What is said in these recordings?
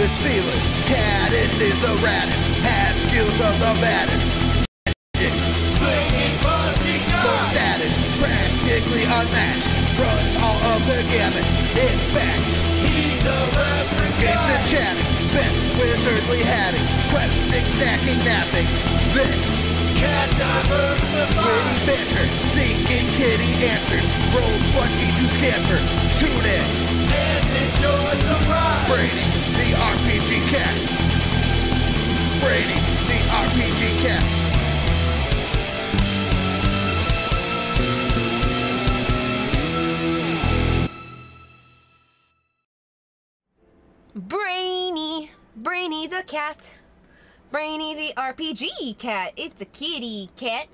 This fearless caddis is the raddest, has skills of the baddest. Slinging busting For status, practically unmatched, runs all of the gamut. In fact, He's a reference games and guy. chatting, bent wizardly hatting, questing, snacking, napping. This Cat diversified. witty banter, seeking kitty answers, roll 20 to scamper. Tune in, And enjoy the ride. Brady, the RPG cat. Brady, the RPG cat. Brainy the cat. Brainy the RPG cat. It's a kitty cat.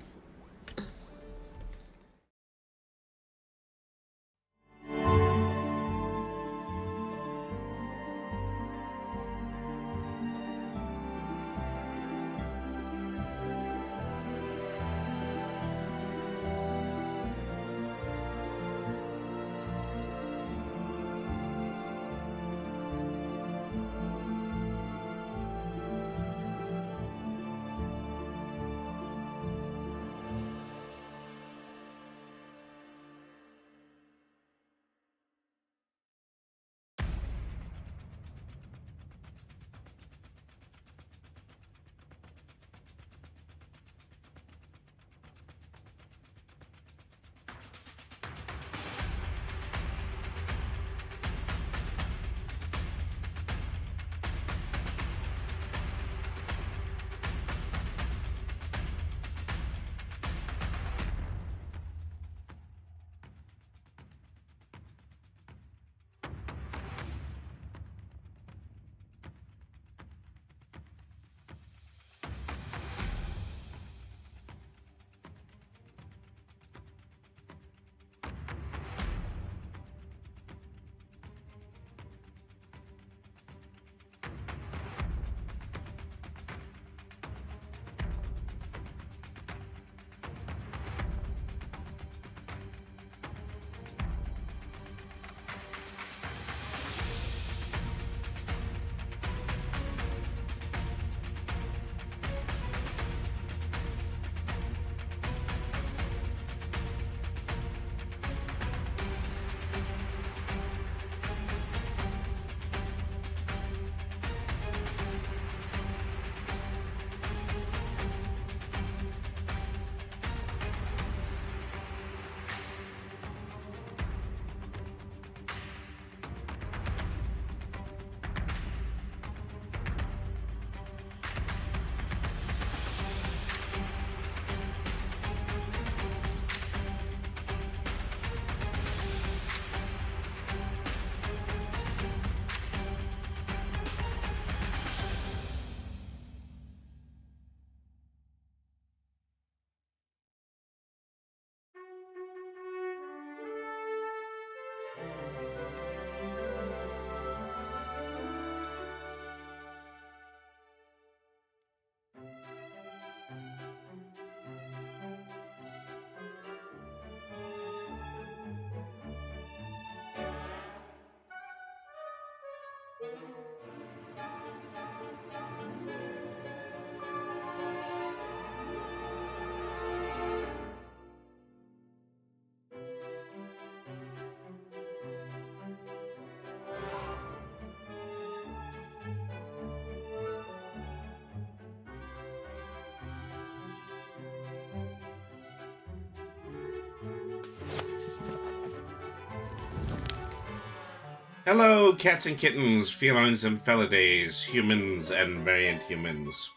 Hello, cats and kittens, felines and felidaes, humans and variant humans,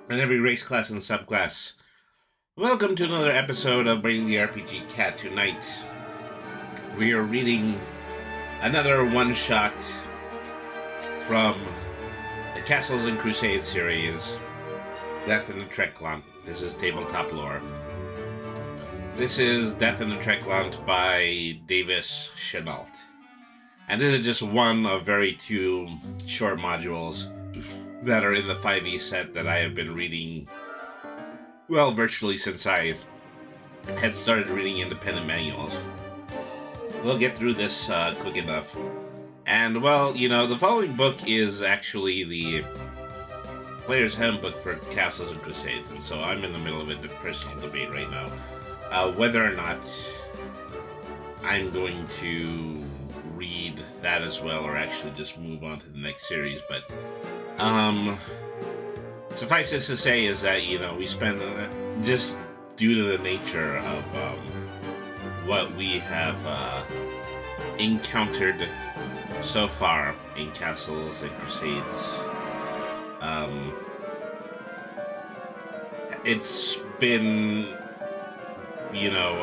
and every race, class, and subclass. Welcome to another episode of Bringing the RPG Cat. Tonight, we are reading another one-shot from the Castles and Crusades series, Death in the Treklant. This is tabletop lore. This is Death in the Treklant by Davis Chenault. And this is just one of two short modules that are in the 5e set that I have been reading, well, virtually since I had started reading independent manuals. We'll get through this quick enough. And, well, you know, the following book is actually the Player's Handbook for Castles and Crusades, and so I'm in the middle of a personal debate right now. Whether or not I'm going to read that as well, or actually just move on to the next series, but suffice this to say is that, you know, we spend, just due to the nature of what we have encountered so far in Castles and Crusades, it's been, you know,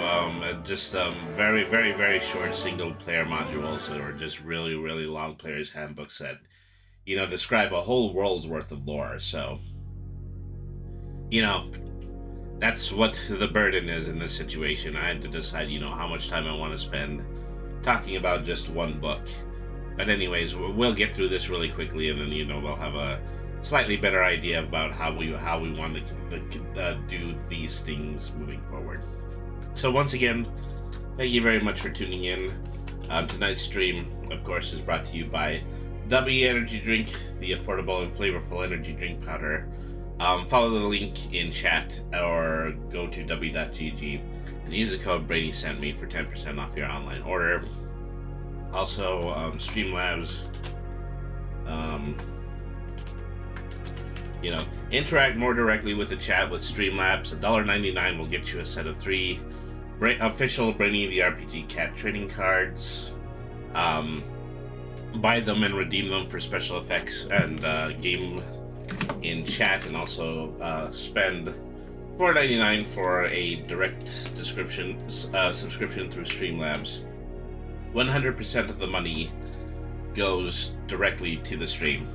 just very short single-player modules that are just really long player's handbooks that, you know, describe a whole world's worth of lore. So, you know, that's what the burden is in this situation. I had to decide, you know, how much time I want to spend talking about just one book. But anyways, we'll get through this really quickly, and then, you know, we'll have a slightly better idea about how we want to do these things moving forward. So once again, thank you very much for tuning in. Tonight's stream, of course, is brought to you by W Energy Drink, the affordable and flavorful energy drink powder. Follow the link in chat or go to w.gg and use the code Brady sent me for 10% off your online order. Also, Streamlabs. You know, interact more directly with the chat with Streamlabs. $1.99 will get you a set of 3 official Brainy the RPG Cat trading cards. Buy them and redeem them for special effects and game in chat, and also spend $4.99 for a direct subscription through Streamlabs. 100% of the money goes directly to the stream,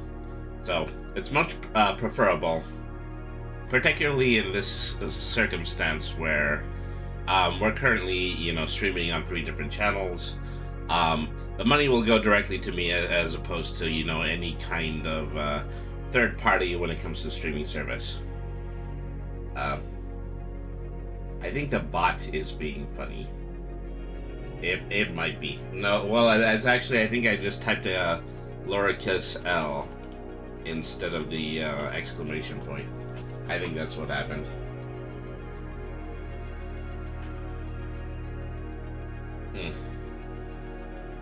so it's much preferable, particularly in this circumstance where we're currently, you know, streaming on 3 different channels. The money will go directly to me as opposed to, you know, any kind of third party when it comes to streaming service. I think the bot is being funny. It might be. No, well, it's actually, I think I just typed a lowercase L instead of the exclamation point. I think that's what happened.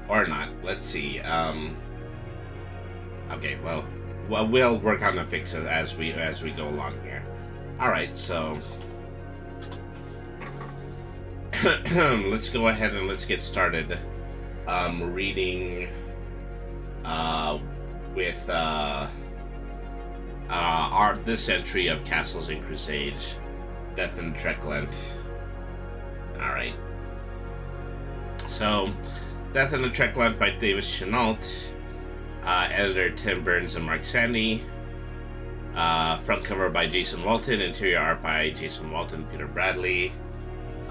Or not. Let's see. Okay, well, we'll work on the fix as we go along here. All right, so let's go ahead and let's get started. Reading with this entry of Castles and Crusades, Death in Treklant. All right. So, Death in the Treklant by Davis Chenault, editor Tim Burns and Mark Sandy, front cover by Jason Walton, interior art by Jason Walton, Peter Bradley,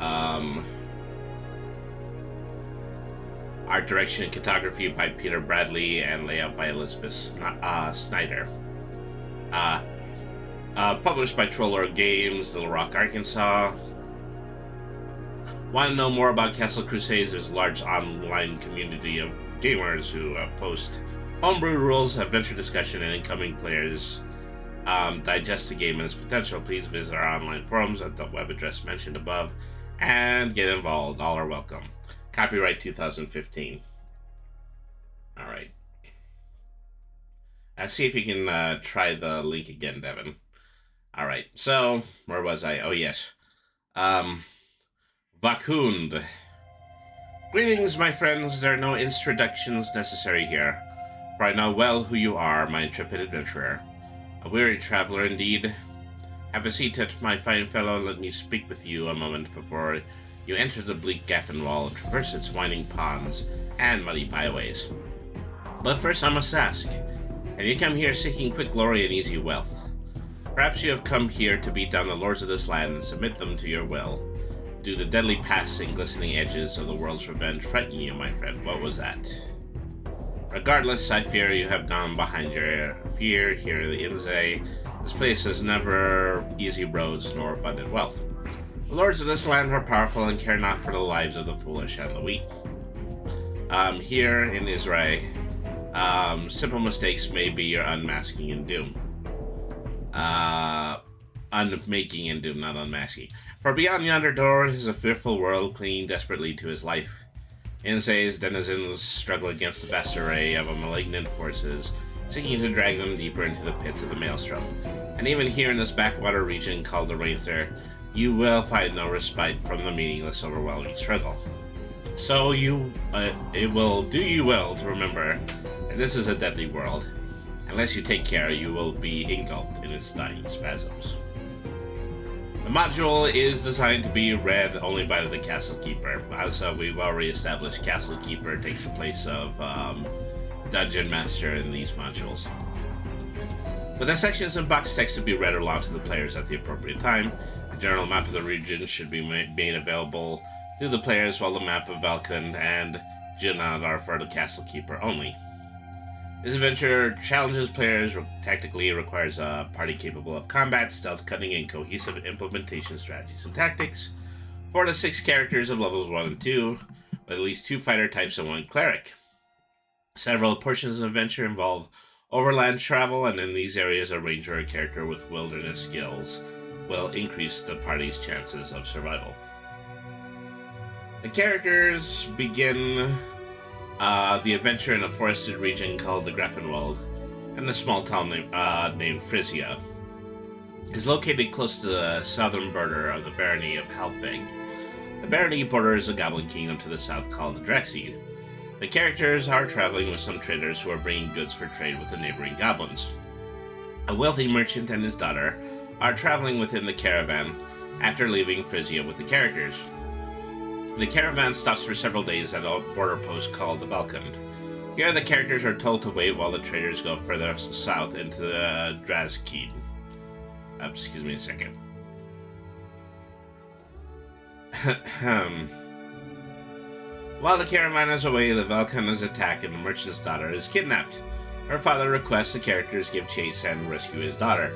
art direction and photography by Peter Bradley, and layout by Elizabeth Snyder. Published by Troller Games, Little Rock, Arkansas. Want to know more about Castle Crusades? There's a large online community of gamers who post homebrew rules, adventure discussion, and incoming players digest the game and its potential. Please visit our online forums at the web address mentioned above and get involved. All are welcome. Copyright 2015. All right. See if you can try the link again, Devin. All right. So, where was I? Oh, yes. Vakund. Greetings, my friends. There are no introductions necessary here, for I know well who you are, my intrepid adventurer. A weary traveler indeed. Have a seat at my fine fellow. Let me speak with you a moment before you enter the bleak Gaffin Wall and traverse its winding ponds and muddy byways. But first I must ask, have you come here seeking quick glory and easy wealth? Perhaps you have come here to beat down the lords of this land and submit them to your will. Do the deadly paths and glistening edges of the world's revenge frighten you, my friend? What was that? Regardless, I fear you have gone behind your fear here in the Inze. This place has never easy roads nor abundant wealth. The lords of this land are powerful and care not for the lives of the foolish and the weak. Here in Israel, simple mistakes may be your unmasking and doom. Unmaking and doom, not unmasking. For beyond yonder door is a fearful world clinging desperately to his life. Inze's denizens struggle against the vast array of malignant forces, seeking to drag them deeper into the pits of the Maelstrom. And even here in this backwater region called the Rainther, you will find no respite from the meaningless, overwhelming struggle. So it will do you well to remember that this is a deadly world. Unless you take care, you will be engulfed in its dying spasms. The module is designed to be read only by the Castle Keeper. Also, we've already established Castle Keeper takes the place of Dungeon Master in these modules. With the sections and box text to be read aloud to the players at the appropriate time, a general map of the region should be made available to the players, while the map of Valkund and Junad are for the Castle Keeper only. This adventure challenges players, tactically requires a party capable of combat, stealth, cunning, and cohesive implementation strategies and tactics. 4 to 6 characters of levels 1 and 2, with at least 2 fighter types and 1 cleric. Several portions of the adventure involve overland travel, and in these areas a ranger or character with wilderness skills will increase the party's chances of survival. The characters begin the adventure in a forested region called the Grafenwald, and a small town named Frisia. It is located close to the southern border of the barony of Halfving. The barony borders a goblin kingdom to the south called the Drexseed. The characters are traveling with some traders who are bringing goods for trade with the neighboring goblins. A wealthy merchant and his daughter are traveling within the caravan after leaving Frisia with the characters. The caravan stops for several days at a border post called the Valkund. Here the characters are told to wait while the traders go further south into the Drazkeed. Excuse me a second. While the caravan is away, the Valkund is attacked and the merchant's daughter is kidnapped. Her father requests the characters give chase and rescue his daughter.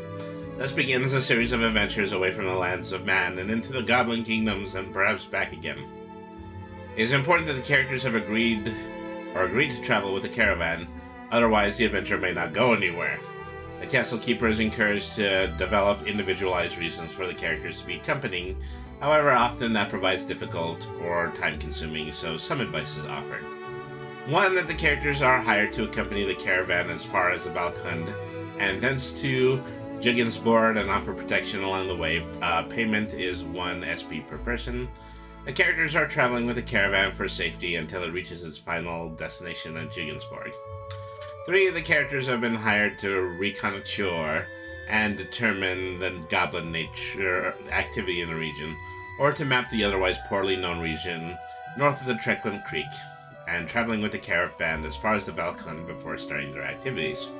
Thus begins a series of adventures away from the lands of man and into the goblin kingdoms and perhaps back again. It is important that the characters have agreed to travel with the caravan, otherwise the adventure may not go anywhere. The Castle Keeper is encouraged to develop individualized reasons for the characters to be accompanying, however often that provides difficult or time-consuming, so some advice is offered. 1, that the characters are hired to accompany the caravan as far as the Valkund, and thence to Jugginsboard and offer protection along the way. Payment is 1 SP per person. The characters are traveling with the caravan for safety until it reaches its final destination at Jugginsboard. 3, the characters have been hired to reconnoitre and determine the goblin nature activity in the region, or to map the otherwise poorly known region north of the Treklant Creek, and traveling with the caravan as far as the Valkund before starting their activities.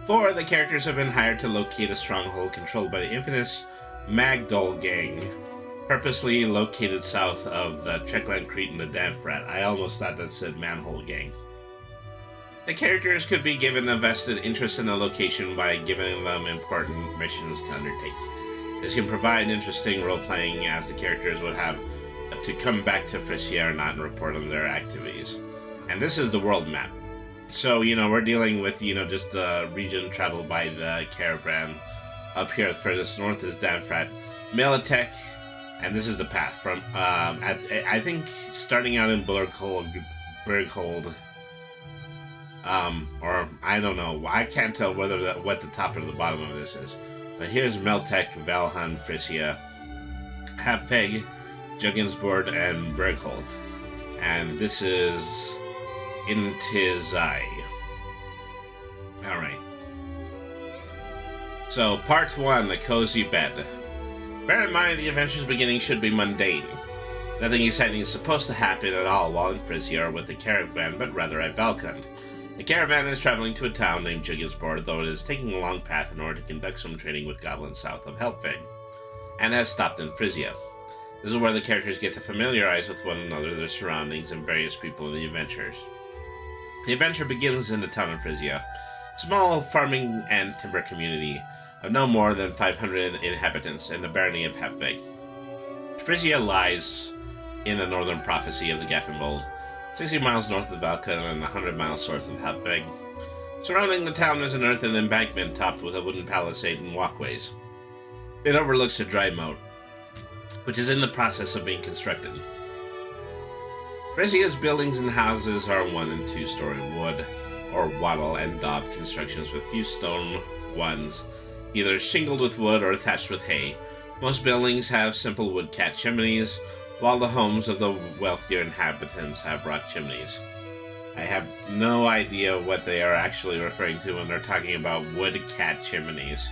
4, the characters have been hired to locate a stronghold controlled by the infamous Magdol gang, purposely located south of the Trekland Creek and the Danfrat. I almost thought that said Manhole Gang. The characters could be given a vested interest in the location by giving them important missions to undertake. This can provide interesting role-playing, as the characters would have to come back to Frisia or not and report on their activities. And this is the world map. So, we're dealing with, just the region traveled by the caravan. Up here furthest north is Danfrat, Militech, and this is the path from, I think, starting out in Berghold, or I don't know, I can't tell what the top or the bottom of this is. But here's Meltek, Valhand, Frisia, Hapfeg, Jugginsboard, and Berghold. and this is Intizai. Alright. So, Part 1, The Cozy Bed. Bear in mind, the adventure's beginning should be mundane. Nothing exciting is supposed to happen at all while in Frisia or with the caravan, but rather at Valkund. The caravan is traveling to a town named Juggensport, though it is taking a long path in order to conduct some trading with goblins south of Helpvig, and has stopped in Frisia. This is where the characters get to familiarize with one another, their surroundings, and various people in the adventures. The adventure begins in the town of Frisia, a small farming and timber community of no more than 500 inhabitants in the barony of Helpvig. Frisia lies in the northern prophecy of the Gaffenbold, 60 miles north of Valkund and 100 miles south of Helpvig. Surrounding the town is an earthen embankment topped with a wooden palisade and walkways. It overlooks a dry moat, which is in the process of being constructed. Frisia's buildings and houses are 1- and 2-story wood, or wattle and daub constructions with few stone ones, either shingled with wood or thatched with hay. Most buildings have simple wood cat chimneys, while the homes of the wealthier inhabitants have rock chimneys. I have no idea what they are actually referring to when they're talking about wood cat chimneys.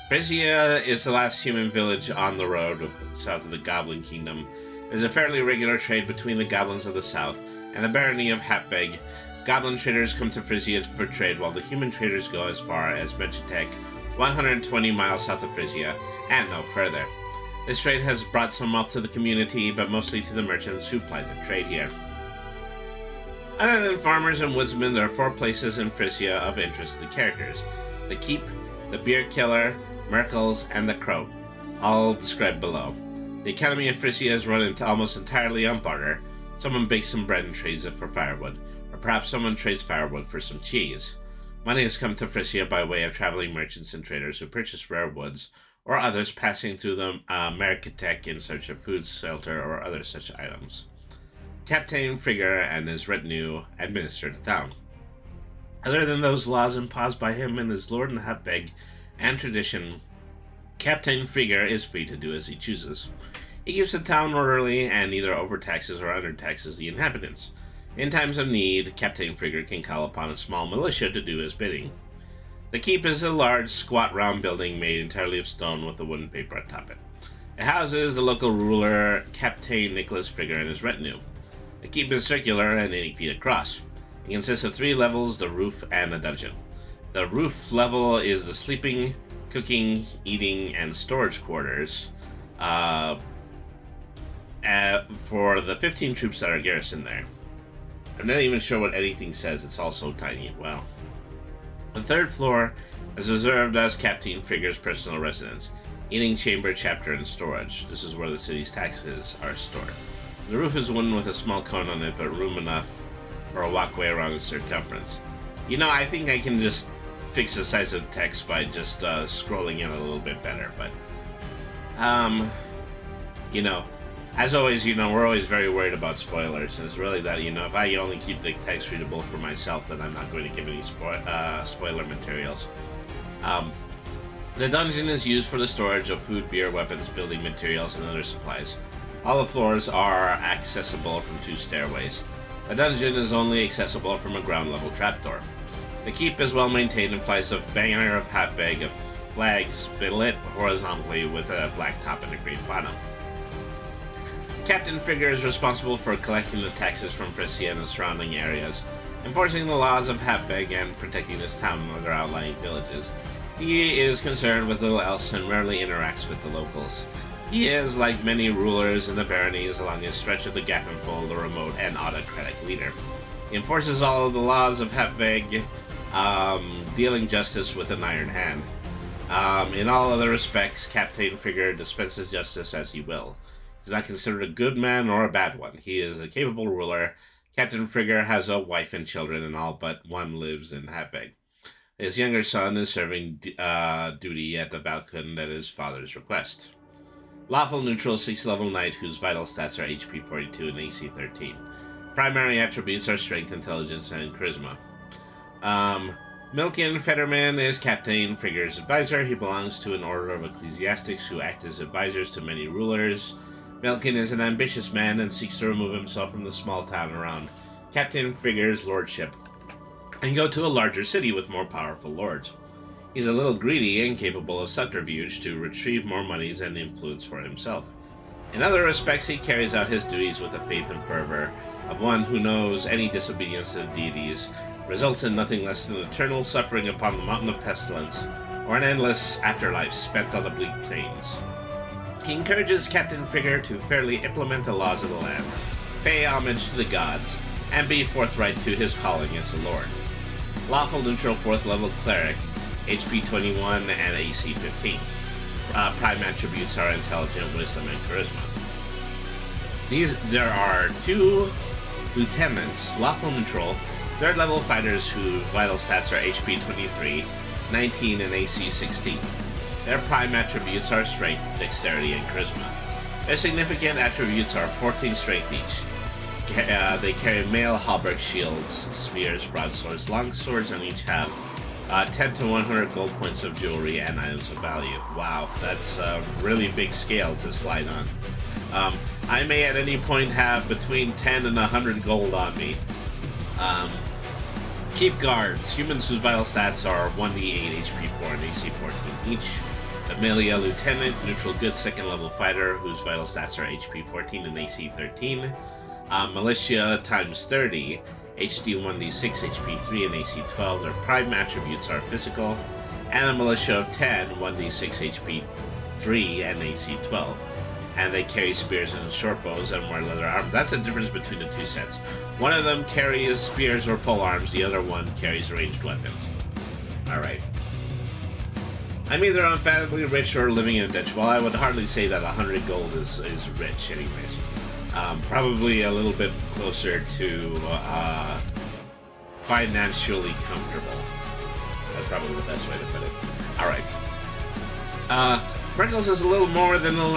Frisia is the last human village on the road south of the Goblin Kingdom. There's a fairly regular trade between the goblins of the south and the barony of Helpvig. Goblin traders come to Frisia for trade, while the human traders go as far as Mechitek, 120 miles south of Frisia, and no further. This trade has brought some wealth to the community, but mostly to the merchants who ply their trade here. Other than farmers and woodsmen, there are 4 places in Frisia of interest to the characters: the Keep, the Beer Killer, Merkel's, and the Crow, all described below. The economy of Frisia is run almost entirely on barter. Someone bakes some bread and trades it for firewood, or perhaps someone trades firewood for some cheese. Money has come to Frisia by way of traveling merchants and traders who purchase rare woods, or others passing through the Merkitek in search of food, shelter, or other such items. Captain Frigger and his retinue administer the town. Other than those laws imposed by him and his lord in Helpvig and tradition, Captain Frigger is free to do as he chooses. He keeps the town orderly and neither overtaxes or undertaxes the inhabitants. In times of need, Captain Frigger can call upon a small militia to do his bidding. The Keep is a large, squat, round building made entirely of stone with a wooden paper atop it. It houses the local ruler, Captain Nicholas Frigger, and his retinue. The Keep is circular and 80 feet across. It consists of 3 levels, the roof, and a dungeon. The roof level is the sleeping, cooking, eating, and storage quarters for the 15 troops that are garrisoned there. I'm not even sure what anything says, it's all so tiny. Well, the 3rd floor is reserved as Captain Frigger's personal residence, eating chamber, chapter, and storage. This is where the city's taxes are stored. The roof is wooden with a small cone on it, but room enough for a walkway around its circumference. You know, I think I can just fix the size of text by just scrolling in a little bit better, but you know, as always, you know, we're always very worried about spoilers, and it's really that, you know, if I only keep the text readable for myself, then I'm not going to give any spoiler materials. The dungeon is used for the storage of food, beer, weapons, building materials, and other supplies. All the floors are accessible from 2 stairways. The dungeon is only accessible from a ground-level trapdoor. The Keep is well maintained and flies a banner of Helpvig, a flag split horizontally with a black top and a green bottom. Captain Frigger is responsible for collecting the taxes from Frisia and the surrounding areas, enforcing the laws of Helpvig and protecting this town and other outlying villages. He is concerned with little else and rarely interacts with the locals. He is, like many rulers in the baronies along a stretch of the Gaffenfold, a remote and autocratic leader. He enforces all of the laws of Helpvig, dealing justice with an iron hand. In all other respects, Captain Frigger dispenses justice as he will. He's not considered a good man or a bad one. He is a capable ruler. Captain Frigger has a wife and children, and all but one lives in Helpvig. His younger son is serving duty at the Valkund at his father's request. Lawful neutral 6th level knight whose vital stats are HP 42 and AC 13. Primary attributes are strength, intelligence, and charisma. Milken Fetterman is Captain Frigger's advisor. He belongs to an order of ecclesiastics who act as advisors to many rulers. Melkin is an ambitious man and seeks to remove himself from the small town around Captain Figure's lordship and go to a larger city with more powerful lords. He's a little greedy and capable of subterfuge to retrieve more monies and influence for himself. In other respects, he carries out his duties with the faith and fervor of one who knows any disobedience to the deities results in nothing less than eternal suffering upon the mountain of pestilence, or an endless afterlife spent on the bleak plains. He encourages Captain Figure to fairly implement the laws of the land, pay homage to the gods, and be forthright to his calling as a lord. Lawful neutral 4th level cleric, HP 21 and AC 15. Prime attributes are intelligent, wisdom, and charisma. There are 2 lieutenants, lawful neutral, 3rd level fighters whose vital stats are HP 23, 19, and AC 16. Their prime attributes are strength, dexterity, and charisma. Their significant attributes are 14 strength each. They carry mail, halberd, shields, spears, broadswords, longswords, and each have 10 to 100 gold points of jewelry and items of value. Wow, that's a really big scale to slide on. I may at any point have between 10 and 100 gold on me. Keep guards. Humans whose vital stats are 1d8, HP 4, and AC 14 each. Amelia Lieutenant, neutral good 2nd level fighter whose vital stats are HP 14 and AC 13. Militia times 30, HD 1d6, HP 3, and AC 12. Their prime attributes are physical. And a militia of 10, 1d6, HP 3, and AC 12. And they carry spears and short bows and wear leather armor. That's the difference between the 2 sets. One of them carries spears or pole arms, the other one carries ranged weapons. Alright. I'm either unfathomably rich or living in a ditch. Well, I would hardly say that 100 gold is rich anyways. Probably a little bit closer to financially comfortable. That's probably the best way to put it. Alright. Merkel's is a little more than a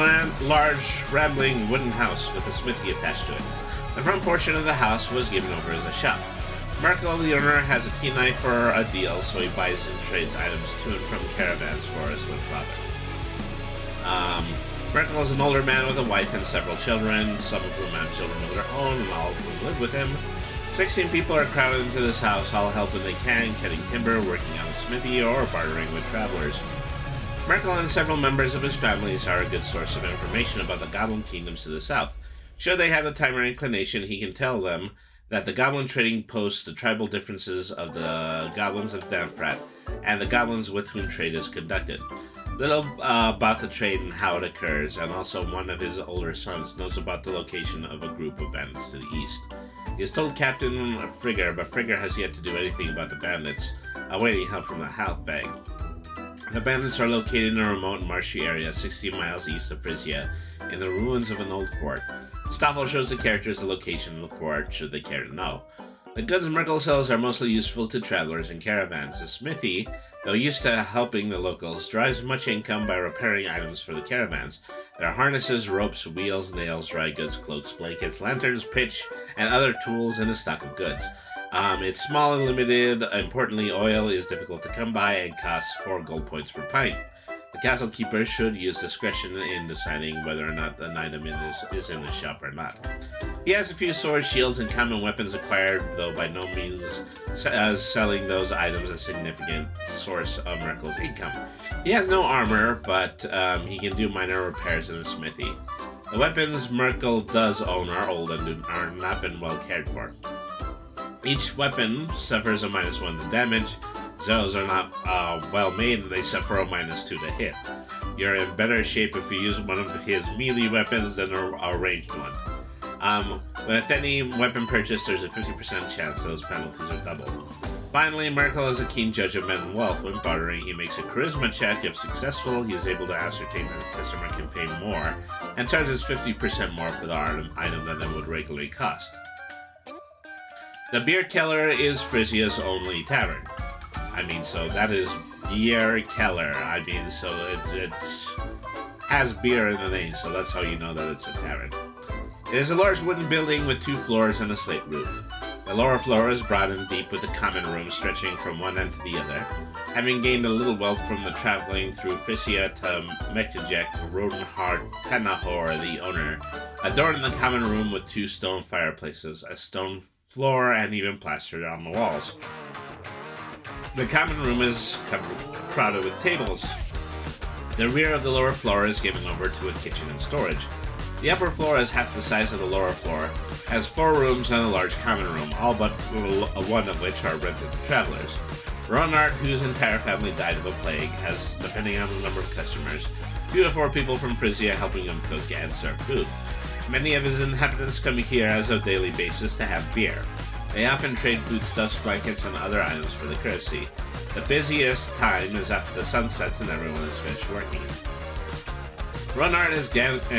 large, rambling wooden house with a smithy attached to it. The front portion of the house was given over as a shop. Merkel, the owner, has a keen eye for a deal, so he buys and trades items to and from caravans for a slim profit. Merkel is an older man with a wife and several children, some of whom have children of their own, and all of whom live with him. 16 people are crowded into this house, all helping they can, cutting timber, working on a smithy, or bartering with travelers. Merkel and several members of his families are a good source of information about the goblin kingdoms to the south. Should they have the time or inclination, he can tell them that the goblin trading posts the tribal differences of the goblins of Damfrat and the goblins with whom trade is conducted. Little about the trade and how it occurs, and also one of his older sons knows about the location of a group of bandits to the east. He has told Captain Frigger, but Frigger has yet to do anything about the bandits, awaiting help from the Halfbag. The bandits are located in a remote marshy area 60 miles east of Frisia, in the ruins of an old fort. Stoffel shows the characters the location of the fort, should they care to know. The goods Merkel sells are mostly useful to travelers and caravans. The smithy, though used to helping the locals, derives much income by repairing items for the caravans. There are harnesses, ropes, wheels, nails, dry goods, cloaks, blankets, lanterns, pitch, and other tools in a stock of goods. It's small and limited. Importantly, oil is difficult to come by and costs 4 gold points per pint. The castle keeper should use discretion in deciding whether or not an item is in the shop or not. He has a few swords, shields, and common weapons acquired, though by no means selling those items a significant source of Merkel's income. He has no armor, but he can do minor repairs in the smithy. The weapons Merkel does own are old and are not been well cared for. Each weapon suffers a -1 to damage. Those are not well made, and they suffer a -2 to hit. You're in better shape if you use one of his melee weapons than a ranged one. With any weapon purchase, there's a 50% chance those penalties are doubled. Finally, Merkel is a keen judge of men and wealth. When bartering, he makes a charisma check. If successful, he is able to ascertain that the customer can pay more, and charges 50% more for the item than it would regularly cost. The Beer Keller is Frisia's only tavern. So that is Beer Keller. So it has beer in the name, so that's how you know that it's a tavern. It is a large wooden building with 2 floors and a slate roof. The lower floor is broad and deep, with the common room stretching from one end to the other. Having gained a little wealth from the traveling through Frisia to Mektajek, Rodenhard Tenahor, the owner, adorned the common room with 2 stone fireplaces, a stone floor, and even plastered on the walls. The common room is crowded with tables. The rear of the lower floor is given over to a kitchen and storage. The upper floor is half the size of the lower floor, has 4 rooms and a large common room, all but one of which are rented to travelers. Ronard, whose entire family died of a plague, has, depending on the number of customers, 2 to 4 people from Frisia helping him cook and serve food. Many of his inhabitants come here as a daily basis to have beer. They often trade foodstuffs, blankets, and other items for the courtesy. The busiest time is after the sun sets and everyone is finished working. Ronard is a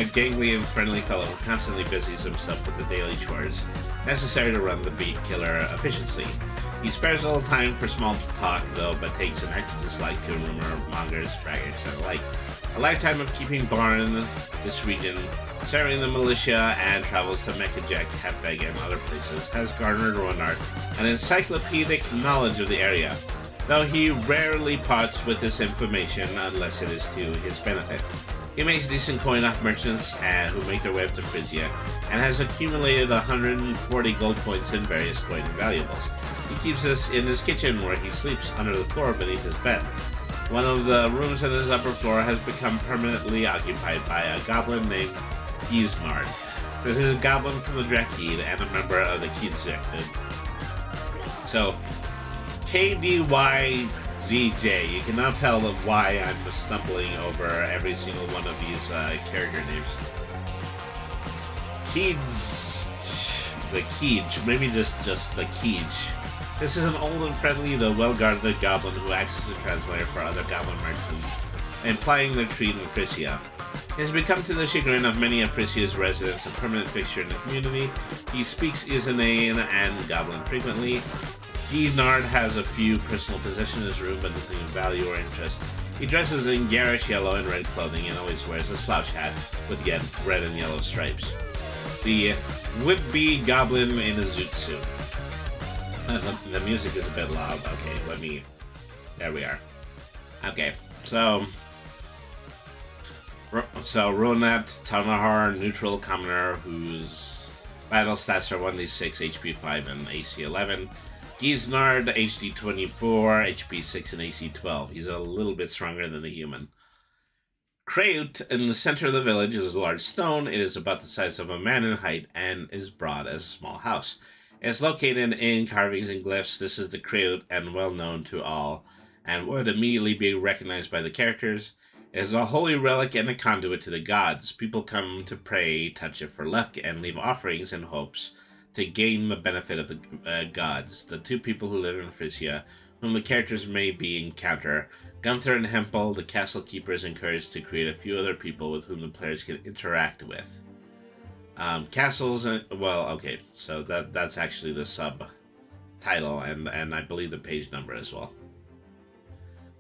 gangly and friendly fellow who constantly busies himself with the daily chores necessary to run the beat killer efficiently. He spares a little time for small talk, though, but takes an active dislike to rumor mongers, braggarts, and the like. A lifetime of keeping bar in this region, serving the militia, and travels to Mekajek, Hepbeg, and other places has garnered Ronard an encyclopedic knowledge of the area, though he rarely parts with this information unless it is to his benefit. He makes decent coin off merchants who make their way up to Frisia, and has accumulated 140 gold points in various coin and valuables. He keeps this in his kitchen, where he sleeps under the floor beneath his bed. One of the rooms on his upper floor has become permanently occupied by a goblin named Giesnard. This is a goblin from the Drakid and a member of the Kidzir. So, KDYZJ. You can now tell them why I'm stumbling over every single one of these character names. The Keej, maybe just the Keej. This is an old and friendly, though well-guarded goblin who acts as a translator for other goblin merchants, implying their trade in Frisia. He has become, to the chagrin of many of Frisia's residents, a permanent fixture in the community. He speaks Izanane and Goblin frequently. Gienard has a few personal possessions in his room, but nothing of value or interest. He dresses in garish yellow and red clothing and always wears a slouch hat with red and yellow stripes. The would-be goblin in a zoot suit. The music is a bit loud. Okay, there we are. Okay, so Ronat Tanahar, neutral commoner, whose battle stats are 1d6, HP 5, and AC 11. Giesnard, HD 24, HP 6, and AC 12. He's a little bit stronger than the human. Kraut, in the center of the village, is a large stone. It is about the size of a man in height and is broad as a small house. It's located in carvings and glyphs. This is the Kraut, and well known to all, and would immediately be recognized by the characters. It is a holy relic and a conduit to the gods. People come to pray, touch it for luck, and leave offerings in hopes to gain the benefit of the gods. The 2 people who live in Frisia, whom the characters may encounter, Gunther and Hempel, the castle keeper, is encouraged to create a few other people with whom the players can interact with. Castles, so that's actually the subtitle, and I believe the page number as well.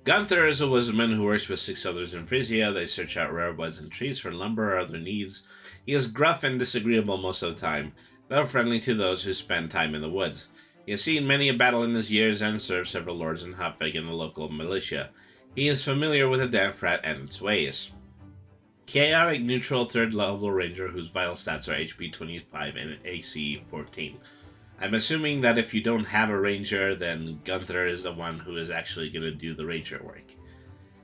Gunther is a woodsman who works with 6 others in Frisia. They search out rare woods and trees for lumber or other needs. He is gruff and disagreeable most of the time, though friendly to those who spend time in the woods. He has seen many a battle in his years and served several lords in Hopvig and the local militia. He is familiar with the Danfrat and its ways. Chaotic neutral 3rd level ranger whose vital stats are HP 25 and AC 14. I'm assuming that if you don't have a ranger, then Gunther is the one who is actually going to do the ranger work.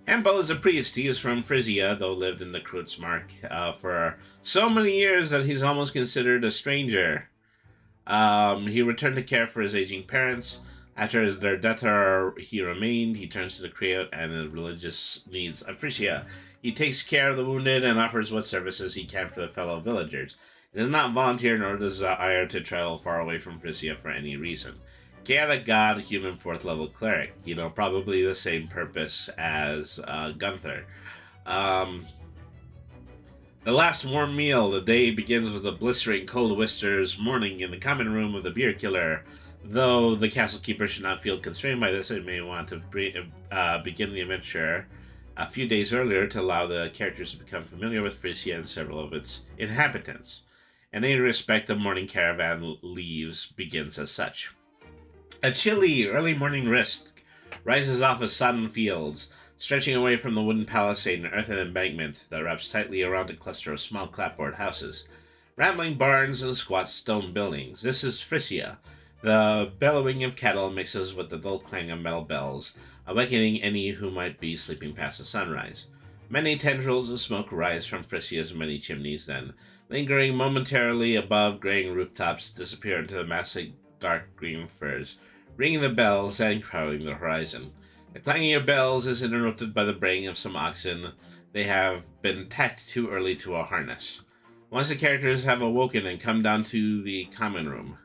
Hempel is a priest. He is from Frisia, though lived in the Kreutzmark for so many years that he's almost considered a stranger. He returned to care for his aging parents. After their death, he remained. He turns to the Kraut and the religious needs of Frisia. He takes care of the wounded and offers what services he can for the fellow villagers. He does not volunteer nor desire to travel far away from Frisia for any reason. Chaotic god, human 4th level cleric. Probably the same purpose as Gunther. The last warm meal. The day begins with a blistering cold Wister's morning in the common room of the beer killer. Though the castle keeper should not feel constrained by this, it may want to begin the adventure a few days earlier to allow the characters to become familiar with Frisia and several of its inhabitants. In any respect, the morning caravan leaves begins as such. A chilly early morning mist rises off of sodden fields, stretching away from the wooden palisade and earthen embankment that wraps tightly around a cluster of small clapboard houses, rambling barns and squat stone buildings. This is Frisia. The bellowing of cattle mixes with the dull clang of metal bells, awakening any who might be sleeping past the sunrise. Many tendrils of smoke rise from Frisia's many chimneys, then, lingering momentarily above graying rooftops, disappear into the massive dark green firs, ringing the bells and crowding the horizon. The clanging of bells is interrupted by the braying of some oxen. They have been tacked too early to a harness. Once the characters have awoken and come down to the common room.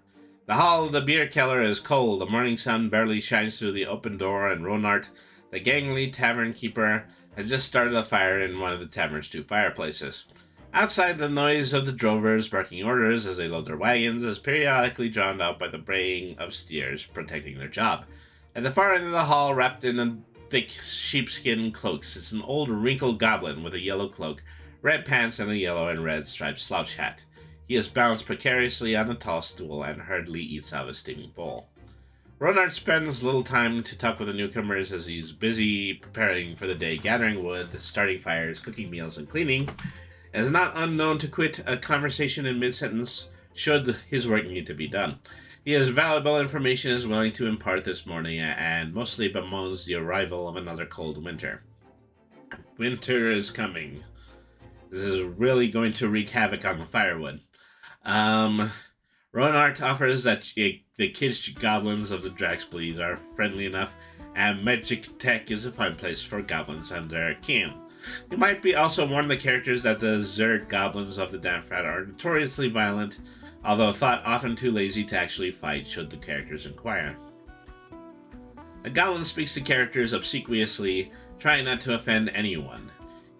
The hall of the beer cellar is cold. The morning sun barely shines through the open door, and Ronart, the gangly tavern keeper, has just started a fire in one of the tavern's two fireplaces. Outside, the noise of the drovers barking orders as they load their wagons is periodically drowned out by the braying of steers protecting their job. At the far end of the hall, wrapped in a thick sheepskin cloak, sits an old wrinkled goblin with a yellow cloak, red pants, and a yellow and red striped slouch hat. He is balanced precariously on a tall stool and hurriedly eats out of a steaming bowl. Ronard spends little time to talk with the newcomers as he's busy preparing for the day, gathering wood, starting fires, cooking meals, and cleaning. It is not unknown to quit a conversation in mid-sentence should his work need to be done. He has valuable information he is willing to impart this morning, and mostly bemoans the arrival of another cold winter. Winter is coming. This is really going to wreak havoc on the firewood. Ronart offers that the kids goblins of the Draxbleeds are friendly enough, and Magic Tech is a fine place for goblins and their kin. He might be also warn the characters that the Zerd goblins of the Damfrat are notoriously violent, although thought often too lazy to actually fight should the characters inquire. The goblin speaks to characters obsequiously, trying not to offend anyone.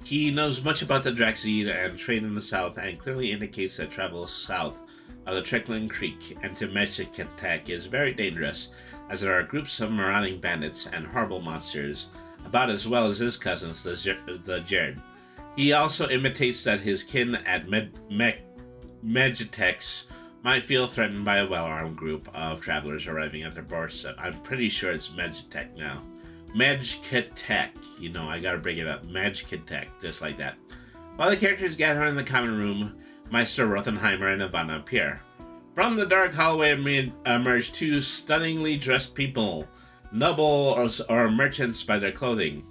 He knows much about the Draxeed and trade in the south, and clearly indicates that travel south of the Treklant Creek and to Magic Tech is very dangerous, as there are groups of marauding bandits and horrible monsters, about as well as his cousins, the Jared. He also imitates that his kin at Magitex might feel threatened by a well-armed group of travelers arriving at their doorstep. I'm pretty sure it's Magitech now. Magitech. You know, I gotta bring it up. Magitech, just like that. While the characters gather in the common room, Meister Rothenheimer and Ivana appear. From the dark hallway emerge two stunningly dressed people, nobles or merchants by their clothing.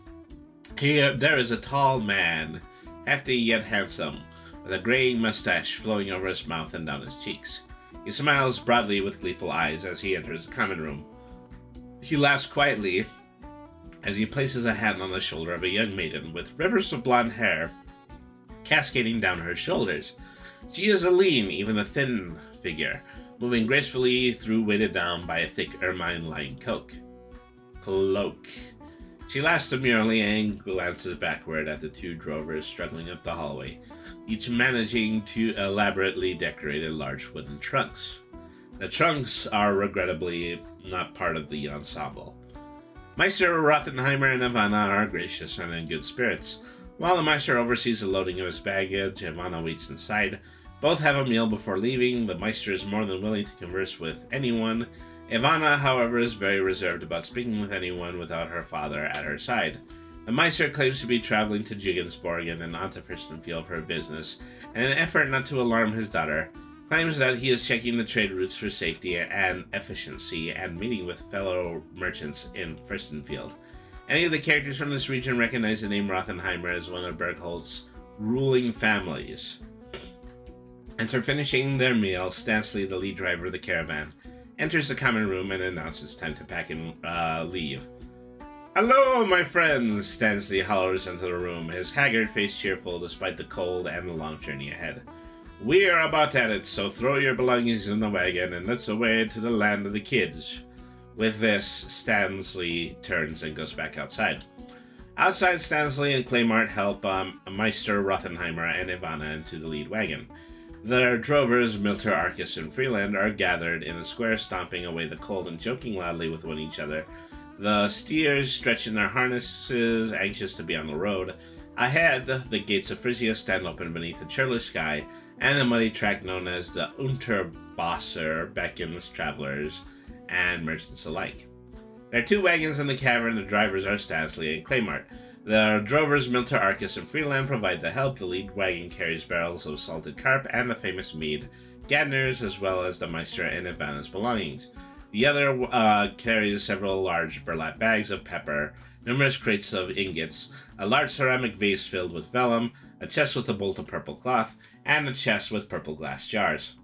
Here, there is a tall man, hefty yet handsome, with a graying mustache flowing over his mouth and down his cheeks. He smiles broadly with gleeful eyes as he enters the common room. He laughs quietly as he places a hand on the shoulder of a young maiden with rivers of blonde hair cascading down her shoulders. She is a lean, even a thin figure, moving gracefully through weighted down by a thick ermine-lined cloak. She laughs demurely and glances backward at the two drovers struggling up the hallway, each managing to elaborately decorated large wooden trunks. The trunks are regrettably not part of the ensemble. Meister Rothenheimer and Ivana are gracious and in good spirits. While the Meister oversees the loading of his baggage, Ivana waits inside. Both have a meal before leaving. The Meister is more than willing to converse with anyone. Ivana, however, is very reserved about speaking with anyone without her father at her side. The Meister claims to be traveling to Jigensborg and then on to Fürstenfeld for business, and in an effort not to alarm his daughter, claims that he is checking the trade routes for safety and efficiency and meeting with fellow merchants in Fürstenfeld. Any of the characters from this region recognize the name Rothenheimer as one of Bergholtz's ruling families. After finishing their meal, Stansley, the lead driver of the caravan, enters the common room and announces time to pack and leave. "Hello, my friends!" Stansley hollers into the room, his haggard face cheerful despite the cold and the long journey ahead. "We are about at it, so throw your belongings in the wagon and let's away to the land of the kids." With this, Stansley turns and goes back outside. Outside, Stansley and Claymart help Meister Rothenheimer and Ivana into the lead wagon. Their drovers, Milter, Arcus, and Freeland, are gathered in the square, stomping away the cold and joking loudly with one each other. The steers stretch in their harnesses, anxious to be on the road. Ahead, the gates of Frisia stand open beneath a cheerless sky, and the muddy track known as the Unterbasser beckons travelers and merchants alike. There are 2 wagons in the cavern. The drivers are Stansley and Claymart. The drovers Milter, Arcus, and Freeland provide the help. The lead wagon carries barrels of salted carp and the famous mead, Gadner's, as well as the Meister and Ivana's belongings. The other carries several large burlap bags of pepper, numerous crates of ingots, a large ceramic vase filled with vellum, a chest with a bolt of purple cloth, and a chest with purple glass jars.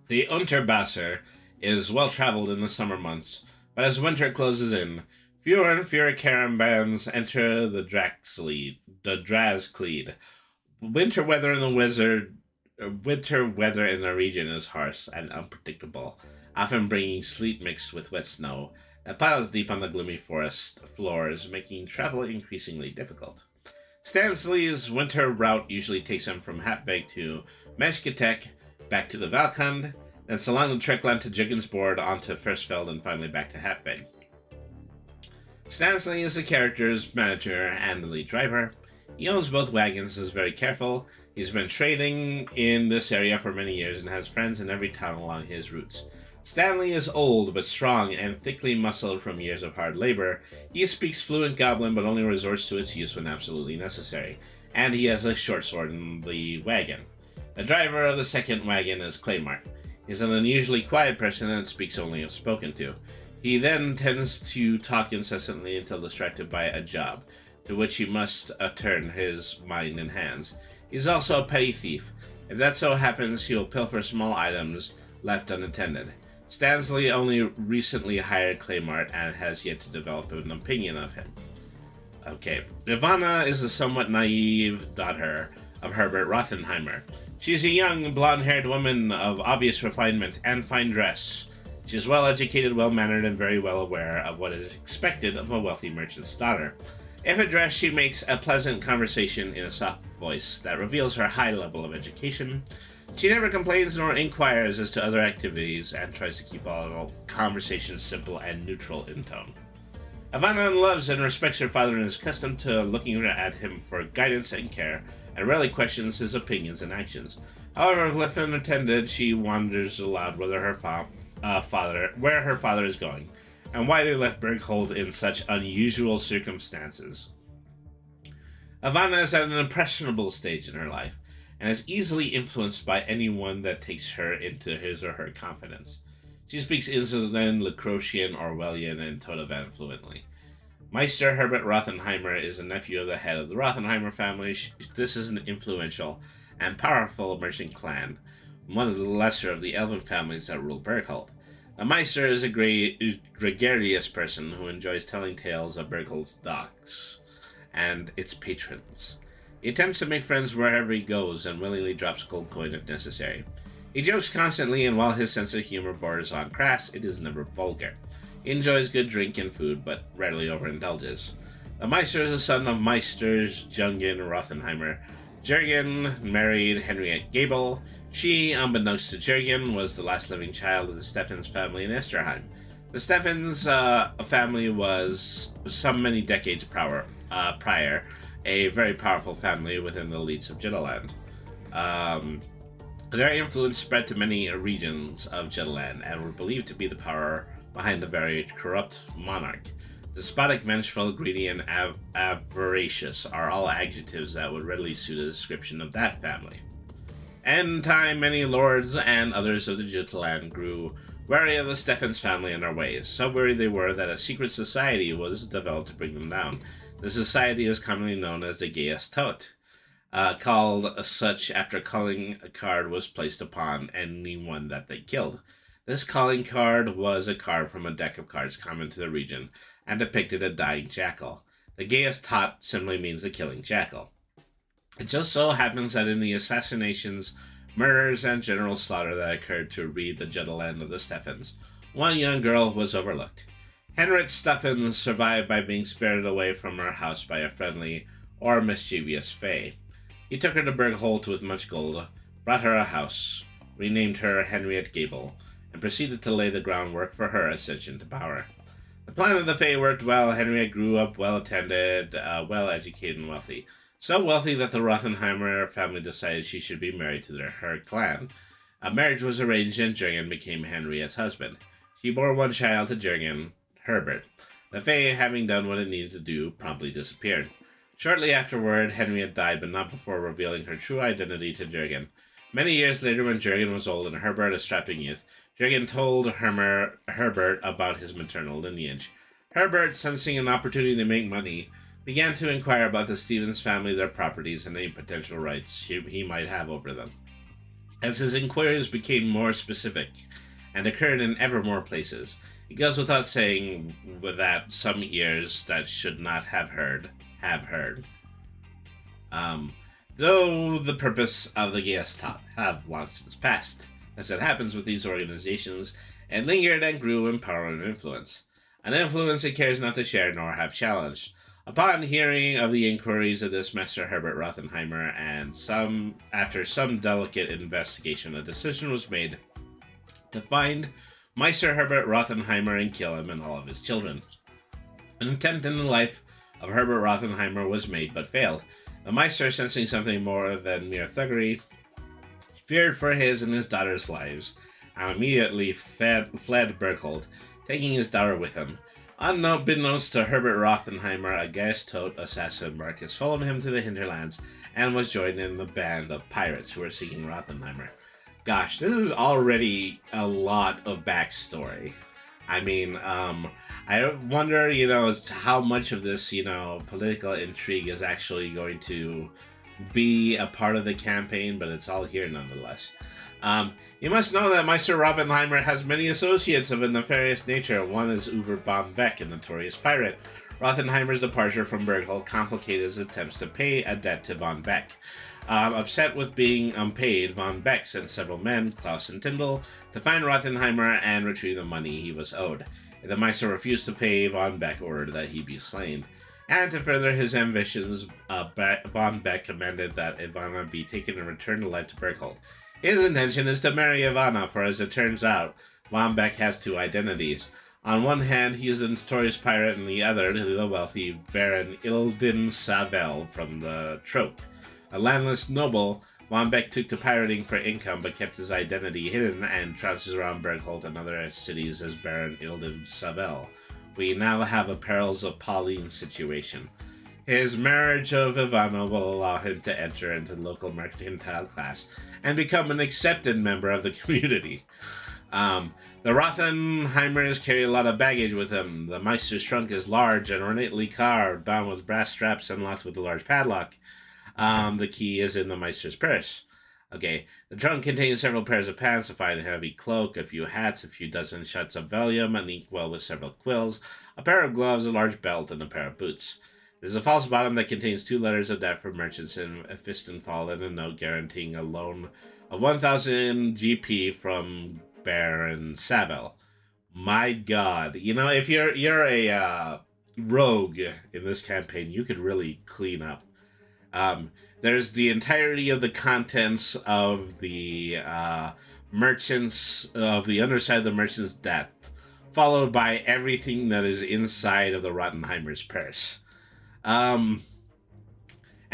The Unterbasser is well traveled in the summer months, but as winter closes in, fewer and fewer caravans enter the Drazcleed. Winter weather in the region is harsh and unpredictable, often bringing sleet mixed with wet snow that piles deep on the gloomy forest floors, making travel increasingly difficult. Stansley's winter route usually takes him from Hapveg to Mesketek, back to the Valkund, then along the Treklant to Jugginsboard, onto Firstfeld, and finally back to Hapveg. Stansley is the character's manager and the lead driver. He owns both wagons and is very careful. He's been trading in this area for many years and has friends in every town along his routes. Stanley is old but strong and thickly muscled from years of hard labor. He speaks fluent Goblin but only resorts to its use when absolutely necessary. And he has a short sword in the wagon. The driver of the second wagon is Claymart. He's an unusually quiet person and speaks only if spoken to. He then tends to talk incessantly until distracted by a job, to which he must turn his mind and hands. He's also a petty thief. If that so happens, he will pilfer small items left unattended. Stansley only recently hired Claymart and has yet to develop an opinion of him. Okay, Ivana is the somewhat naive daughter of Herbert Rothenheimer. She's a young, blonde-haired woman of obvious refinement and fine dress. She's well-educated, well-mannered, and very well aware of what is expected of a wealthy merchant's daughter. If addressed, she makes a pleasant conversation in a soft voice that reveals her high level of education. She never complains nor inquires as to other activities and tries to keep all conversations simple and neutral in tone. Ivana loves and respects her father and is accustomed to looking at him for guidance and care, and rarely questions his opinions and actions. However, if left unattended, she wonders aloud where her father is going, and why they left Berghold in such unusual circumstances. Ivana is at an impressionable stage in her life, and is easily influenced by anyone that takes her into his or her confidence. She speaks Islesden, Lacrotian, Orwellian, and Totovan fluently. Meister Herbert Rothenheimer is a nephew of the head of the Rothenheimer family. This is an influential and powerful merchant clan, one of the lesser of the elven families that rule Berghold. The Meister is a gregarious person who enjoys telling tales of Berghold's docks and its patrons. He attempts to make friends wherever he goes and willingly drops gold coin if necessary. He jokes constantly, and while his sense of humor borders on crass, it is never vulgar. He enjoys good drink and food, but rarely overindulges. The Meister is the son of Meisters Jungen Rothenheimer. Jurgen married Henriette Gabel. She, unbeknownst to Jurgen, was the last living child of the Steffens family in Esterheim. The Steffens family was, some many decades prior, a very powerful family within the elites of Jutland. Their influence spread to many regions of Jutland and were believed to be the power behind the very corrupt monarch. Despotic, vengeful, greedy, and avaricious are all adjectives that would readily suit a description of that family. In time, many lords and others of the Jutland grew wary of the Steffens family and their ways. So wary they were that a secret society was developed to bring them down. The society is commonly known as the Gaius Tot, called such after a calling card was placed upon anyone that they killed. This calling card was a card from a deck of cards common to the region and depicted a dying jackal. The Gaius Tot simply means the killing jackal. It just so happens that in the assassinations, murders, and general slaughter that occurred to read the Jutland of the Steffens, one young girl was overlooked. Henriette Steffens survived by being spirited away from her house by a friendly or mischievous fae. He took her to Bergholt with much gold, brought her a house, renamed her Henriette Gabel, and proceeded to lay the groundwork for her ascension to power. The plan of the fae worked well. Henriette grew up well-attended, well-educated, and wealthy. So wealthy that the Rothenheimer family decided she should be married to her clan. A marriage was arranged and Jürgen became Henrietta's husband. She bore one child to Jürgen, Herbert. The Fae, having done what it needed to do, promptly disappeared. Shortly afterward, Henrietta died, but not before revealing her true identity to Jürgen. Many years later, when Jürgen was old and Herbert a strapping youth, Jürgen told Herbert about his maternal lineage. Herbert, sensing an opportunity to make money, began to inquire about the Stevens family, their properties, and any potential rights he might have over them. As his inquiries became more specific and occurred in ever more places, it goes without saying that some ears that should not have heard have heard. Though the purpose of the Gestalt have long since passed. As it happens with these organizations, it lingered and grew in power and influence. An influence it cares not to share nor have challenged. Upon hearing of the inquiries of this Master Herbert Rothenheimer, and after some delicate investigation, a decision was made to find Meister Herbert Rothenheimer and kill him and all of his children. An attempt in the life of Herbert Rothenheimer was made but failed. The Meister, sensing something more than mere thuggery, feared for his and his daughter's lives, and immediately fled Berchthold, taking his daughter with him. Unbeknownst to Herbert Rothenheimer, a Gestalt assassin Marcus followed him to the hinterlands and was joined in the band of pirates who were seeking Rothenheimer. Gosh, this is already a lot of backstory. I mean, I wonder, as to how much of this, political intrigue is actually going to be a part of the campaign, but it's all here nonetheless. You must know that Meister Rothenheimer has many associates of a nefarious nature. One is Uwe von Beck, a notorious pirate. Rothenheimer's departure from Berchthold complicated his attempts to pay a debt to von Beck. Upset with being unpaid, von Beck sent several men, Klaus and Tyndall, to find Rothenheimer and retrieve the money he was owed. If the Meister refused to pay, von Beck ordered that he be slain. And to further his ambitions, von Beck commanded that Ivana be taken and returned to life to Berchthold. His intention is to marry Ivana, for as it turns out, von Beck has two identities. On one hand, he is the notorious pirate, and the other, the wealthy Baron Ilden Savel from the Troke. A landless noble, von Beck took to pirating for income but kept his identity hidden and trounces around Berchthold and other cities as Baron Ilden Savel. We now have a Perils of Pauline situation. His marriage of Ivana will allow him to enter into the local mercantile class and become an accepted member of the community. The Rothenheimers carry a lot of baggage with them. The Meister's trunk is large and ornately carved, bound with brass straps and locked with a large padlock. The key is in the Meister's purse. Okay, the trunk contains several pairs of pants, a fine heavy cloak, a few hats, a few dozen shots of vellum, an inkwell with several quills, a pair of gloves, a large belt, and a pair of boots. There's a false bottom that contains 2 letters of debt for merchants in Fistenfall and a note guaranteeing a loan of 1,000 GP from Baron Savel. My God, if you're a rogue in this campaign, you could really clean up. There's the entirety of the contents of the merchants of the underside of the merchant's debt, followed by everything that is inside of the Rothenheimer's purse. And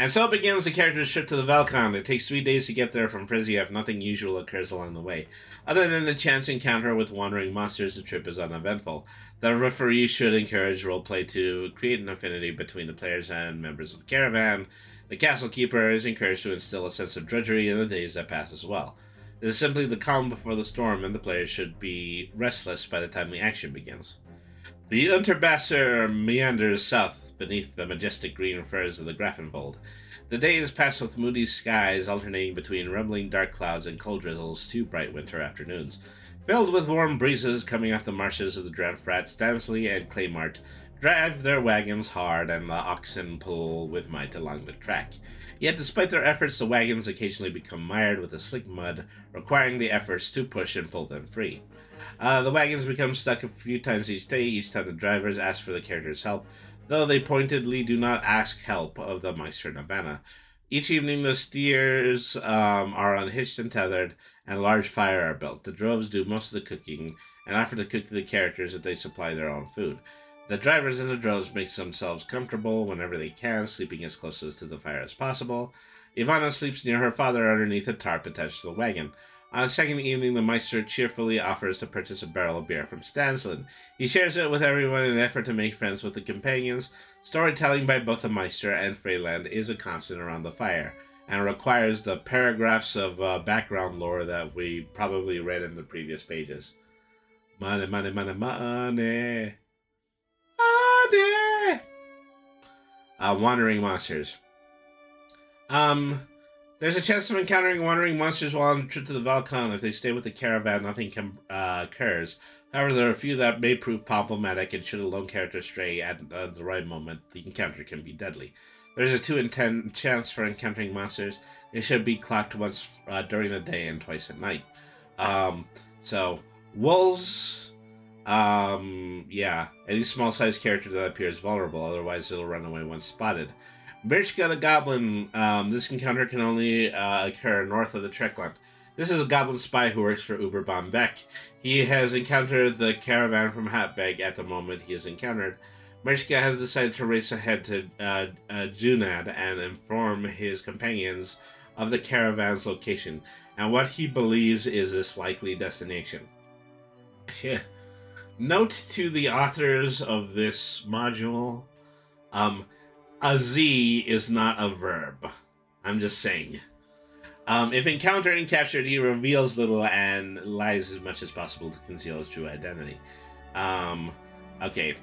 so begins the character's trip to the Valcon. It takes 3 days to get there from Frisia if nothing usual occurs along the way. Other than the chance encounter with wandering monsters, the trip is uneventful. The referee should encourage roleplay to create an affinity between the players and members of the caravan. The castle keeper is encouraged to instill a sense of drudgery in the days that pass as well. It is simply the calm before the storm, and the players should be restless by the time the action begins. The Unterbasser meanders south beneath the majestic green firs of the Grafenwald. The day is passed with moody skies alternating between rumbling dark clouds and cold drizzles, 2 bright winter afternoons. Filled with warm breezes coming off the marshes of the Dranfrat, Stansley and Claymart drive their wagons hard and the oxen pull with might along the track. Yet despite their efforts, the wagons occasionally become mired with the slick mud, requiring the efforts to push and pull them free. The wagons become stuck a few times each day, each time the drivers ask for the character's help, though they pointedly do not ask help of the Meister Navana. Each evening the steers are unhitched and tethered, and a large fire are built. The droves do most of the cooking, and offer to cook the characters if they supply their own food. The drivers and the drones make themselves comfortable whenever they can, sleeping as close to the fire as possible. Ivana sleeps near her father underneath a tarp attached to the wagon. On the second evening, the Meister cheerfully offers to purchase a barrel of beer from Stanslin. He shares it with everyone in an effort to make friends with the companions. Storytelling by both the Meister and Freyland is a constant around the fire, and requires the paragraphs of background lore that we probably read in the previous pages. Money, money, money, money. Money! Wandering monsters. There's a chance of encountering wandering monsters while on a trip to the Valcon. If they stay with the caravan, nothing occurs. However, there are a few that may prove problematic, and should a lone character stray at the right moment, the encounter can be deadly. There's a 2 in 10 chance for encountering monsters. They should be clocked once during the day and twice at night. So, wolves, yeah, any small-sized character that appears vulnerable, otherwise it'll run away once spotted. Birchka the Goblin, this encounter can only occur north of the Treklant. This is a goblin spy who works for Uberbaum Beck. He has encountered the caravan from Hatbeg at the moment he is encountered. Birchka has decided to race ahead to Junad and inform his companions of the caravan's location and what he believes is its likely destination. Note to the authors of this module, a Z is not a verb. I'm just saying. If encountered and captured, he reveals little and lies as much as possible to conceal his true identity. Okay.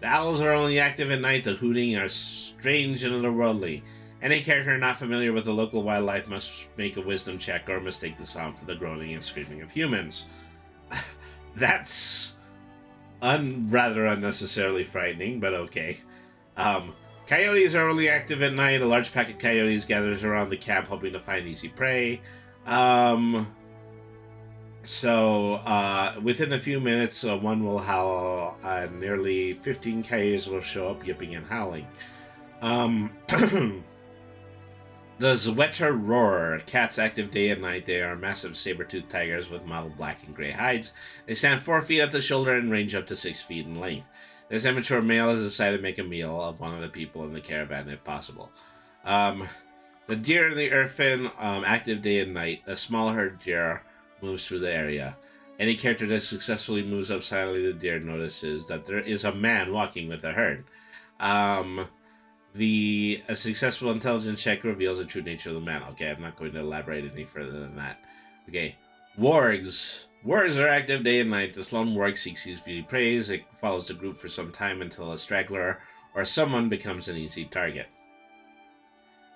The owls are only active at night. The hooting are strange and otherworldly. Any character not familiar with the local wildlife must make a wisdom check or mistake the sound for the groaning and screaming of humans. That's rather unnecessarily frightening, but okay. Coyotes are only active at night. A large pack of coyotes gathers around the camp hoping to find easy prey. Within a few minutes, one will howl, and nearly 15 coyotes will show up yipping and howling. The Zwetter roar. Cats active day and night. They are massive saber-toothed tigers with mottled black and gray hides. They stand 4 feet at the shoulder and range up to 6 feet in length. This immature male has decided to make a meal of one of the people in the caravan if possible. The deer and the Urfin, active day and night. A small herd deer moves through the area. Any character that successfully moves up silently to the deer notices that there is a man walking with the herd. A successful intelligence check reveals the true nature of the man. Okay, I'm not going to elaborate any further than that. Okay, wargs. Wargs are active day and night. The lone warg seeks easy prey. It follows the group for some time until a straggler or someone becomes an easy target.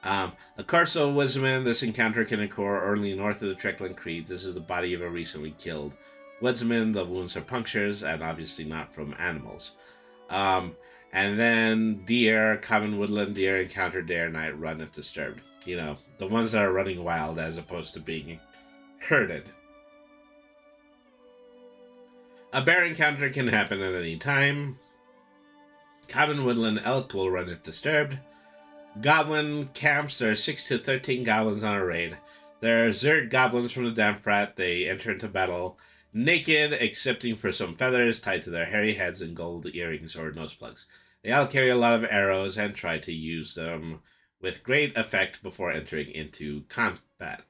A Corso Woodsman. This encounter can occur only north of the Trekland Creek. This is the body of a recently killed woodsman. The wounds are punctures and obviously not from animals. And then deer, common woodland deer, encounter day or night, run if disturbed. You know, the ones that are running wild as opposed to being herded. A bear encounter can happen at any time. Common woodland elk will run if disturbed. Goblin camps. There are 6 to 13 goblins on a raid. There are Zerd goblins from the Damfrat. They enter into battle naked, excepting for some feathers tied to their hairy heads and gold earrings or nose plugs. They all carry a lot of arrows and try to use them with great effect before entering into combat.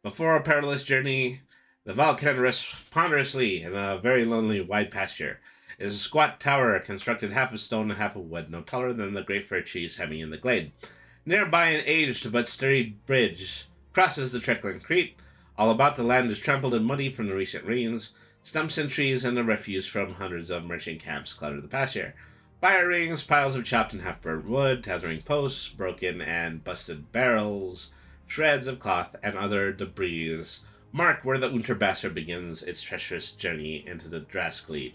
Before a perilous journey, the Valken rests ponderously in a very lonely wide pasture. It is a squat tower constructed half of stone and half of wood, no taller than the great fir trees hemming in the glade. Nearby, an aged but sturdy bridge crosses the Trekland Creek. All about the land is trampled and muddy from the recent rains. Stumps and trees and the refuse from hundreds of merchant camps clutter the pasture. Fire rings, piles of chopped and half-burnt wood, tethering posts, broken and busted barrels, shreds of cloth, and other debris mark where the Unterbasser begins its treacherous journey into the Draskleed.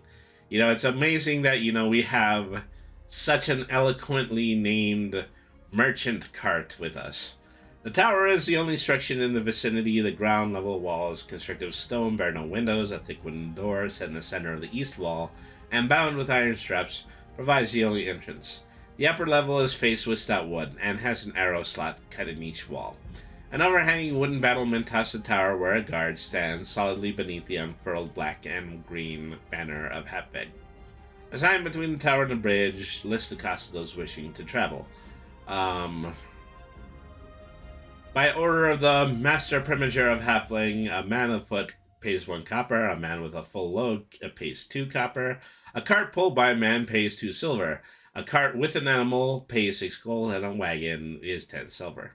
You know, it's amazing that, we have such an eloquently named merchant cart with us. The tower is the only structure in the vicinity. The ground level walls, constructed of stone, bear no windows. A thick wooden door set in the center of the east wall, and bound with iron straps, provides the only entrance. The upper level is faced with stout wood, and has an arrow slot cut in each wall. An overhanging wooden battlement tops the tower, where a guard stands solidly beneath the unfurled black and green banner of Hatbeg. A sign between the tower and the bridge lists the cost of those wishing to travel. By order of the Master Primoger of Halfling, a man afoot pays 1 copper, a man with a full load pays 2 copper, a cart pulled by a man pays 2 silver, a cart with an animal pays 6 gold, and a wagon is 10 silver.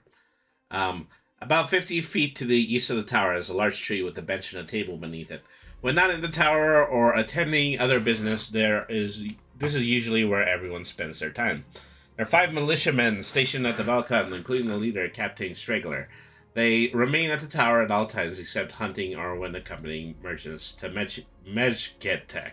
About 50 feet to the east of the tower is a large tree with a bench and a table beneath it. When not in the tower or attending other business, this is usually where everyone spends their time. There are 5 militiamen stationed at the Balkan, including the leader, Captain Straggler. They remain at the tower at all times except hunting or when accompanying merchants to Mejketek.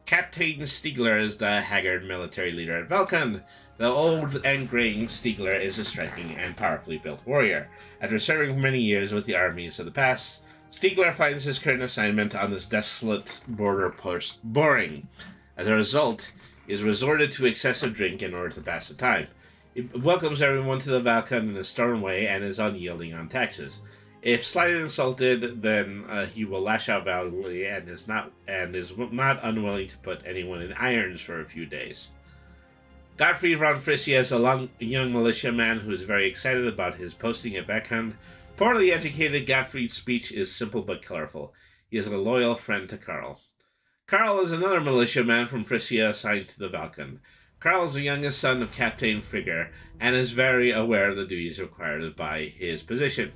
Captain Stiegler is the haggard military leader at Valkand. The old and graying Stiegler is a striking and powerfully built warrior. After serving for many years with the armies of the past, Stiegler finds his current assignment on this desolate border post boring. As a result, he is resorted to excessive drink in order to pass the time. He welcomes everyone to the Valkand in a stern way and is unyielding on taxes. If slightly insulted, then he will lash out violently and is not unwilling to put anyone in irons for a few days. Gottfried von Frisia is a young militiaman who is very excited about his posting at Valkand. Poorly educated, Gottfried's speech is simple but colorful. He is a loyal friend to Karl. Karl is another militiaman from Frisia assigned to the Valkand. Karl is the youngest son of Captain Frigger and is very aware of the duties required by his position.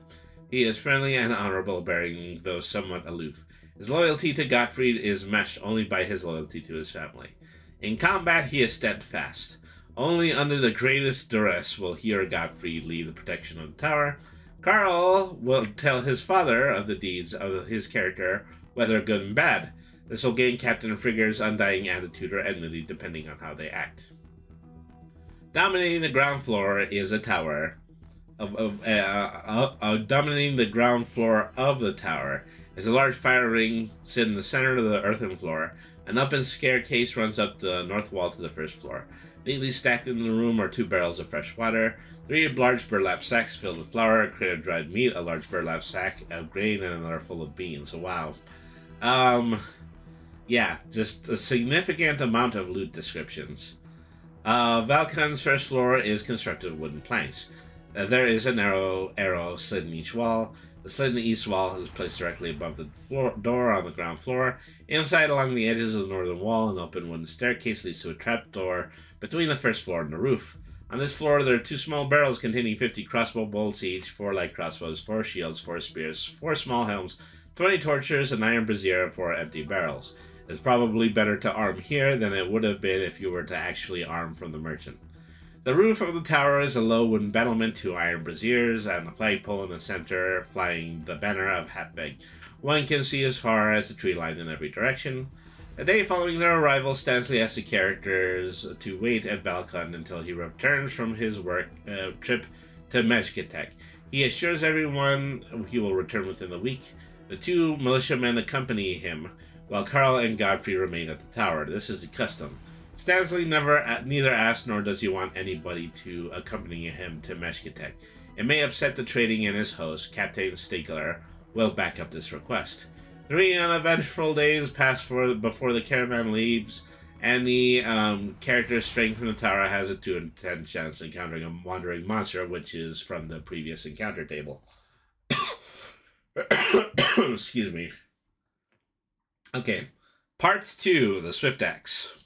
He is friendly and honorable, bearing though somewhat aloof. His loyalty to Gottfried is matched only by his loyalty to his family. In combat, he is steadfast. Only under the greatest duress will he or Gottfried leave the protection of the tower. Karl will tell his father of the deeds of his character, whether good and bad. This will gain Captain Frigger's undying attitude or enmity depending on how they act. Dominating the ground floor is a tower. Dominating the ground floor of the tower is a large fire ring set in the center of the earthen floor. An open staircase runs up the north wall to the first floor. Neatly stacked in the room are 2 barrels of fresh water, 3 large burlap sacks filled with flour, a crate of dried meat, a large burlap sack of grain, and another full of beans. Wow. Yeah, just a significant amount of loot descriptions. Valkand's first floor is constructed of wooden planks. There is a narrow arrow slit in each wall. The slit in the east wall is placed directly above the door on the ground floor. Inside, along the edges of the northern wall, an open wooden staircase leads to a trapdoor between the first floor and the roof. On this floor, there are 2 small barrels containing 50 crossbow bolts each, 4 light crossbows, 4 shields, 4 spears, 4 small helms, 20 torches, an iron brazier, and 4 empty barrels. It's probably better to arm here than it would have been if you were to actually arm from the merchant. The roof of the tower is a low wooden battlement, 2 iron braziers, and a flagpole in the center flying the banner of Hatveg. One can see as far as the tree line in every direction. The day following their arrival, Stanley asks the characters to wait at Valkand until he returns from his trip to Mejketek. He assures everyone he will return within the week. The 2 militiamen accompany him, while Karl and Godfrey remain at the tower. This is the custom. Stanley neither asks nor does he want anybody to accompany him to Mejketek. It may upset the trading, and his host, Captain Stiegler, will back up this request. 3 uneventful days pass before the caravan leaves, and the character straying from the tower has a 2 in 10 chance of encountering a wandering monster, which is from the previous encounter table. Excuse me. Okay. Part 2, the Swift Axe.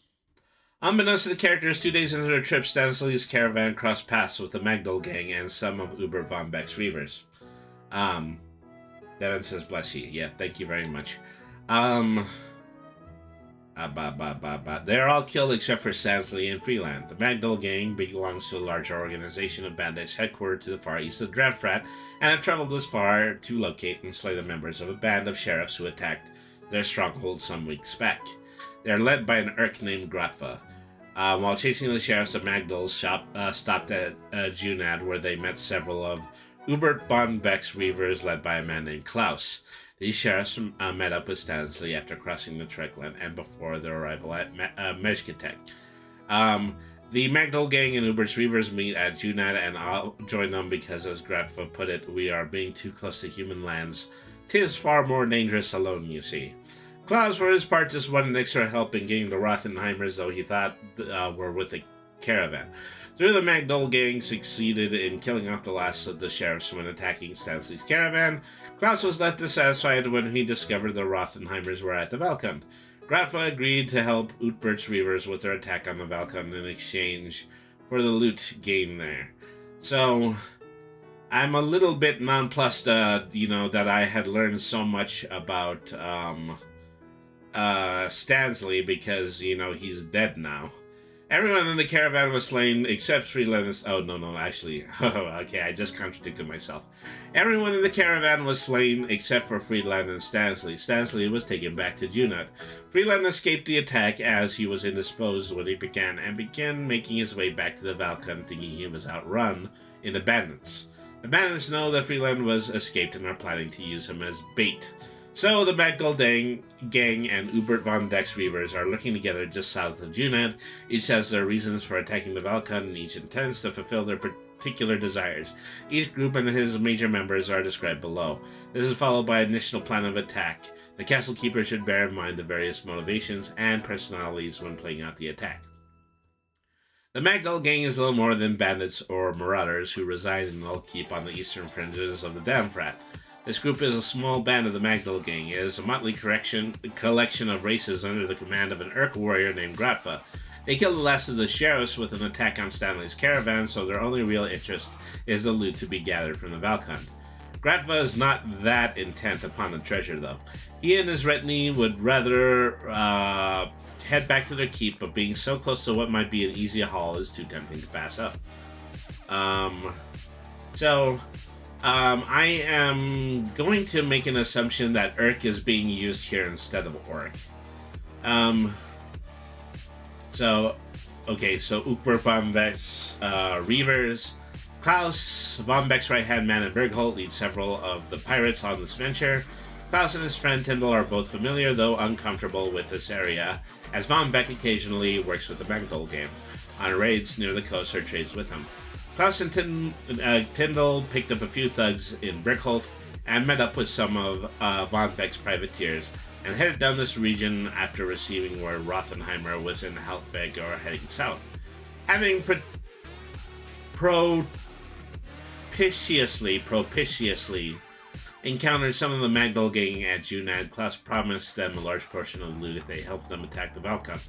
Unbeknownst to the characters, 2 days into their trip, Stanley's caravan crossed paths with the Magdal gang and some of Uber von Beck's reavers. Devin says, bless you. Yeah, thank you very much. They're all killed except for Stanley and Freeland. The Magdal gang belongs to a larger organization of bandits headquartered to the far east of Dramfrat, and have traveled this far to locate and slay the members of a band of sheriffs who attacked their stronghold some weeks back. They are led by an Urk named Grotva. While chasing the sheriffs, the Magdals stopped at Junad, where they met several of Hubert von Beck's reavers led by a man named Klaus. These sheriffs met up with Stanley after crossing the Treklant and before their arrival at Mejketek. The Magdal gang and Hubert's reavers meet at Junad, and I'll join them because, as Grotva put it, we are being too close to human lands. 'Tis far more dangerous alone, you see. Klaus, for his part, just wanted extra help in getting the Rothenheimers, though he thought were with a caravan. Through the Magdal gang succeeded in killing off the last of the sheriffs when attacking Stanley's caravan. Klaus was left dissatisfied when he discovered the Rothenheimers were at the Valkund. Gratva agreed to help Utbert's Reavers with their attack on the Valkund in exchange for the loot gained there. So, I'm a little bit nonplussed, that I had learned so much about Stanley because, he's dead now. Everyone in the caravan was slain except Friedland. Oh, no, actually. Okay, I just contradicted myself. Everyone in the caravan was slain except for Friedland and Stanley. Stanley was taken back to Junod. Friedland escaped the attack as he was indisposed when he began making his way back to the Valkund, thinking he was outrun in the bandits. The bandits know that Friedland was escaped and are planning to use him as bait. So the Magdal gang and Ubert von Deck's Reavers are lurking together just south of Junad. Each has their reasons for attacking the Valkund, and each intends to fulfill their particular desires. Each group and his major members are described below. This is followed by an initial plan of attack. The castle keeper should bear in mind the various motivations and personalities when playing out the attack. The Magdal gang is little more than bandits or marauders who reside in Null Keep on the eastern fringes of the Damfrat. This group is a small band of the Magdal gang. It is a motley collection of races under the command of an Urk warrior named Gratva. They killed the last of the sheriffs with an attack on Stanley's caravan, so their only real interest is the loot to be gathered from the Valkund. Gratva is not that intent upon the treasure, though. He and his retinue would rather head back to their keep, but being so close to what might be an easy haul is too tempting to pass up. I am going to make an assumption that Urk is being used here instead of Orc. So Ukber von Beck's Reavers. Klaus, von Beck's right-hand man, and Bergholt lead several of the pirates on this venture. Klaus and his friend Tyndall are both familiar, though uncomfortable with this area, as von Beck occasionally works with the Magdal gang on raids near the coast or trades with them. Klaus and Tyndall picked up a few thugs in Bergholt and met up with some of von Beck's privateers and headed down this region after receiving where Rothenheimer was in Haltweg or heading south. Having propitiously encountered some of the Magdal gang at Junad, Klaus promised them a large portion of the loot if they helped them attack the Valkund.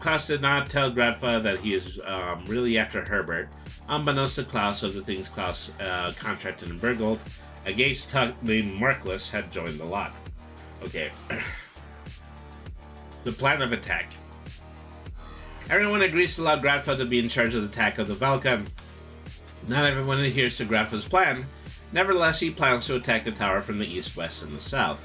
Klaus did not tell Gratva that he is really after Herbert. Unbeknownst to Klaus of the things Klaus contracted in Bergholt, a gay tug named Markless had joined the lot. Okay. The plan of attack. Everyone agrees to allow Gratva to be in charge of the attack of the Valkund. Not everyone adheres to Gratva's plan. Nevertheless, he plans to attack the tower from the east, west, and the south.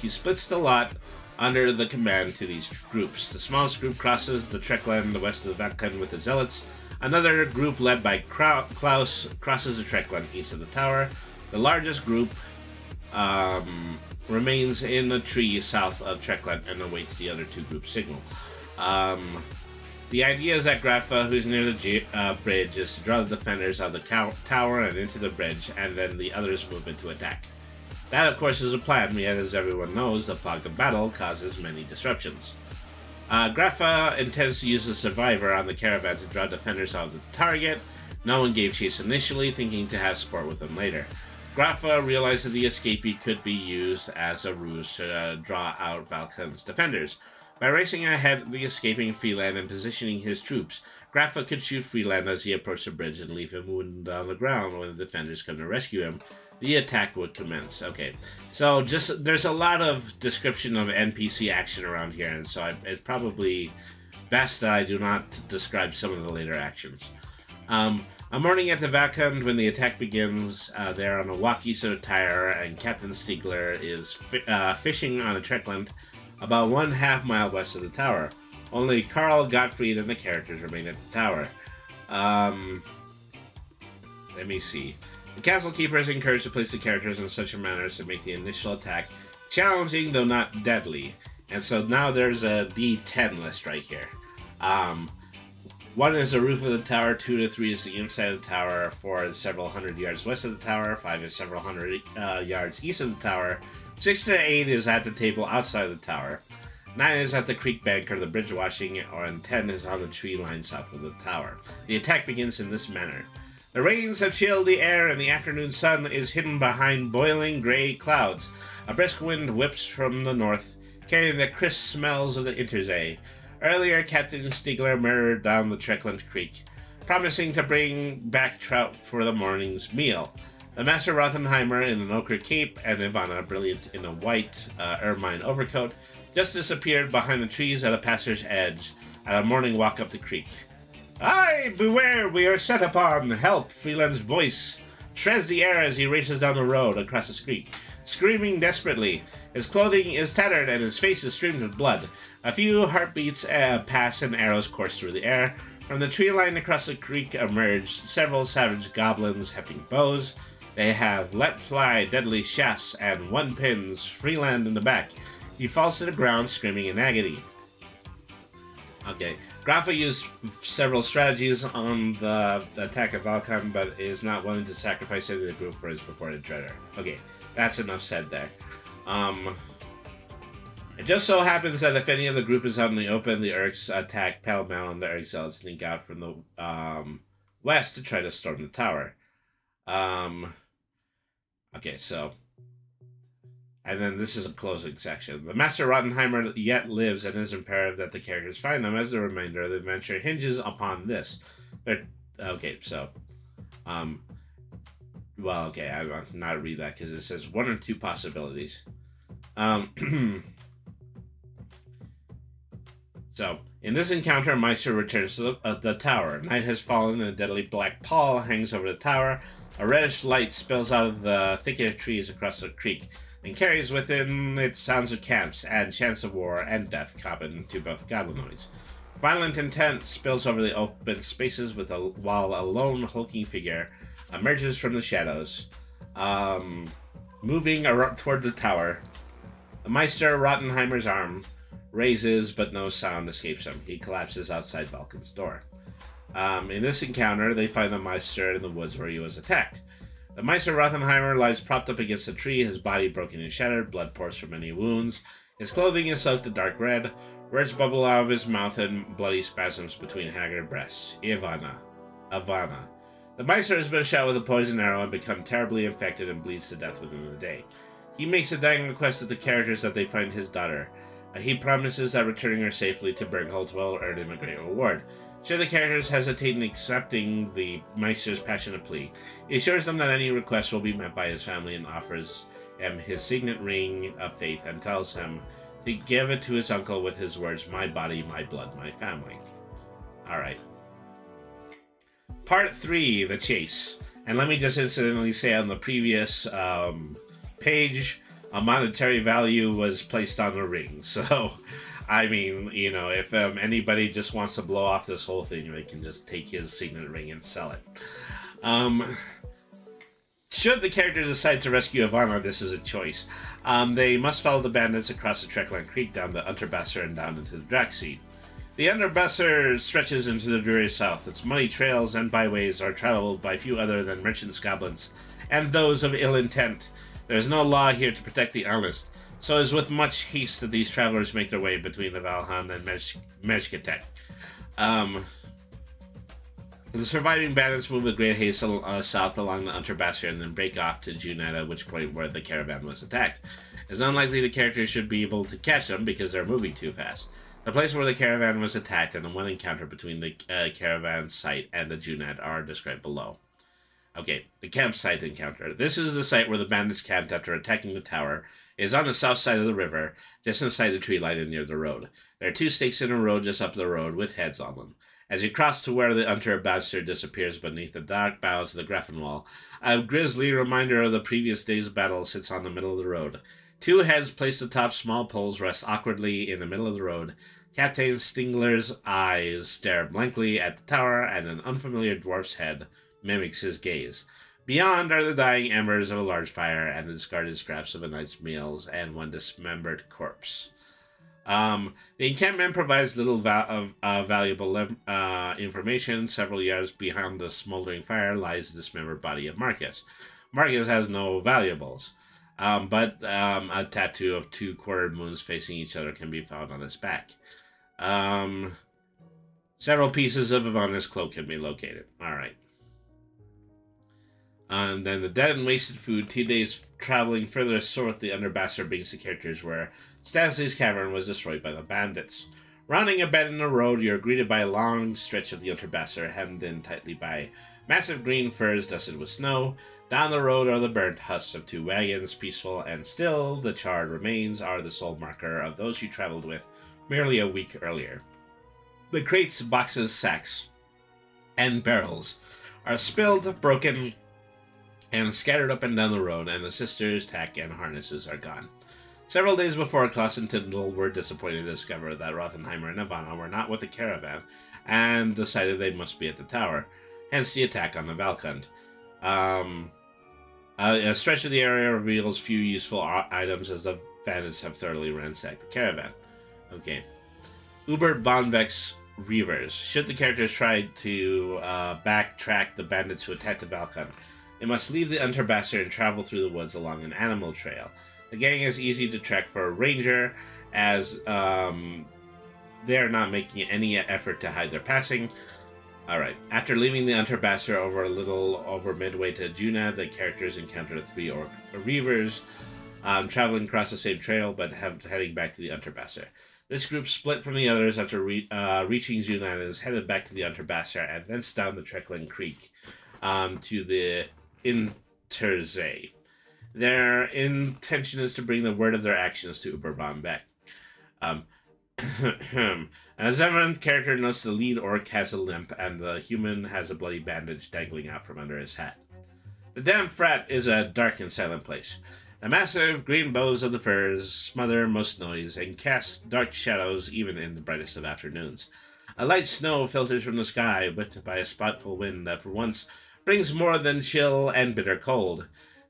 He splits the lot under the command to these groups. The smallest group crosses the Treklant in the west of the Valkund with the Zealots. Another group led by Klaus crosses the Treklant east of the tower. The largest group remains in a tree south of Treklant and awaits the other two groups' signal. The idea is that Gratva, who's near the bridge, is to draw the defenders out of the tower and into the bridge, and then the others move into attack. That, of course, is a plan, yet as everyone knows, the fog of battle causes many disruptions. Gratva intends to use the survivor on the caravan to draw defenders out of the target. No one gave chase initially, thinking to have sport with them later. Gratva realized that the escapee could be used as a ruse to draw out Valkund's defenders. By racing ahead of the escaping Freeland and positioning his troops, Gratva could shoot Freeland as he approached the bridge and leave him wounded on the ground. When the defenders come to rescue him, the attack would commence. Okay, so there's a lot of description of NPC action around here, and so it's probably best that I do not describe some of the later actions. A morning at the Valkund, when the attack begins, they're on a walk east of the tower, and Captain Stiegler is fishing on a Treklant about 1/2 mile west of the tower. Only Karl, Gottfried, and the characters remain at the tower. Let me see. The castle keeper is encouraged to place the characters in such a manner as to make the initial attack challenging, though not deadly. And so now there's a D10 list right here. 1 is the roof of the tower, 2 to 3 is the inside of the tower, 4 is several hundred yards west of the tower, 5 is several hundred yards east of the tower, 6 to 8 is at the table outside the tower. 9 is at the creek bank or the bridge washing, and 10 is on the tree line south of the tower. The attack begins in this manner. The rains have chilled the air, and the afternoon sun is hidden behind boiling gray clouds. A brisk wind whips from the north, carrying the crisp smells of the Interzee. Earlier, Captain Stiegler murdered down the Treklant Creek, promising to bring back trout for the morning's meal. The Master Rothenheimer in an ochre cape and Ivana, brilliant in a white ermine overcoat, just disappeared behind the trees at a passer's edge at a morning walk up the creek. "Aye, beware, we are set upon! Help!" Freeland's voice shreds the air as he races down the road across the creek, screaming desperately. His clothing is tattered and his face is streamed with blood. A few heartbeats pass and arrows course through the air. From the tree line across the creek emerge several savage goblins hefting bows. They have let fly deadly shafts and one pins Freeland in the back. He falls to the ground, screaming in agony. Okay, Graffa used several strategies on the attack of Valkan, but is not willing to sacrifice any of the group for his purported treasure. Okay, that's enough said there. It just so happens that if any of the group is out in the open, the Urks attack pell-mell and the Urks sneak out from the west to try to storm the tower. Okay, so... And then this is a closing section. The Master Rottenheimer yet lives, and it is imperative that the characters find them, as the remainder of the adventure hinges upon this. Okay, so... well, okay, I will not read that, because it says one or two possibilities. So, in this encounter, Meister returns to the tower. Night has fallen, and a deadly black pall hangs over the tower. A reddish light spills out of the thicket of trees across the creek, and carries within it sounds of camps and chants of war and death common to both goblinoids. Violent intent spills over the open spaces while a lone hulking figure emerges from the shadows, moving toward the tower. The Meister Rottenheimer's arm raises, but no sound escapes him. He collapses outside Vulcan's door. In this encounter, they find the Meister in the woods where he was attacked. The Meister Rothenheimer lies propped up against a tree, his body broken and shattered, blood pours from many wounds. His clothing is soaked a dark red, words bubble out of his mouth in bloody spasms between haggard breasts. Ivana. The Meister has been shot with a poison arrow and become terribly infected and bleeds to death within a day. He makes a dying request of the characters that they find his daughter. He promises that returning her safely to Bergholt will earn him a great reward. Should the characters hesitate in accepting the Meister's passionate plea, he assures them that any request will be met by his family and offers him his signet ring of faith and tells him to give it to his uncle with his words, "My body, my blood, my family." Alright. Part 3, The Chase. And let me just incidentally say on the previous page, a monetary value was placed on the ring. So, I mean, you know, if anybody just wants to blow off this whole thing, they can just take his signet ring and sell it. Should the characters decide to rescue Ivana, this is a choice. They must follow the bandits across the Treklant Creek, down the Unterbasser, and down into the Draxseed. The Unterbasser stretches into the dreary south. Its muddy trails and byways are traveled by few other than merchants, goblins, and those of ill intent. There is no law here to protect the honest, so it is with much haste that these travelers make their way between the Valhan and Mezhketek. The surviving bandits move with great haste south along the Unterbasser and then break off to Junad, at which point where the caravan was attacked. It's unlikely the characters should be able to catch them because they're moving too fast. The place where the caravan was attacked and the one encounter between the caravan site and the Junad are described below. Okay, the campsite encounter. This is the site where the bandits camped after attacking the tower. It is on the south side of the river, just inside the tree line and near the road. There are two stakes in a row just up the road with heads on them. As you cross to where the Unterbasser disappears beneath the dark boughs of the Grafenwall, a grisly reminder of the previous day's battle sits on the middle of the road. Two heads placed atop small poles rest awkwardly in the middle of the road. Captain Stingler's eyes stare blankly at the tower, and an unfamiliar dwarf's head mimics his gaze. Beyond are the dying embers of a large fire and the discarded scraps of a night's meals and one dismembered corpse. The encampment provides little valuable information. Several yards behind the smoldering fire lies the dismembered body of Marcus. Marcus has no valuables. but a tattoo of 2 quartered moons facing each other can be found on his back. Several pieces of Ivana's cloak can be located. Alright. Then the dead and wasted food. 2 days traveling further south, the Underbasser brings the characters where Stanley's cavern was destroyed by the bandits. Rounding a bend in the road, you're greeted by a long stretch of the Underbasser, hemmed in tightly by massive green firs dusted with snow. Down the road are the burnt husks of 2 wagons, peaceful and still. The charred remains are the sole marker of those you traveled with merely a week earlier. The crates, boxes, sacks, and barrels are spilled, broken, and scattered up and down the road, and the sisters' tack and harnesses are gone. Several days before, Klaus and Tyndall were disappointed to discover that Rothenheimer and Ivana were not with the caravan, and decided they must be at the tower, hence the attack on the Valkund. A stretch of the area reveals few useful items as the bandits have thoroughly ransacked the caravan. Okay. Hubert von Vecht's Reavers. Should the characters try to backtrack the bandits who attacked the Valkund, they must leave the Unterbasser and travel through the woods along an animal trail. The gang is easy to track for a ranger, as they are not making any effort to hide their passing. Alright, after leaving the Unterbasser over midway to Juna, the characters encounter 3 orc reavers, traveling across the same trail, but heading back to the Unterbasser. This group split from the others after reaching Juna and is headed back to the Unterbasser and thence down the Treklant Creek to the Interzee. Their intention is to bring the word of their actions to Uber von Beck. As every character notes, the lead orc has a limp, and the human has a bloody bandage dangling out from under his hat. The damn frat is a dark and silent place. The massive green boughs of the firs smother most noise and cast dark shadows even in the brightest of afternoons. A light snow filters from the sky, whipped by a spiteful wind that for once brings more than chill and bitter cold.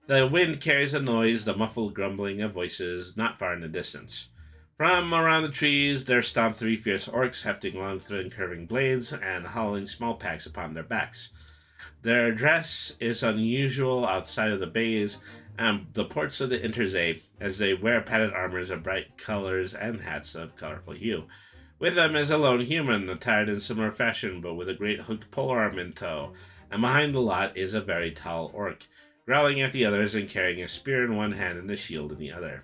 The wind carries a noise, the muffled grumbling of voices not far in the distance. From around the trees there stomp 3 fierce orcs, hefting long thin curving blades and hauling small packs upon their backs. Their dress is unusual outside of the bays and the ports of the Interzee, as they wear padded armors of bright colors and hats of colorful hue. With them is a lone human, attired in similar fashion, but with a great hooked polearm in tow, and behind the lot is a very tall orc, growling at the others and carrying a spear in one hand and a shield in the other.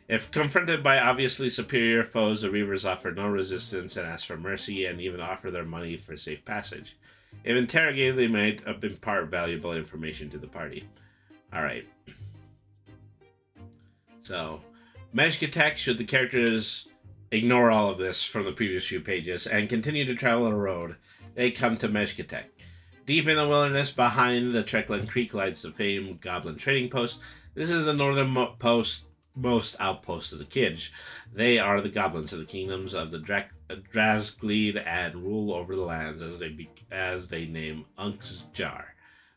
If confronted by obviously superior foes, the Reavers offer no resistance and ask for mercy, and even offer their money for safe passage. If interrogated, they might impart valuable information to the party. Alright. So, magic attack, should the characters ignore all of this from the previous few pages and continue to travel a road, they come to magic attack. Deep in the wilderness behind the Treklant Creek lies the famed Goblin Trading Post. This is the northernmost outpost of the Kidge. They are the goblins of the kingdoms of the Drasgleed and rule over the lands as they name Unksjar.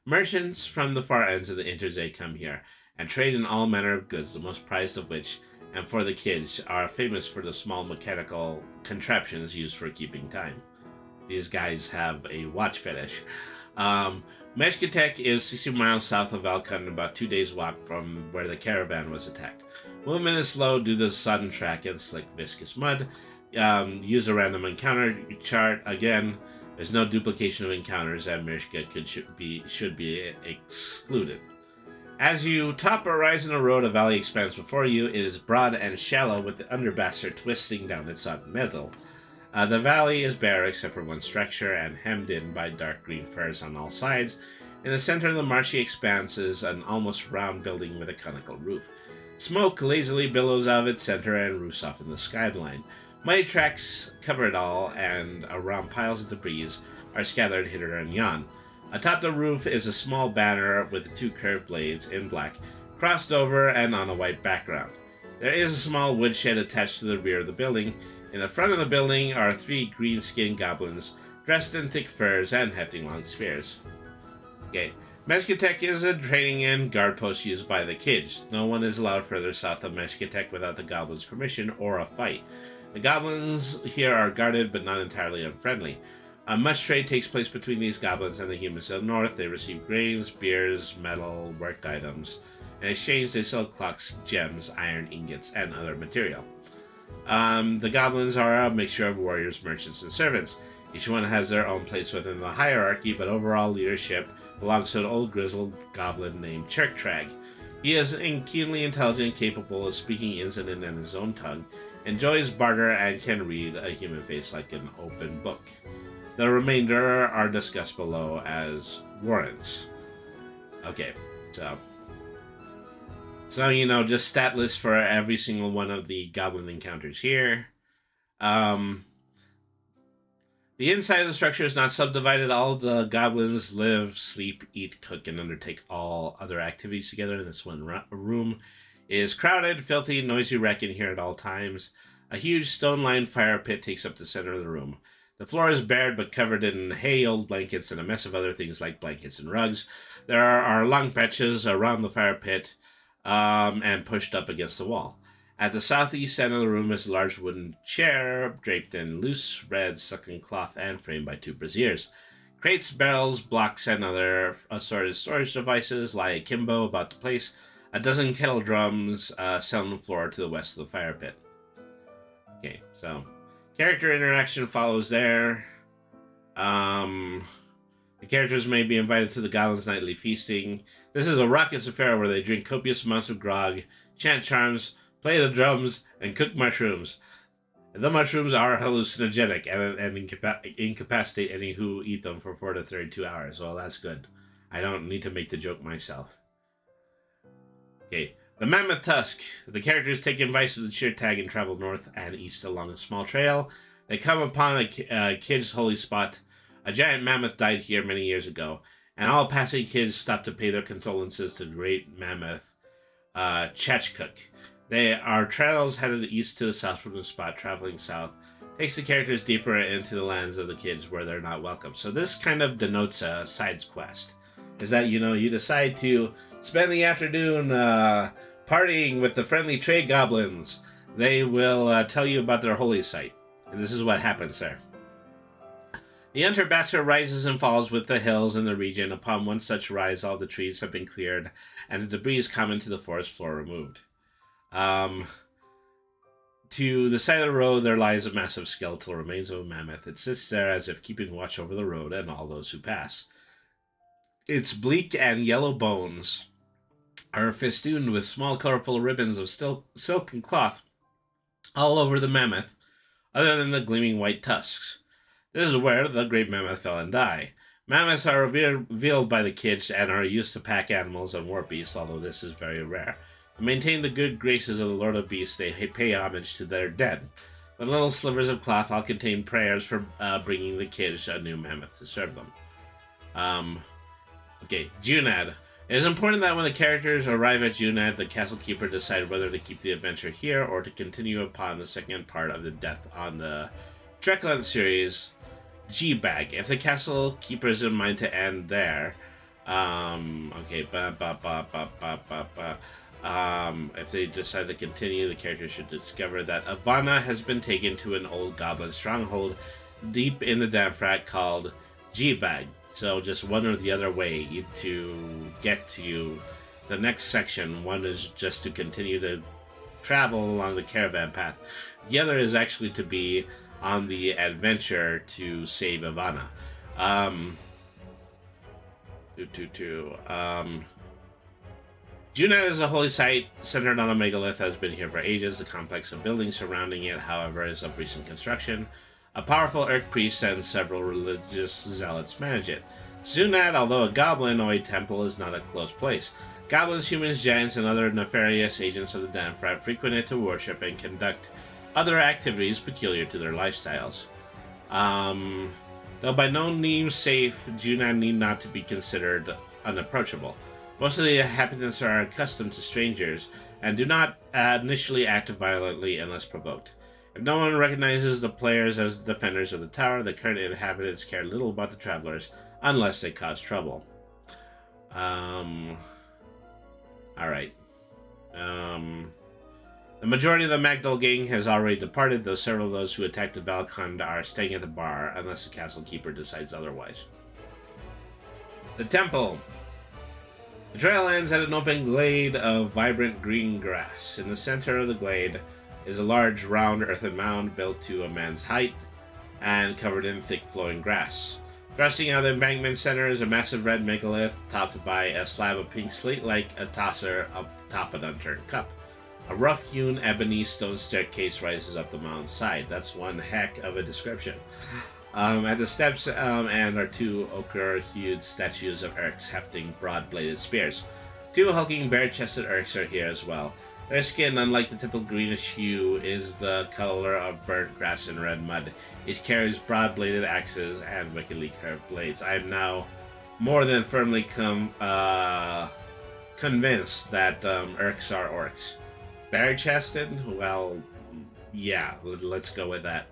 Merchants from the far ends of the Interzee come here and trade in all manner of goods, the most prized of which, and for the Kidge, are famous for the small mechanical contraptions used for keeping time. These guys have a watch fetish. Meshkatek is 60 miles south of Valkund, about 2 days' walk from where the caravan was attacked. Movement is slow due to the sodden track and slick, viscous mud. Use a random encounter chart. Again, there's no duplication of encounters, and Meshka should be excluded. As you top or rise in a road, a valley expands before you. It is broad and shallow, with the Underbasser twisting down its middle. The valley is bare except for one structure and hemmed in by dark green firs on all sides. In the center of the marshy expanse is an almost round building with a conical roof. Smoke lazily billows out of its center and roofs off in the skyline. Muddy tracks cover it all, and around piles of debris are scattered here and yon. Atop the roof is a small banner with 2 curved blades in black, crossed over and on a white background. There is a small woodshed attached to the rear of the building. In the front of the building are 3 green-skinned goblins, dressed in thick furs and hefting long spears. Okay, Meshkatek is a trading and guard post used by the Kidge. No one is allowed further south of Meshkatek without the goblins' permission or a fight. The goblins here are guarded but not entirely unfriendly. Much trade takes place between these goblins and the humans of the north. They receive grains, beers, metal, worked items, In exchange, they sell clocks, gems, iron ingots, and other material. The goblins are a mixture of warriors, merchants, and servants. Each one has their own place within the hierarchy, but overall leadership belongs to an old grizzled goblin named Treklant. He is keenly intelligent, capable of speaking incident in his own tongue, enjoys barter, and can read a human face like an open book. The remainder are discussed below as warrants. Okay, so you know, just stat list for every single one of the goblin encounters here. The inside of the structure is not subdivided. All of the goblins live, sleep, eat, cook, and undertake all other activities together in this one room. It is crowded, filthy, noisy wreck in here at all times. A huge stone-lined fire pit takes up the center of the room. The floor is bared but covered in hay, old blankets, and a mess of other things like blankets and rugs. There are long benches around the fire pit and pushed up against the wall. At the southeast end of the room is a large wooden chair draped in loose red sucking cloth and framed by 2 braziers. Crates, barrels, blocks, and other assorted storage devices lie akimbo about the place. A dozen kettle drums sit on the floor to the west of the fire pit. Okay, so character interaction follows there. The characters may be invited to the goblins' nightly feasting. This is a raucous affair where they drink copious amounts of grog, chant charms, play the drums, and cook mushrooms. The mushrooms are hallucinogenic and incapacitate any who eat them for 4 to 32 hours. Well, that's good. I don't need to make the joke myself. Okay, the Mammoth Tusk. The characters take advice of the cheer tag and travel north and east along a small trail. They come upon a kid's holy spot. A giant mammoth died here many years ago, and all passing kids stop to pay their condolences to the great mammoth Chachkuk. They are trails headed east to the south from the spot. Traveling south takes the characters deeper into the lands of the kids where they're not welcome. So this kind of denotes a side quest. Is that, you know, you decide to spend the afternoon partying with the friendly trade goblins. They will tell you about their holy site. And this is what happens there. The Unterbasser rises and falls with the hills in the region. Upon one such rise, all the trees have been cleared, and the debris common to the forest floor removed. To the side of the road, there lies a massive skeletal remains of a mammoth. It sits there as if keeping watch over the road and all those who pass. Its bleak and yellow bones are festooned with small colorful ribbons of silk and cloth all over the mammoth, other than the gleaming white tusks. This is where the great mammoth fell and died. Mammoths are revealed by the kids and are used to pack animals and war beasts, although this is very rare. To maintain the good graces of the Lord of Beasts, they pay homage to their dead. The little slivers of cloth all contain prayers for bringing the kids a new mammoth to serve them. Okay, Junad. It is important that when the characters arrive at Junad, the castle keeper decide whether to keep the adventure here or to continue upon the second part of the Death on the Treklant series, G-Bag. If the castle keeper is in mind to end there, if they decide to continue, the character should discover that Ivana has been taken to an old goblin stronghold deep in the Damfrat called G-Bag. So just one or the other way to get to the next section. One is just to continue to travel along the caravan path. The other is actually to be on the adventure to save Ivana. Junad is a holy site centered on a megalith that has been here for ages. The complex of buildings surrounding it, however, is of recent construction. A powerful Urk priest and several religious zealots manage it. Junad, although a goblinoid temple, is not a closed place. Goblins, humans, giants, and other nefarious agents of the Damfrat frequent it to worship and conduct other activities peculiar to their lifestyles. Though by no means safe, Junad need not to be considered unapproachable. Most of the inhabitants are accustomed to strangers and do not initially act violently unless provoked. If no one recognizes the players as defenders of the tower, the current inhabitants care little about the travelers unless they cause trouble. Alright. The majority of the Magdal gang has already departed, though several of those who attacked the Valkund are staying at the bar unless the castle keeper decides otherwise. The temple. The trail ends at an open glade of vibrant green grass. In the center of the glade is a large round earthen mound built to a man's height and covered in thick flowing grass. Thrusting out of the embankment center is a massive red megalith topped by a slab of pink slate like a tosser atop an unturned cup. A rough-hewn ebony stone staircase rises up the mountain's side. That's one heck of a description. At the steps and are two ochre-hued statues of Urks hefting broad-bladed spears. Two hulking bare-chested Urks are here as well. Their skin, unlike the typical greenish hue, is the color of burnt grass and red mud. Each carries broad-bladed axes and wickedly curved blades. I am now more than firmly convinced that Urks are orcs. Bare-chested? Well, yeah, let's go with that.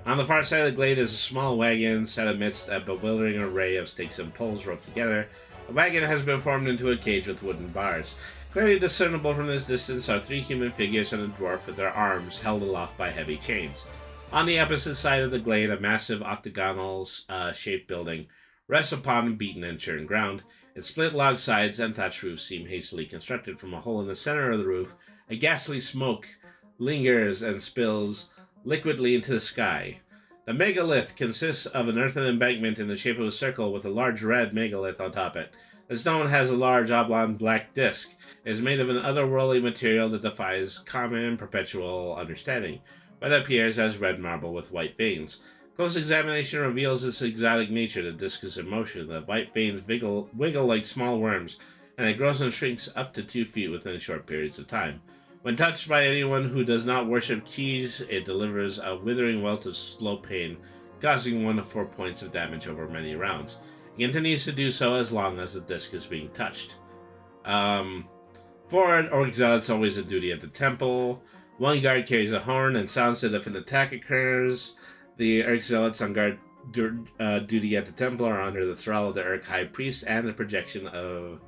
On the far side of the glade is a small wagon set amidst a bewildering array of stakes and poles roped together. The wagon has been formed into a cage with wooden bars. Clearly discernible from this distance are three human figures and a dwarf with their arms held aloft by heavy chains. On the opposite side of the glade, a massive octagonal-shaped building rests upon beaten and churned ground. Its split log sides and thatched roof seem hastily constructed. From a hole in the center of the roof, a ghastly smoke lingers and spills liquidly into the sky. The megalith consists of an earthen embankment in the shape of a circle with a large red megalith on top of it. The stone has a large oblong black disc. It is made of an otherworldly material that defies common perpetual understanding, but appears as red marble with white veins. Close examination reveals its exotic nature. The disc is in motion. The white veins wiggle like small worms, and it grows and shrinks up to 2 feet within short periods of time. When touched by anyone who does not worship keys, it delivers a withering welt of slow pain, causing 1 to 4 points of damage over many rounds. It continues to do so as long as the disc is being touched. For an orc zealot's always a duty at the temple. One guard carries a horn and sounds it if an attack occurs. The orc zealots on guard duty at the temple are under the thrall of the orc high priest and the projection of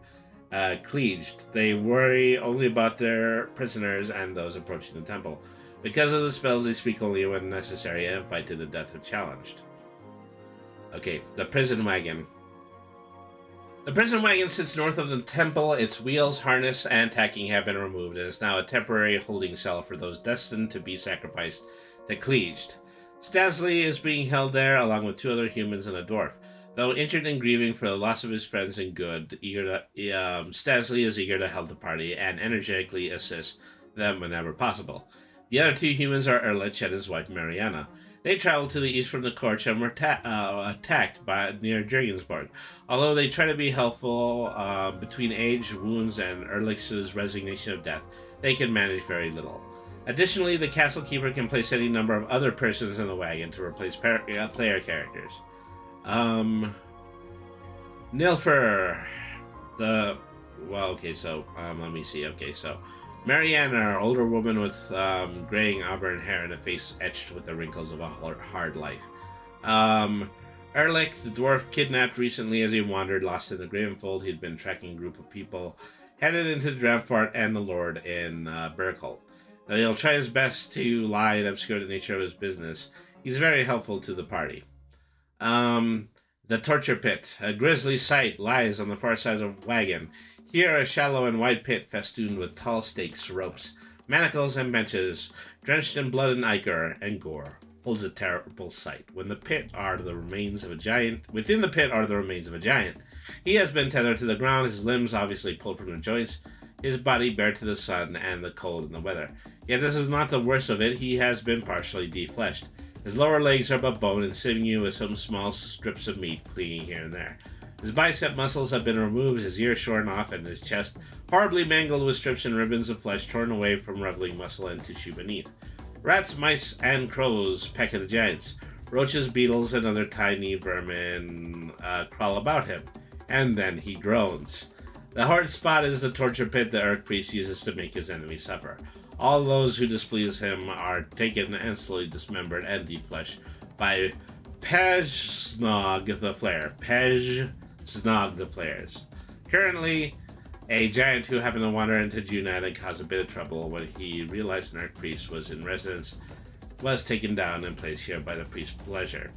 Cleaged. They worry only about their prisoners and those approaching the temple. Because of the spells, they speak only when necessary and fight to the death if challenged. Okay, the prison wagon. The prison wagon sits north of the temple. Its wheels, harness, and tacking have been removed and is now a temporary holding cell for those destined to be sacrificed to Cleaged. Stansley is being held there along with 2 other humans and a dwarf. Though injured and grieving for the loss of his friends and good, Stansley is eager to help the party and energetically assist them whenever possible. The other 2 humans are Erlich and his wife Mariana. They traveled to the east from the Corch and were attacked by near Jurgensborg. Although they try to be helpful, between age, wounds, and Erlich's resignation of death, they can manage very little. Additionally, the castle keeper can place any number of other persons in the wagon to replace player characters. Nilfer, let me see. Okay, so Mariana, older woman with graying auburn hair and a face etched with the wrinkles of a hard life. Erlich, the dwarf kidnapped recently as he wandered lost in the Gravenfold. He'd been tracking a group of people headed into the Dramfort and the Lord in Berkholt. Though he'll try his best to lie and obscure the nature of his business, he's very helpful to the party. The torture pit. A grisly sight lies on the far side of the wagon. Here, a shallow and wide pit festooned with tall stakes, ropes, manacles, and benches, drenched in blood and ichor and gore, holds a terrible sight. Within the pit are the remains of a giant. He has been tethered to the ground, his limbs obviously pulled from the joints, his body bare to the sun and the cold and the weather. Yet this is not the worst of it. He has been partially defleshed. His lower legs are but bone and sinew with some small strips of meat clinging here and there. His bicep muscles have been removed, his ear shorn off, and his chest horribly mangled with strips and ribbons of flesh torn away from reveling muscle and tissue beneath. Rats, mice, and crows peck at the giants. Roaches, beetles, and other tiny vermin crawl about him, and then he groans. The hard spot is the torture pit the Orc Priest uses to make his enemies suffer. All those who displease him are taken and slowly dismembered and defleshed by Pejsnog the Flare. Pejsnog the Flares. Currently, a giant who happened to wander into Junad and cause a bit of trouble when he realized an Orc Priest was in residence was taken down and placed here by the priest's pleasure.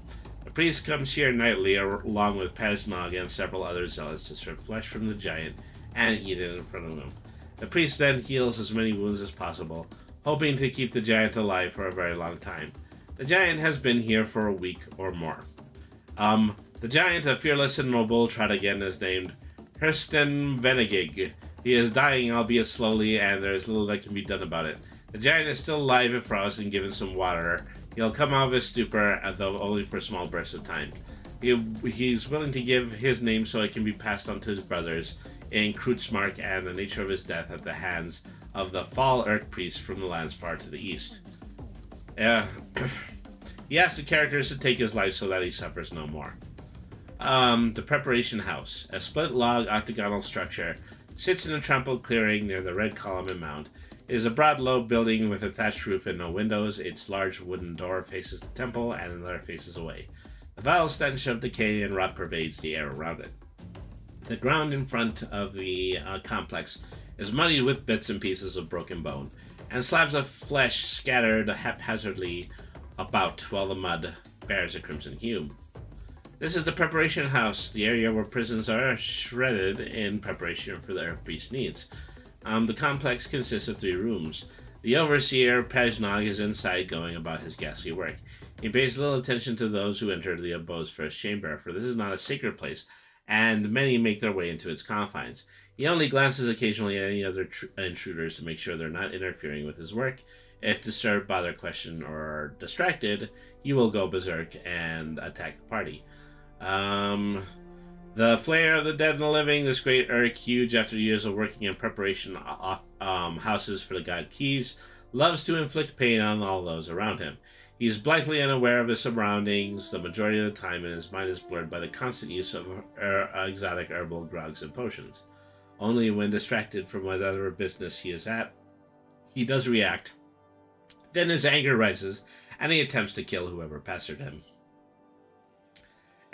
The priest comes here nightly along with Pajnog and several other zealots to strip flesh from the giant and eat it in front of him. The priest then heals as many wounds as possible, hoping to keep the giant alive for a very long time. The giant has been here for a week or more. The giant, a fearless and noble Tradagen, is named Hersten Venegig. He is dying, albeit slowly, and there is little that can be done about it. The giant is still alive if frozen and given some water. He'll come out of his stupor, though only for small bursts of time. He's willing to give his name so it can be passed on to his brothers in Kreutzmark, and the nature of his death at the hands of the Fall Urk priest from the lands far to the east. He asks the characters to take his life so that he suffers no more. The Preparation House, a split log octagonal structure, sits in a trampled clearing near the Red Column and Mound. It is a broad, low building with a thatched roof and no windows. Its large wooden door faces the temple and another faces away. The foul stench of decay and rot pervades the air around it. The ground in front of the complex is muddied with bits and pieces of broken bone, and slabs of flesh scattered haphazardly about while the mud bears a crimson hue. This is the Preparation House, the area where prisons are shredded in preparation for their priest needs. The complex consists of 3 rooms. The overseer, Pajnog, is inside going about his ghastly work. He pays little attention to those who enter the abode's first chamber, for this is not a sacred place, and many make their way into its confines. He only glances occasionally at any other intruders to make sure they're not interfering with his work. If disturbed, bothered, questioned, or distracted, he will go berserk and attack the party. The Flayer of the Dead and the Living, this great Urk, huge after years of working in preparation houses for the god Keys, loves to inflict pain on all those around him. He is blithely unaware of his surroundings the majority of the time, and his mind is blurred by the constant use of exotic herbal drugs and potions. Only when distracted from whatever business he is at, he does react. Then his anger rises, and he attempts to kill whoever pestered him.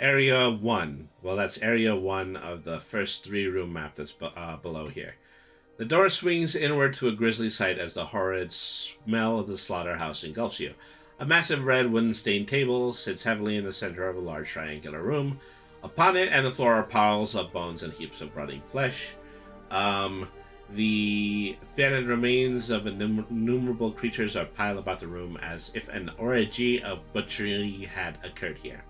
Area 1. Well, that's Area 1 of the first 3-room map that's below here. The door swings inward to a grisly sight as the horrid smell of the slaughterhouse engulfs you. A massive red wooden-stained table sits heavily in the center of a large triangular room. Upon it and the floor are piles of bones and heaps of rotting flesh. The fattened remains of innumerable creatures are piled about the room as if an orgy of butchery had occurred here.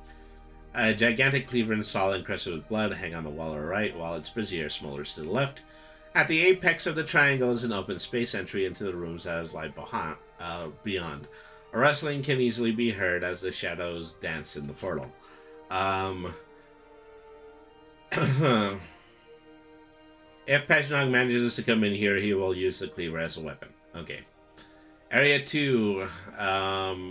A gigantic cleaver and saw encrusted with blood hang on the wall on the right, while its brazier smolders to the left. At the apex of the triangle is an open space entry into the rooms that is lie beyond. A rustling can easily be heard as the shadows dance in the portal. If Pajnog manages to come in here, he will use the cleaver as a weapon. Okay. Area 2.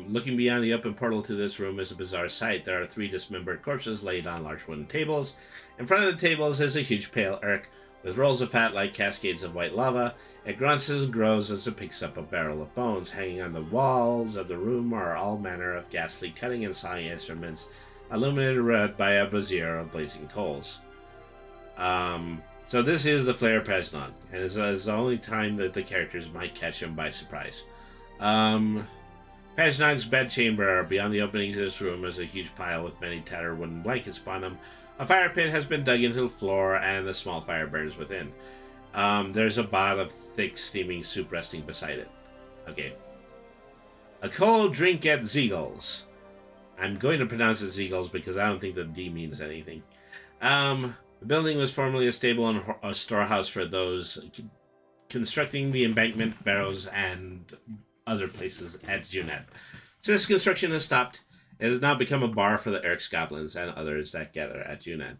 Looking beyond the open portal to this room is a bizarre sight. There are 3 dismembered corpses laid on large wooden tables. In front of the tables is a huge pale Urk with rolls of fat like cascades of white lava. It grunts and grows as it picks up a barrel of bones. Hanging on the walls of the room are all manner of ghastly cutting and sawing instruments, illuminated red by a brazier of blazing coals. So this is the Flayer Pajnog, and it's the only time that the characters might catch him by surprise. Pajnog's bedchamber. Beyond the opening to this room is a huge pile with many tattered wooden blankets upon them. A fire pit has been dug into the floor, and a small fire burns within. There's a pot of thick, steaming soup resting beside it. Okay. A cold drink at Zeagles. I'm going to pronounce it Zeagles because I don't think the D means anything. The building was formerly a stable and a storehouse for those constructing the embankment, barrows, and other places at Junet. Since construction has stopped, it has now become a bar for the Urk's goblins and others that gather at Junet.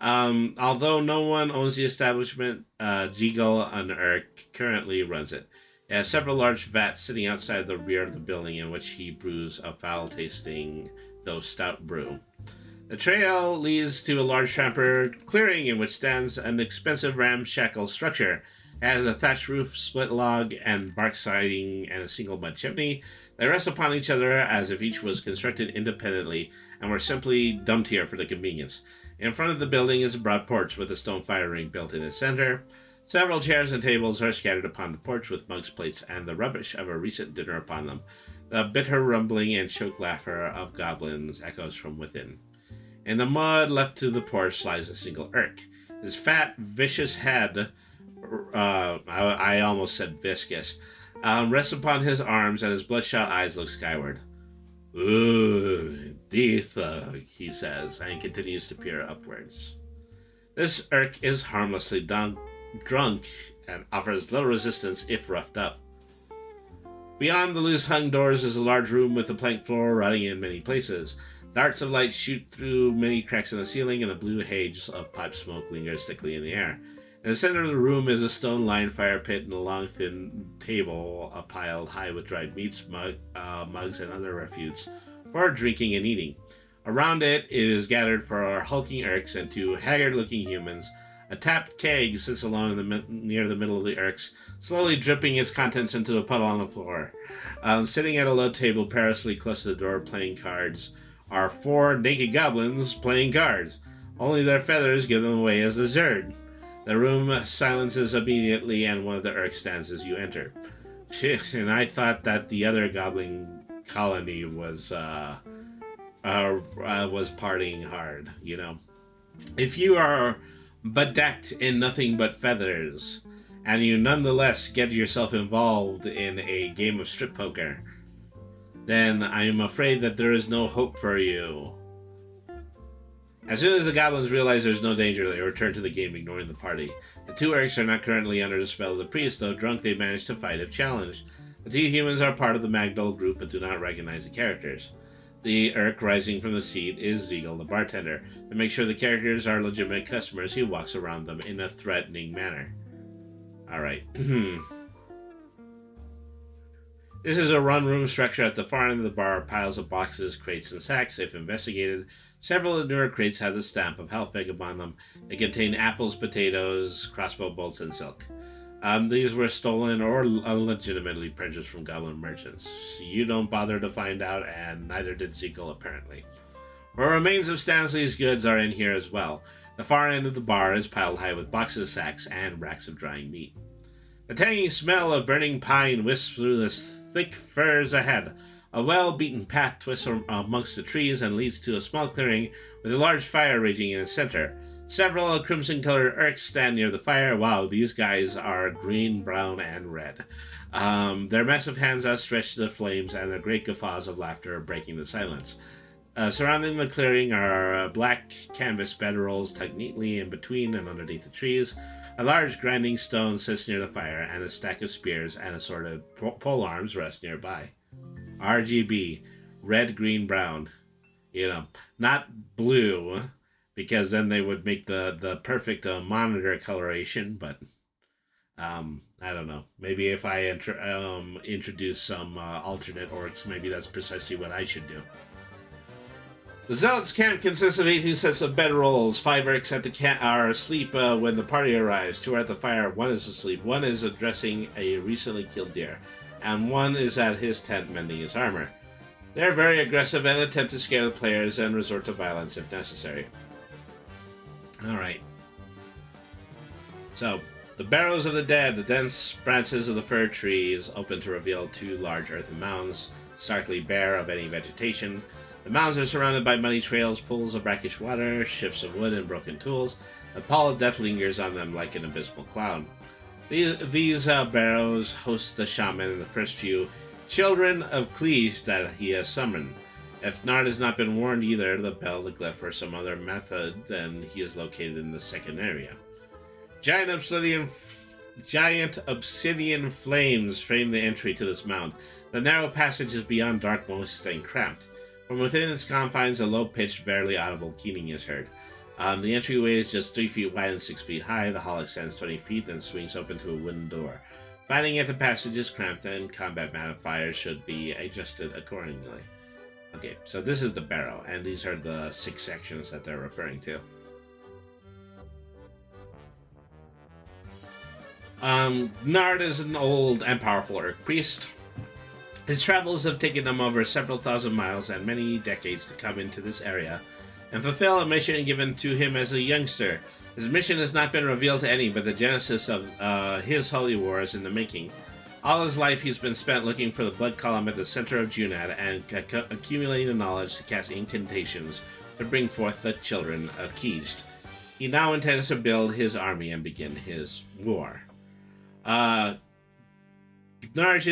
Although no one owns the establishment, Jeagle an Urk currently runs it. It has several large vats sitting outside the rear of the building in which he brews a foul-tasting, though stout brew. The trail leads to a large trampered clearing in which stands an expensive ramshackle structure. It has a thatched roof, split log, and bark siding, and a single mud chimney. They rest upon each other as if each was constructed independently and were simply dumped here for the convenience. In front of the building is a broad porch with a stone fire ring built in its center. Several chairs and tables are scattered upon the porch with mugs, plates, and the rubbish of a recent dinner upon them. The bitter rumbling and choked laughter of goblins echoes from within. In the mud left to the porch lies a single Urk. His fat, vicious head, I almost said viscous, rests upon his arms, and his bloodshot eyes look skyward. "Ooh, teeth," he says, and continues to peer upwards. This Urk is harmlessly drunk and offers little resistance if roughed up. Beyond the loose-hung doors is a large room with a plank floor rotting in many places. Darts of light shoot through many cracks in the ceiling, and a blue haze of pipe smoke lingers thickly in the air. In the center of the room is a stone-lined fire pit and a long, thin table piled high with dried meats, mugs, and other refuse for drinking and eating. Around it is gathered for hulking Urks and two haggard-looking humans. A tapped keg sits alone near the middle of the Urks, slowly dripping its contents into a puddle on the floor. Sitting at a low table perilously close to the door playing cards are four naked goblins playing cards. Only their feathers give them away as dessert. The room silences immediately, and one of the Urks stands as you enter. And I thought that the other goblin colony was partying hard, you know. If you are bedecked in nothing but feathers, and you nonetheless get yourself involved in a game of strip poker, then I am afraid that there is no hope for you. As soon as the goblins realize there's no danger, they return to the game, ignoring the party. The two Urks are not currently under the spell of the priest, though drunk they manage to fight if challenged. The two humans are part of the Magdol group but do not recognize the characters. The Urk rising from the seat is Ziegel, the bartender. To make sure the characters are legitimate customers, he walks around them in a threatening manner. Alright. This is a run-room structure. At the far end of the bar, piles of boxes, crates, and sacks. If investigated, several of the newer crates have the stamp of Helfig upon them. They contain apples, potatoes, crossbow bolts, and silk. These were stolen or illegitimately purchased from goblin merchants. You don't bother to find out, and neither did Ziegel, apparently. Or remains of Stanley's goods are in here as well. The far end of the bar is piled high with boxes, sacks, and racks of drying meat. The tangy smell of burning pine wisps through the thick firs ahead. A well-beaten path twists amongst the trees and leads to a small clearing with a large fire raging in its center. Several crimson-colored Urks stand near the fire. Wow, these guys are green, brown, and red. Their massive hands outstretched to the flames, and their great guffaws of laughter are breaking the silence. Surrounding the clearing are black canvas bedrolls tucked neatly in between and underneath the trees. A large grinding stone sits near the fire, and a stack of spears and assorted polearms rest nearby. RGB, red, green, brown. You know, not blue, because then they would make the perfect monitor coloration, but I don't know. Maybe if I introduce some alternate orcs, maybe that's precisely what I should do. The Zealots' camp consists of 18 sets of bedrolls. 5 Urks at the camp are asleep when the party arrives. 2 are at the fire. 1 is asleep. 1 is addressing a recently killed deer, and 1 is at his tent mending his armor. They are very aggressive and attempt to scare the players and resort to violence if necessary. Alright. So, the barrows of the dead. The dense branches of the fir trees open to reveal 2 large earthen mounds, starkly bare of any vegetation. The mounds are surrounded by muddy trails, pools of brackish water, shifts of wood, and broken tools. The pall of death lingers on them like an abysmal cloud. These barrows host the shaman and the first few children of Cleage that he has summoned. If Nard has not been warned either the bell, the glyph, or some other method, then he is located in the second area. Giant obsidian flames frame the entry to this mound. The narrow passage is beyond dark, moist, and cramped. From within its confines, a low-pitched, barely audible keening is heard. The entryway is just 3 feet wide and 6 feet high. The hall extends 20 feet, then swings open to a wooden door. Finding that the passage is cramped and combat modifiers should be adjusted accordingly. Okay, so this is the barrow, and these are the 6 sections that they're referring to. Nard is an old and powerful Urk priest. His travels have taken him over several thousand miles and many decades to come into this area and fulfill a mission given to him as a youngster. His mission has not been revealed to any, but the genesis of his holy war is in the making. All his life he's been spent looking for the blood column at the center of Junad and accumulating the knowledge to cast incantations to bring forth the children of Kijt. He now intends to build his army and begin his war. Narjid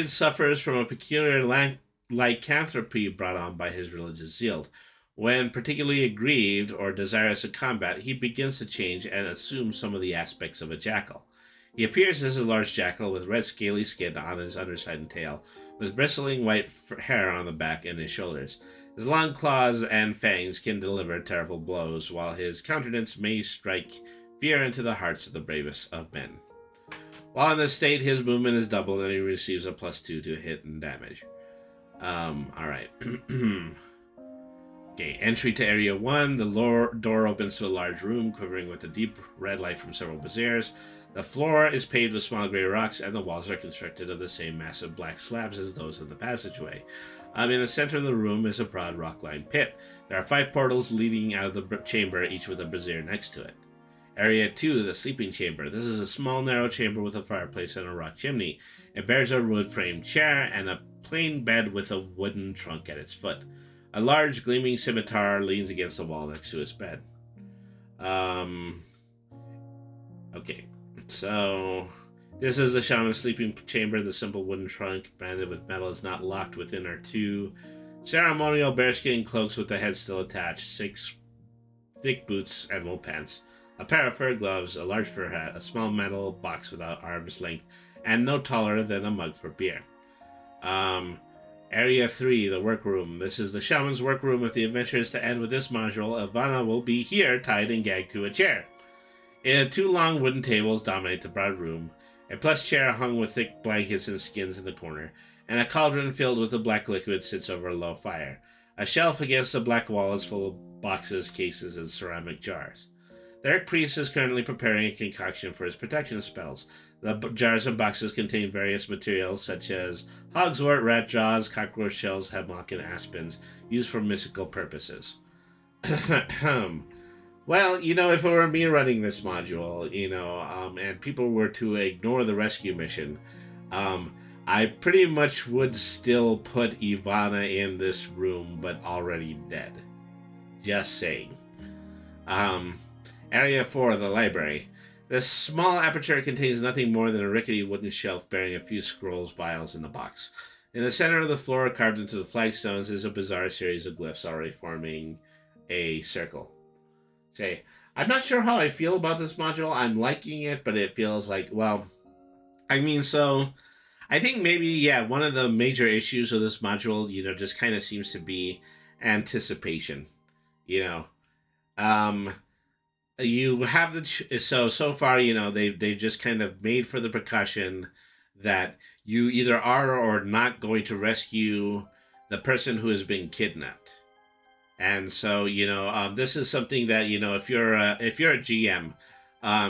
suffers from a peculiar lycanthropy brought on by his religious zeal. When particularly aggrieved or desirous of combat, he begins to change and assume some of the aspects of a jackal. He appears as a large jackal with red scaly skin on his underside and tail, with bristling white hair on the back and his shoulders. His long claws and fangs can deliver terrible blows, while his countenance may strike fear into the hearts of the bravest of men. While in this state, his movement is doubled and he receives a +2 to hit and damage. Alright. Okay, entry to Area 1. The door opens to a large room, quivering with the deep red light from several braziers. The floor is paved with small gray rocks, and the walls are constructed of the same massive black slabs as those in the passageway. In the center of the room is a broad rock-lined pit. There are 5 portals leading out of the chamber, each with a brazier next to it. Area 2, the sleeping chamber. This is a small, narrow chamber with a fireplace and a rock chimney. It bears a wood-framed chair and a plain bed with a wooden trunk at its foot. A large, gleaming scimitar leans against the wall next to his bed. Okay, so this is the shaman's sleeping chamber. The simple wooden trunk, branded with metal, is not locked within our 2 ceremonial bearskin cloaks with the head still attached, 6 thick boots and wool pants, a pair of fur gloves, a large fur hat, a small metal box without arm's length, and no taller than a mug for beer. Area 3, the workroom. This is the shaman's workroom. If the adventure is to end with this module, Ivana will be here, tied and gagged to a chair. 2 long wooden tables dominate the broad room, a plush chair hung with thick blankets and skins in the corner, and a cauldron filled with a black liquid sits over a low fire. A shelf against the black wall is full of boxes, cases, and ceramic jars. The Eric Priest is currently preparing a concoction for his protection spells. The jars and boxes contain various materials such as hogswort, rat jaws, cockroach shells, hemlock, and aspens, used for mystical purposes. Well, if it were me running this module, and people were to ignore the rescue mission, I pretty much would still put Ivana in this room, but already dead. Just saying. Area 4, the library. This small aperture contains nothing more than a rickety wooden shelf bearing a few scrolls, vials, and a box. In the center of the floor, carved into the flagstones, is a bizarre series of glyphs already forming a circle. I'm not sure how I feel about this module. I'm liking it, but it feels like, I think maybe, one of the major issues of this module, just kind of seems to be anticipation. You have so far, they've just kind of made for the precaution that you either are or not going to rescue the person who has been kidnapped. And so, this is something that, if you're a GM,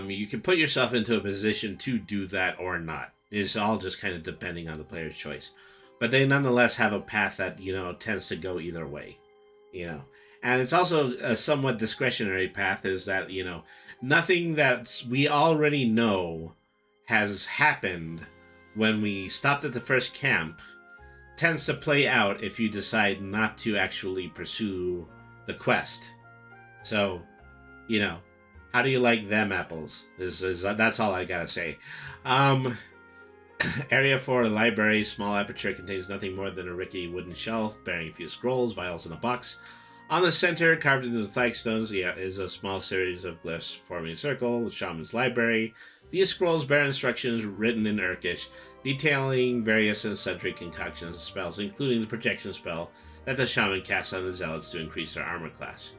you can put yourself into a position to do that or not. It's all just kind of depending on the player's choice. But they nonetheless have a path that, tends to go either way, And it's also a somewhat discretionary path, is that, nothing that we already know has happened when we stopped at the first camp tends to play out if you decide not to actually pursue the quest. So, how do you like them apples? That's all I gotta say. Area 4, the library. Small aperture contains nothing more than a rickety wooden shelf bearing a few scrolls, vials, and a box. On the center, carved into the flagstones, is a small series of glyphs forming a circle, the shaman's library. These scrolls bear instructions written in Urkish, detailing various and sundry concoctions of spells, including the projection spell that the shaman casts on the zealots to increase their armor class.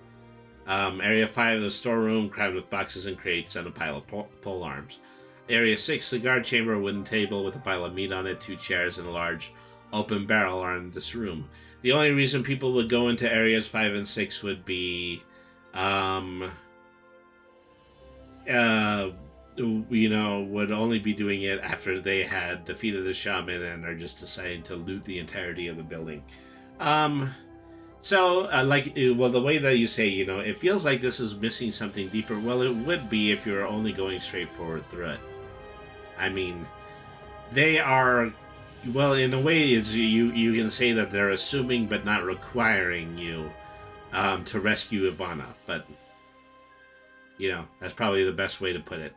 Area 5, the storeroom, crammed with boxes and crates and a pile of pole arms. Area 6, the guard chamber, a wooden table with a pile of meat on it, 2 chairs, and a large open barrel are in this room. The only reason people would go into areas 5 and 6 would be, would only be doing it after they had defeated the shaman and are just deciding to loot the entirety of the building. The way that you say, it feels like this is missing something deeper. Well, it would be if you were only going straight forward through it. I mean, they are well, in a way, it's you can say that they're assuming but not requiring you to rescue Ivana, but you know, that's probably the best way to put it.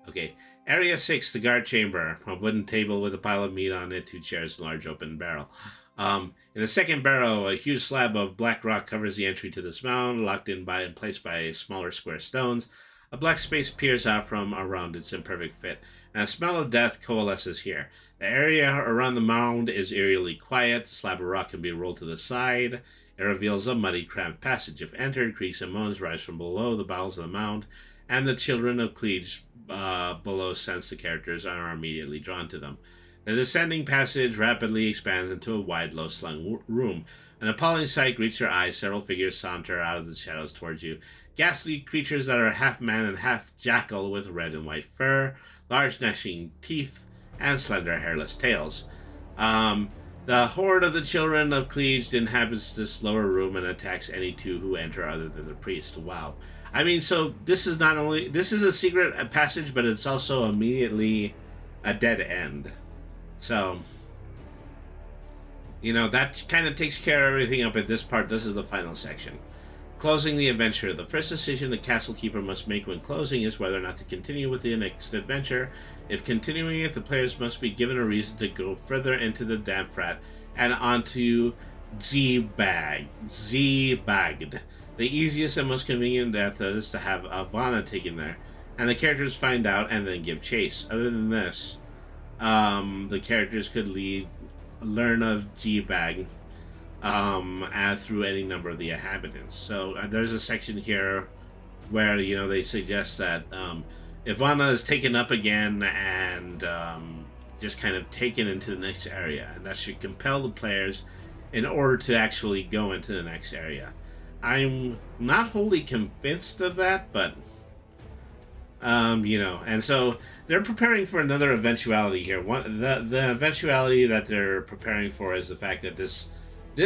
Okay, Area 6, the guard chamber. A wooden table with a pile of meat on it, 2 chairs, and a large open barrel. In the second barrel, a huge slab of black rock covers the entry to this mound, locked in by and placed by smaller square stones. A black space peers out from around its imperfect fit, and a smell of death coalesces here. The area around the mound is eerily quiet. The slab of rock can be rolled to the side. It reveals a muddy, cramped passage. If entered, creaks and moans rise from below the bowels of the mound, and the children of Cleage below sense the characters and are immediately drawn to them. The descending passage rapidly expands into a wide, low-slung room. An appalling sight greets your eyes. Several figures saunter out of the shadows towards you. Ghastly creatures that are half man and half jackal with red and white fur, large gnashing teeth, and slender hairless tails. The horde of the children of Cleage inhabits this lower room and attacks any two who enter other than the priest. Wow. I mean, so this is not only... This is a secret passage, but it's also immediately a dead end. So, you know, that kind of takes care of everything up at this part. This is the final section. Closing the adventure. The first decision the castle keeper must make when closing is whether or not to continue with the next adventure. If continuing it, the players must be given a reason to go further into the Damfrat and onto Z-Bagged. The easiest and most convenient death is to have Ivana taken there, and the characters find out and then give chase. Other than this, the characters could learn of G-Bag through any number of the inhabitants. So there's a section here where, you know, they suggest that Ivana is taken up again and just kind of taken into the next area, and that should compel the players in order to actually go into the next area. I'm not wholly convinced of that, but you know, and so they're preparing for another eventuality here. The eventuality that they're preparing for is the fact that this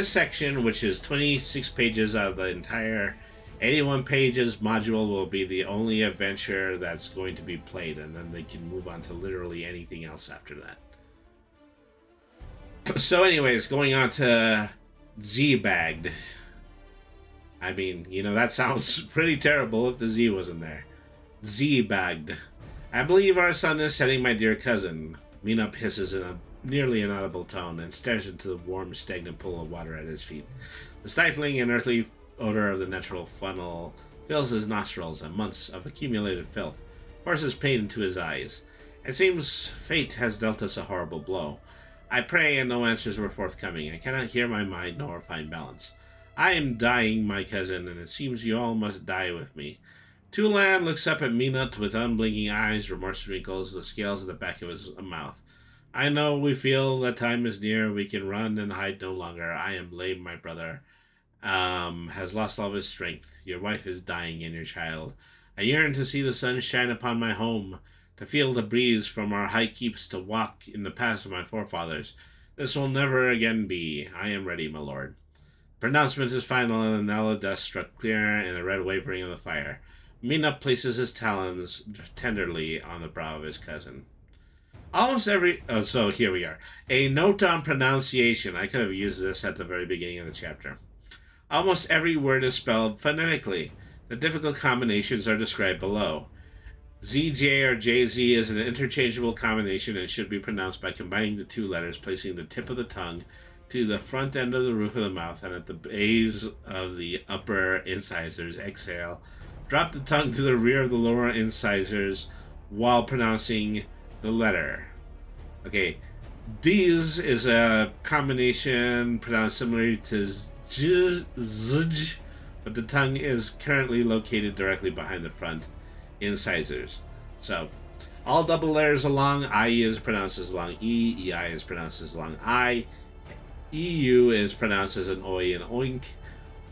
section, which is 26 pages out of the entire 81 pages module, will be the only adventure that's going to be played, and then they can move on to literally anything else after that. So anyways, going on to Z-Bagged. I mean, you know, that sounds pretty terrible if the Z wasn't there. Z-Bagged. I believe our son is setting my dear cousin. Mina hisses in a nearly inaudible tone and stares into the warm, stagnant pool of water at his feet. The stifling and earthly odor of the natural funnel fills his nostrils, and months of accumulated filth forces pain into his eyes. It seems fate has dealt us a horrible blow. I pray, and no answers were forthcoming. I cannot hear my mind nor find balance. I am dying, my cousin, and it seems you all must die with me. Tulan looks up at Minut with unblinking eyes. Remorse wrinkles the scales at the back of his mouth. I know we feel that time is near. We can run and hide no longer. I am lame, my brother. Has lost all of his strength. Your wife is dying, and your child. I yearn to see the sun shine upon my home, to feel the breeze from our high keeps, to walk in the paths of my forefathers. This will never again be. I am ready, my lord. Pronouncement is final, and the knell of dust struck clear in the red wavering of the fire. Mina places his talons tenderly on the brow of his cousin. Almost every... Oh, so here we are. A note on pronunciation. I could have used this at the very beginning of the chapter. Almost every word is spelled phonetically. The difficult combinations are described below. ZJ or JZ is an interchangeable combination and should be pronounced by combining the two letters, placing the tip of the tongue to the front end of the roof of the mouth and at the base of the upper incisors. Exhale. Drop the tongue to the rear of the lower incisors while pronouncing the letter. Okay. These is a combination pronounced similarly to zj, but the tongue is currently located directly behind the front incisors. So, all double letters along. IE is pronounced as long E. EI is pronounced as long I. EU is pronounced as an oi and oink.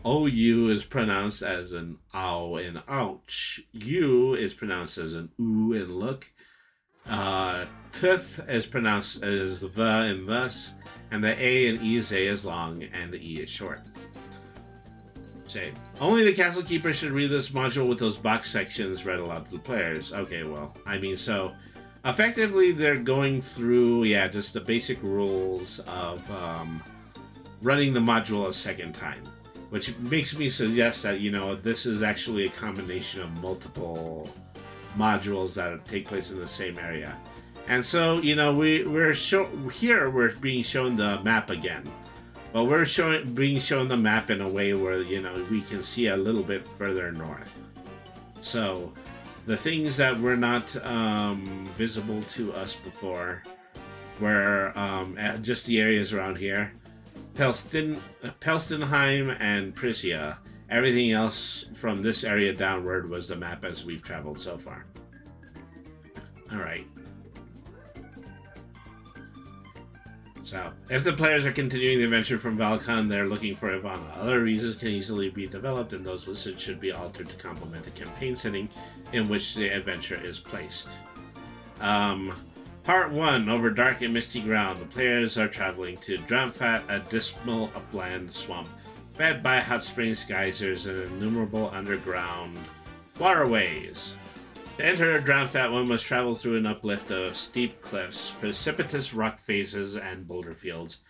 OU is pronounced as an ow and ouch. U is pronounced as an oo and look. Tuth is pronounced as the and thus. And the A and E is A is long and the E is short. Say, only the castle keeper should read this module with those box sections read aloud to the players. Okay, well, I mean, so Effectively, they're going through, yeah, just the basic rules of running the module a second time, which makes me suggest that, you know, this is actually a combination of multiple modules that take place in the same area. And so, you know, we're being shown the map again, but we're being shown the map in a way where, you know, we can see a little bit further north. So the things that were not visible to us before were just the areas around here. Pelstinheim and Prisia. Everything else from this area downward was the map as we've traveled so far. Alright. So, if the players are continuing the adventure from Valkan, they're looking for Ivana. Other reasons can easily be developed, and those listed should be altered to complement the campaign setting in which the adventure is placed. Part 1, over dark and misty ground, the players are traveling to Dramfat, a dismal upland swamp, fed by hot springs, geysers, and innumerable underground waterways. To enter Dramfat, one must travel through an uplift of steep cliffs, precipitous rock faces, and boulder fields,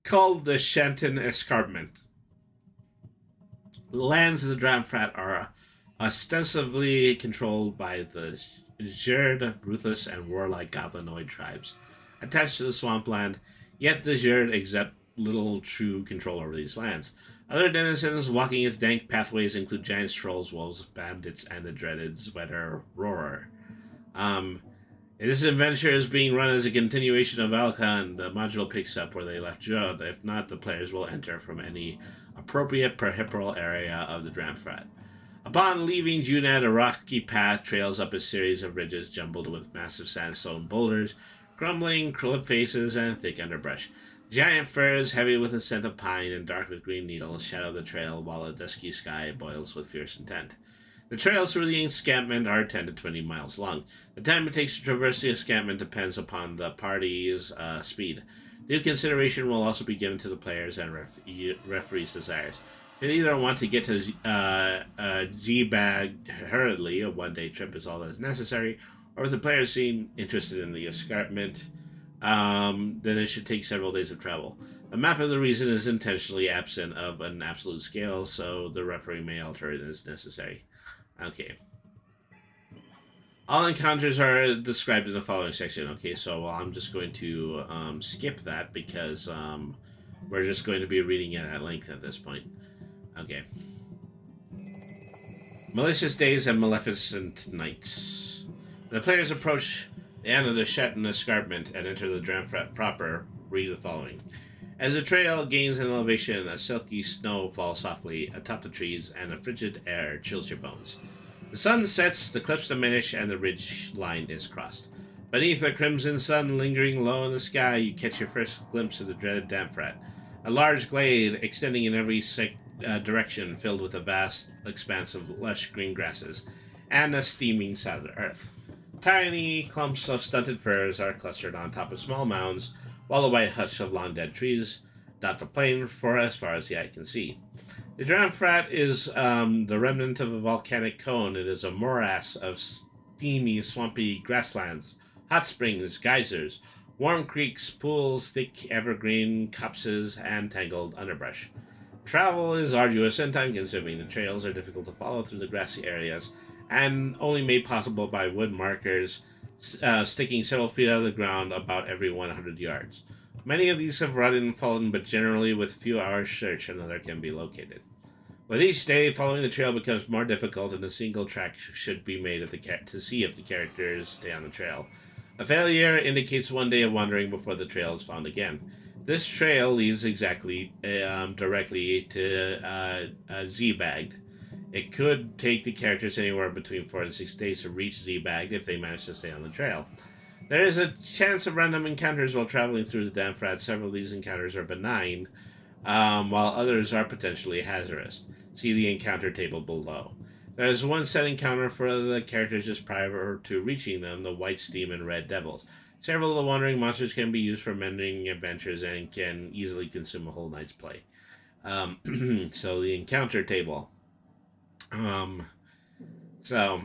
called the Shanton Escarpment. The lands of the Dramfat are ostensibly controlled by the Zherd, ruthless and warlike goblinoid tribes attached to the swampland, yet the Zherd exert little true control over these lands. Other denizens walking its dank pathways include giant trolls, wolves, bandits, and the dreaded Zwetter Roarer. This adventure is being run as a continuation of Alkan. The module picks up where they left Jod. If not, the players will enter from any appropriate peripheral area of the Dramfrat. Upon leaving Junad, a rocky path trails up a series of ridges jumbled with massive sandstone boulders, crumbling cliff faces, and thick underbrush. Giant firs, heavy with the scent of pine and dark with green needles, shadow the trail while a dusky sky boils with fierce intent. The trails through the escarpment are 10 to 20 miles long. The time it takes to traverse the escarpment depends upon the party's speed. Due consideration will also be given to the players and referees' desires. If you either want to get to G-Bag hurriedly, a one-day trip is all that is necessary, or if the players seem interested in the escarpment, then it should take several days of travel. The map of the region is intentionally absent of an absolute scale, so the referee may alter it as necessary. Okay. All encounters are described in the following section. Okay, so I'm just going to skip that because we're just going to be reading it at length at this point. Okay. Malicious days and maleficent nights. When the players approach the end of the Shetton Escarpment and enter the Dramfrat proper, read the following. As the trail gains in elevation, a silky snow falls softly atop the trees, and a frigid air chills your bones. The sun sets, the cliffs diminish, and the ridge line is crossed. Beneath the crimson sun lingering low in the sky, you catch your first glimpse of the dreaded Dramfrat, a large glade extending in every direction, filled with a vast expanse of lush green grasses and a steaming solid earth. Tiny clumps of stunted firs are clustered on top of small mounds, while the white hush of long-dead trees dot the plain for as far as the eye can see. The Dramfrat is the remnant of a volcanic cone. It is a morass of steamy, swampy grasslands, hot springs, geysers, warm creeks, pools, thick evergreen copses, and tangled underbrush. Travel is arduous and time-consuming. The trails are difficult to follow through the grassy areas, and only made possible by wood markers sticking several feet out of the ground about every 100 yards. Many of these have rotted and fallen, but generally with a few hours' search, another can be located. With each day, following the trail becomes more difficult, and a single track should be made to see if the characters stay on the trail. A failure indicates one day of wandering before the trail is found again. This trail leads directly to Z-Bagged. It could take the characters anywhere between 4 and 6 days to reach Z-Bagged if they manage to stay on the trail. There is a chance of random encounters while traveling through the Dramfrat. Several of these encounters are benign, while others are potentially hazardous. See the encounter table below. There is one set encounter for the characters just prior to reaching them, the White Steam and Red Devils. Several of the wandering monsters can be used for mending adventures and can easily consume a whole night's play. So the encounter table. So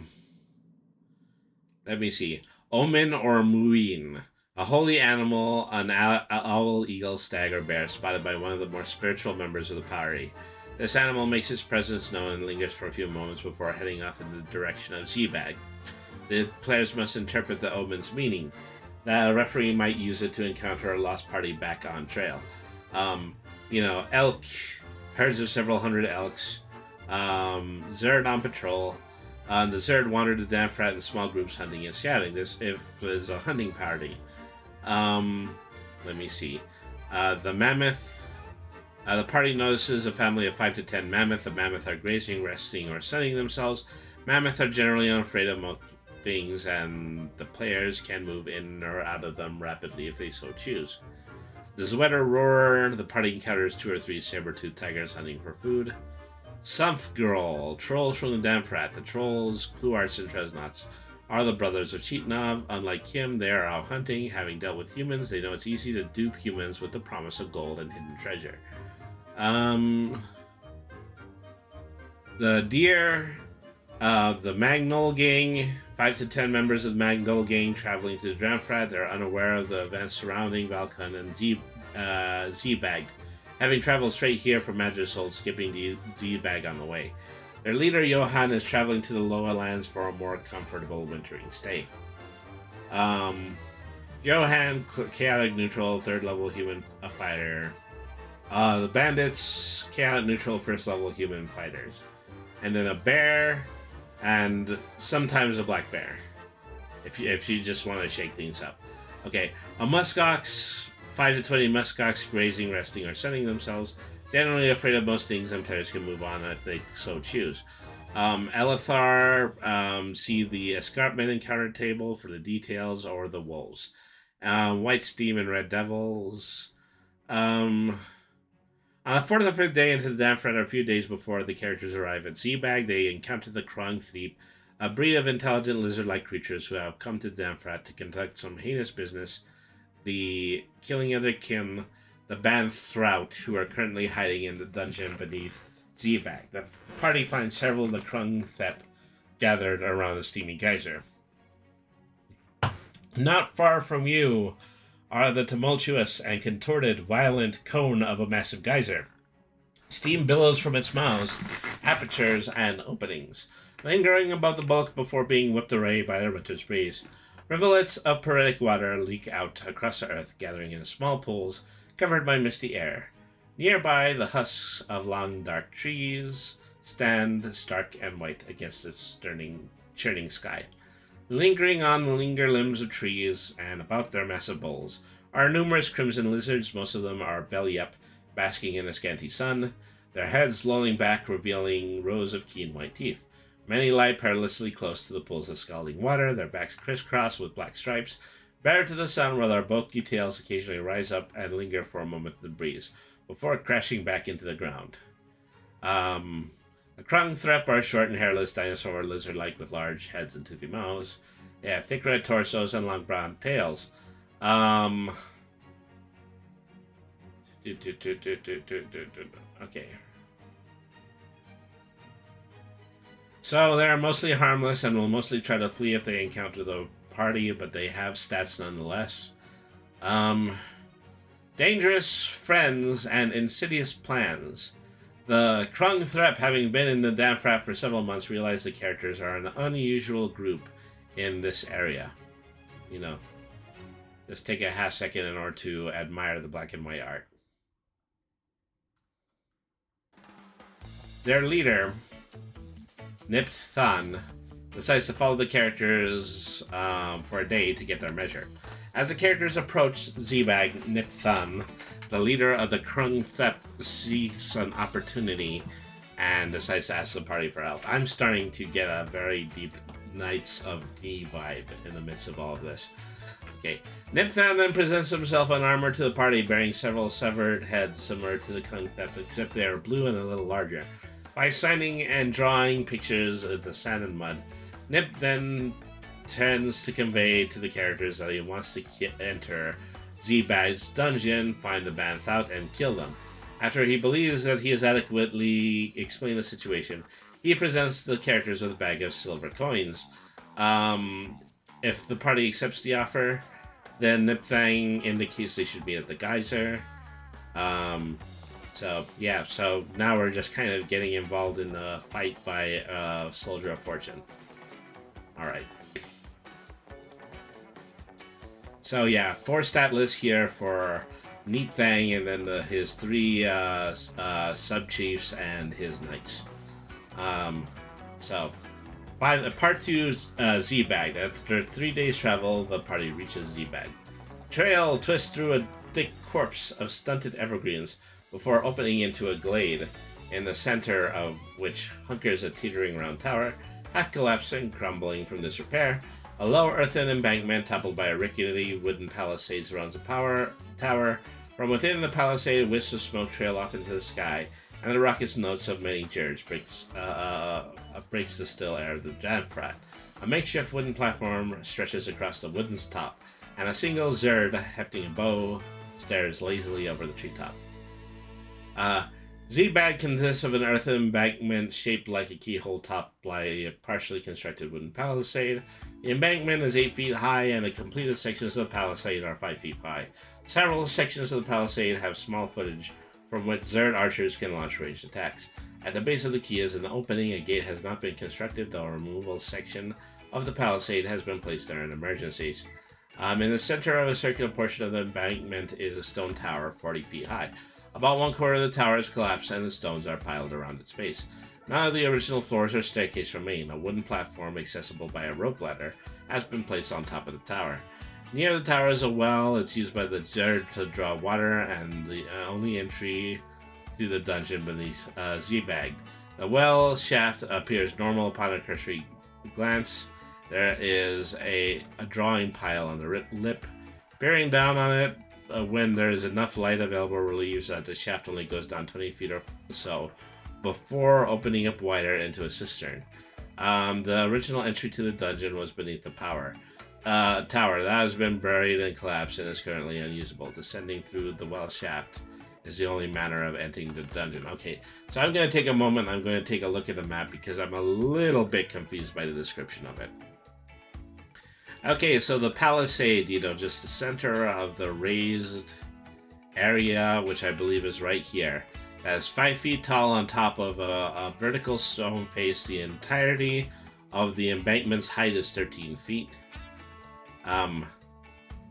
let me see. Omen or Muin. A holy animal, an owl, eagle, stag, or bear spotted by one of the more spiritual members of the party. This animal makes its presence known and lingers for a few moments before heading off in the direction of Zebag. The players must interpret the omen's meaning. The referee might use it to encounter a lost party back on trail. Elk, herds of several hundred elks, Zerd on patrol. The Zerd wandered to Damfrat in small groups hunting and scouting. This is a hunting party. Let me see. The mammoth. The party notices a family of 5 to 10 mammoth. The mammoth are grazing, resting, or sunning themselves. Mammoth are generally unafraid of most things, and the players can move in or out of them rapidly if they so choose. The Zwetter roar. The party encounters 2 or 3 saber-toothed tigers hunting for food. Sumpfgirl, trolls from the Damfrat. The trolls, Kluarts and Tresnots, are the brothers of Cheatnov. Unlike him, they are out hunting. Having dealt with humans, they know it's easy to dupe humans with the promise of gold and hidden treasure. The deer, the Magnol gang, 5 to 10 members of the Magnol gang traveling to the Damfrat. They're unaware of the events surrounding Valkun and Zebag, having traveled straight here from Magisol, skipping Zebag on the way. Their leader, Johann, is traveling to the lower lands for a more comfortable wintering stay. Johann, chaotic neutral, 3rd level human fighter. The bandits, chaotic neutral, 1st level human fighters. And then a bear, and sometimes a black bear, if you just want to shake things up. Okay, a muskox, 5 to 20 muskox, grazing, resting, or sunning themselves. Generally afraid of most things, and players can move on if they so choose. Elithar, see the escarpment encounter table for the details, or the wolves. White Steam and Red Devils. On the 4th or 5th day into the Damfrat, a few days before the characters arrive at Zebag, they encounter the Krong Thiep, a breed of intelligent lizard-like creatures who have come to Damfrat to conduct some heinous business, the killing of their kin, the band Throut, who are currently hiding in the dungeon beneath Zebag. The party finds several of the Krong Thep gathered around a steamy geyser. Not far from you are the tumultuous and contorted, violent cone of a massive geyser. Steam billows from its mouths, apertures, and openings, lingering above the bulk before being whipped away by the winter's breeze. Rivulets of pyretic water leak out across the earth, gathering in small pools covered by misty air. Nearby, the husks of long, dark trees stand stark and white against the churning sky. Lingering on the linger limbs of trees and about their massive boles are numerous crimson lizards. Most of them are belly up, basking in a scanty sun, their heads lolling back, revealing rows of keen white teeth. Many lie perilously close to the pools of scalding water, their backs crisscrossed with black stripes, bare to the sun, while their bulky tails occasionally rise up and linger for a moment in the breeze, before crashing back into the ground. The Krong Threp are short and hairless dinosaur lizard-like with large heads and toothy mouths. They have thick red torsos and long brown tails. Okay. So they're mostly harmless and will mostly try to flee if they encounter the party, but they have stats nonetheless. Dangerous friends and insidious plans. The Krong Threp, having been in the Damfrat for several months, realize the characters are an unusual group in this area. You know, just take a half second in order to admire the black and white art. Their leader, Nipt Than, decides to follow the characters for a day to get their measure. As the characters approach Zebag, Nipt Than, the leader of the Krong Thep, sees an opportunity and decides to ask the party for help. I'm starting to get a very deep Knights of D vibe in the midst of all of this. Okay. Nipt Than then presents himself in armor to the party, bearing several severed heads similar to the Krong Thep, except they are blue and a little larger. By signing and drawing pictures of the sand and mud, Nip then tends to convey to the characters that he wants to enter Zebag's dungeon, find the band out, and kill them. After he believes that he has adequately explained the situation, he presents the characters with a bag of silver coins. if the party accepts the offer, then Nipthang indicates they should be at the geyser. So yeah, so now we're just kind of getting involved in the fight by Soldier of Fortune. Alright. So yeah, 4 stat lists here for Nipthang, and then his 3 sub-chiefs and his knights. So, part 2, Z-Bag. After 3 days travel, the party reaches Z-Bag. Trail twists through a thick corpse of stunted evergreens before opening into a glade, in the center of which hunkers a teetering round tower, half collapsing, crumbling from disrepair. A low earthen embankment toppled by a rickety wooden palisade surrounds the tower. From within the palisade, wisps of smoke trail off into the sky, and the raucous notes of many dirges breaks the still air of the Jamfrat. A makeshift wooden platform stretches across the wooden's top, and a single Zerd, hefting a bow, stares lazily over the treetop. Z-Bag consists of an earthen embankment shaped like a keyhole topped by a partially constructed wooden palisade. The embankment is 8 feet high, and the completed sections of the palisade are 5 feet high. Several sections of the palisade have small footage from which Zerd archers can launch ranged attacks. At the base of the key is an opening. A gate has not been constructed, though a removable section of the palisade has been placed there in emergencies. In the center of a circular portion of the embankment is a stone tower 40 feet high. About 1/4 of the tower has collapsed, and the stones are piled around its base. None of the original floors or staircase remain. A wooden platform accessible by a rope ladder has been placed on top of the tower. Near the tower is a well. It's used by the Zerd to draw water, and the only entry to the dungeon beneath Z-Bag. The well shaft appears normal upon a cursory glance. There is a drawing pile on the lip. Bearing down on it, when there is enough light available, relieves that the shaft only goes down 20 feet or so before opening up wider into a cistern. The original entry to the dungeon was beneath the tower. That has been buried and collapsed and is currently unusable. Descending through the well shaft is the only manner of entering the dungeon. Okay, so I'm going to take a moment. I'm going to take a look at the map because I'm a little bit confused by the description of it. Okay, so the palisade, just the center of the raised area, which I believe is right here, that's 5 feet tall on top of a vertical stone face. The entirety of the embankment's height is 13 feet.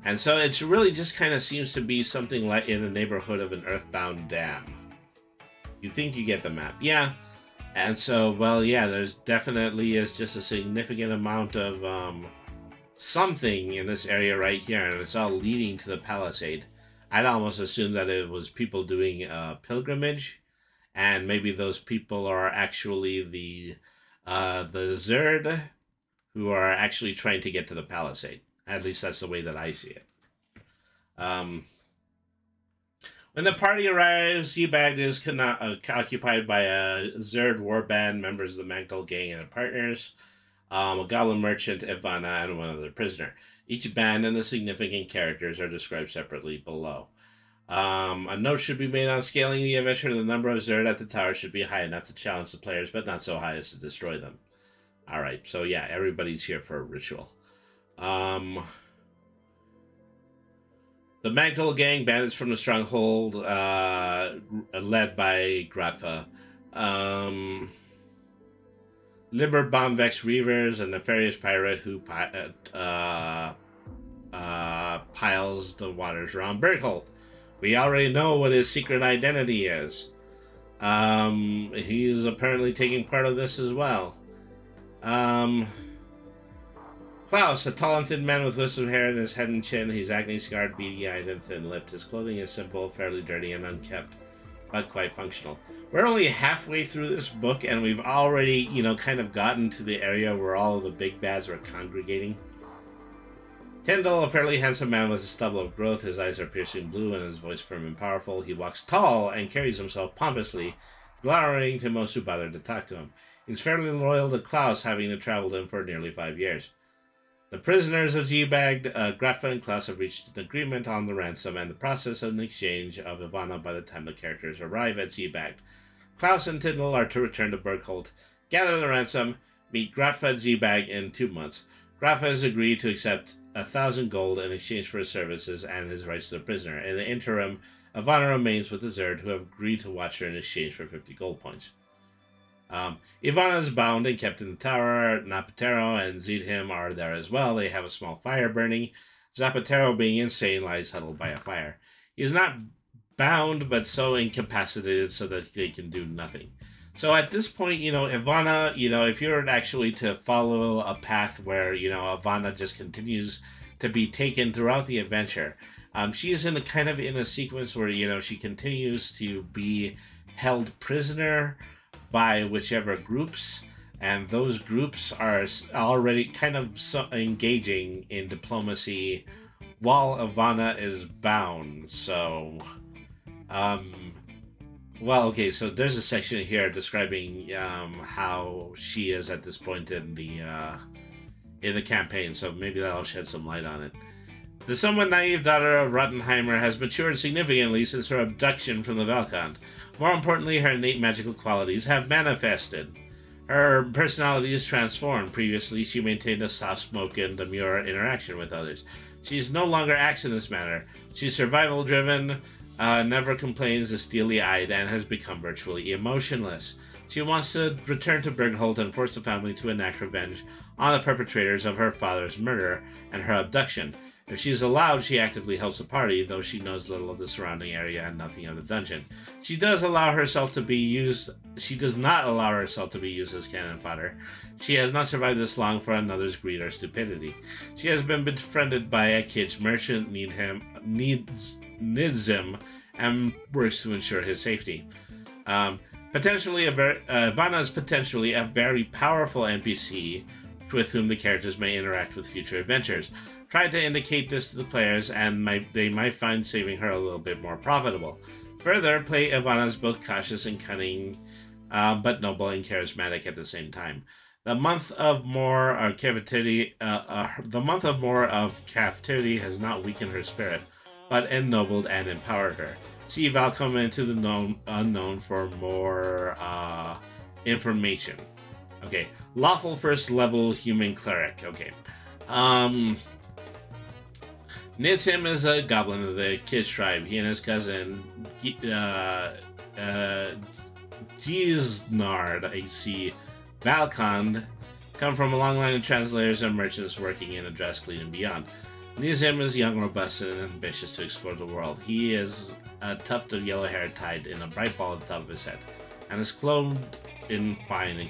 And so it's really just kind of seems to be something like in the neighborhood of an earthbound dam. You think you get the map. Yeah. And so, well, yeah, there's definitely is just a significant amount of, something in this area right here, and it's all leading to the palisade. I'd almost assume that it was people doing a pilgrimage, and maybe those people are actually the Zerd who are actually trying to get to the palisade. At least that's the way that I see it. When the party arrives, Z-Bag is occupied by a Zerd warband, members of the Magdal gang and their partners, a goblin merchant, Ivana, and one other prisoner. Each band and the significant characters are described separately below. A note should be made on scaling the adventure. The number of Zerd at the tower should be high enough to challenge the players, but not so high as to destroy them. Alright, so yeah, everybody's here for a ritual. The Magdal gang, bandits from the stronghold, led by Gratva. Liber Bomvex Reavers, a nefarious pirate who piles the waters around Bergholt. We already know what his secret identity is. He's apparently taking part of this as well. Klaus, a tall and thin man with wisps of hair in his head and chin. He's acne-scarred, beady-eyed, and thin-lipped. His clothing is simple, fairly dirty, and unkempt, but quite functional. We're only halfway through this book, and we've already, kind of gotten to the area where all of the big bads are congregating. Tyndall, a fairly handsome man with a stubble of growth. His eyes are piercing blue, and his voice firm and powerful. He walks tall and carries himself pompously, glowering to most who bother to talk to him. He's fairly loyal to Klaus, having traveled him for nearly 5 years. The prisoners of Z-Bag, Gratva and Klaus have reached an agreement on the ransom and the process of an exchange of Ivana by the time the characters arrive at Z-Bag. Klaus and Tyndall are to return to Bergholt, gather the ransom, meet Gratva at Z-Bag in 2 months. Grafa has agreed to accept 1,000 gold in exchange for his services and his rights to the prisoner. In the interim, Ivana remains with the Zerd, who have agreed to watch her in exchange for 50 gold points. Ivana is bound and kept in the tower. Napatero and Zidhim are there as well. They have a small fire burning. Zapatero, being insane, lies huddled by a fire. He is not bound, but so incapacitated so that they can do nothing. So at this point, Ivana, if you were actually to follow a path where, Ivana just continues to be taken throughout the adventure, she's in a sequence where, she continues to be held prisoner by whichever groups, and those groups are already engaging in diplomacy while Ivana is bound. So, so there's a section here describing how she is at this point in the campaign, so maybe that'll shed some light on it. The somewhat naive daughter of Rottenheimer has matured significantly since her abduction from the Valkand. More importantly, her innate magical qualities have manifested. Her personality is transformed. Previously, she maintained a soft-spoken, demure interaction with others. She no longer acts in this manner. She's survival-driven, never complains, is steely-eyed, and has become virtually emotionless. She wants to return to Bergholt and force the family to enact revenge on the perpetrators of her father's murder and her abduction. If she's allowed, she actively helps the party, though she knows little of the surrounding area and nothing of the dungeon. She does not allow herself to be used as cannon fodder. She has not survived this long for another's greed or stupidity. She has been befriended by a Kitsch merchant, needs him, and works to ensure his safety. Ivana is potentially a very powerful NPC with whom the characters may interact with future adventures. Tried to indicate this to the players, and they might find saving her a little bit more profitable. Further, play Ivana as both cautious and cunning, but noble and charismatic at the same time. The month of more of captivity has not weakened her spirit, but ennobled and empowered her. See Welcome into the unknown for more information. Okay, lawful first level human cleric. Okay, Nitsim is a goblin of the Kitsch tribe. He and his cousin Giznard, AC Valkand, come from a long line of translators and merchants working in Adraskleen and beyond. Nitsim is young, robust, and ambitious to explore the world. He is a tuft of yellow hair tied in a bright ball at the top of his head, and is clothed in fine and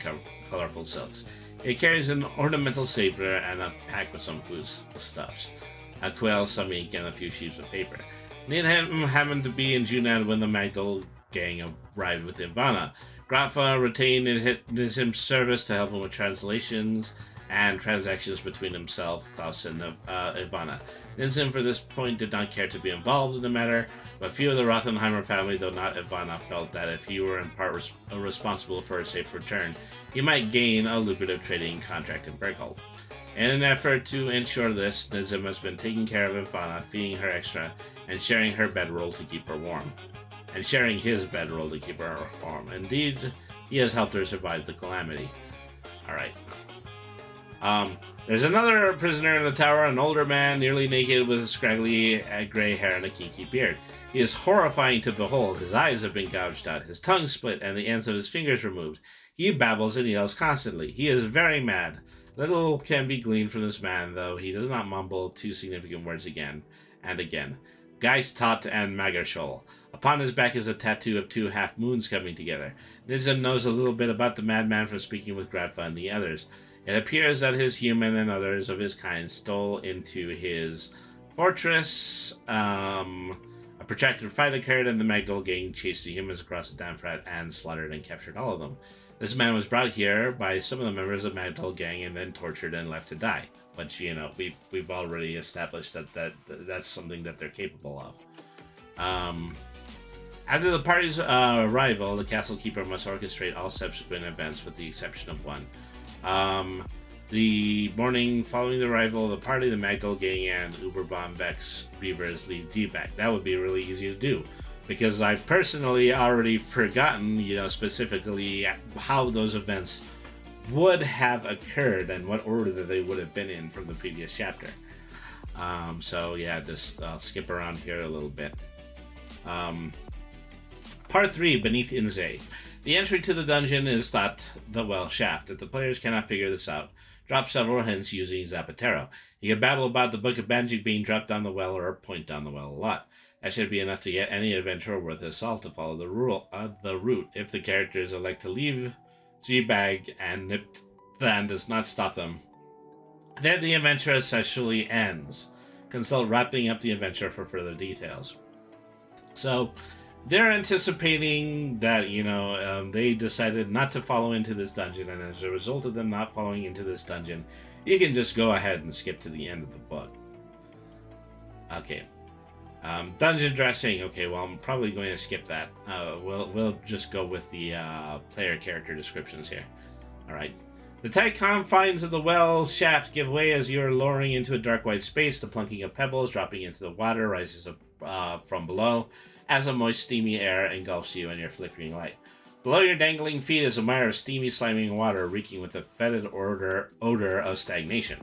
colorful silks. He carries an ornamental saber and a pack with some foodstuffs, a quill, some ink, and a few sheets of paper. Nidham happened to be in Junad when the Magdal gang arrived with Ivana. Grafa retained Nidham's service to help him with translations and transactions between himself, Klaus, and Ivana. Nidham, for this point, did not care to be involved in the matter, but few of the Rothenheimer family, though not Ivana, felt that if he were in part responsible for a safe return, he might gain a lucrative trading contract in Bergholt. In an effort to ensure this, Nizim has been taking care of Ivana, feeding her extra, and sharing her bedroll to keep her warm. Indeed, he has helped her survive the calamity. Alright. There's another prisoner in the tower, an older man, nearly naked with scraggly gray hair and a kinky beard. He is horrifying to behold. His eyes have been gouged out, his tongue split, and the ends of his fingers removed. He babbles and yells constantly. He is very mad. Little can be gleaned from this man, though he does not mumble two significant words again and again. Geist, Tot, and Magershol. Upon his back is a tattoo of two half-moons coming together. Nizam knows a little bit about the madman from speaking with Gradfa and the others. It appears that his human and others of his kind stole into his fortress. A protracted fight occurred, and the Magdal gang chased the humans across the Damfrat and slaughtered and captured all of them. This man was brought here by some of the members of the Magdal gang and then tortured and left to die. But, we've already established that's something that they're capable of. After the party's arrival, the castle keeper must orchestrate all subsequent events with the exception of one. The morning following the arrival of the party, the Magdal gang and Uberbomb Vex Reavers leave D-back. That would be really easy to do, because I've personally already forgotten, specifically how those events would have occurred and what order that they would have been in from the previous chapter. So yeah, just I'll skip around here a little bit. Part 3, Beneath Inze. The entry to the dungeon is thought the well shaft. If the players cannot figure this out, drop several hints using Zapatero. You can babble about the Book of Magic being dropped down the well or point down the well a lot. That should be enough to get any adventurer worth his salt to follow the route. If the characters elect to leave Z-Bag and Nip Than does not stop them, then the adventure essentially ends. Consult Wrapping Up the Adventure for further details. So, they're anticipating that, they decided not to follow into this dungeon, and as a result of them not following into this dungeon, you can just go ahead and skip to the end of the book. Okay. Dungeon dressing. Okay, well, I'm probably going to skip that. We'll just go with the player character descriptions here. Alright. The tight confines of the well shaft give way as you are lowering into a dark white space. The plunking of pebbles dropping into the water rises up from below as a moist, steamy air engulfs you in your flickering light. Below your dangling feet is a mire of steamy, slimy water reeking with the fetid odor of stagnation.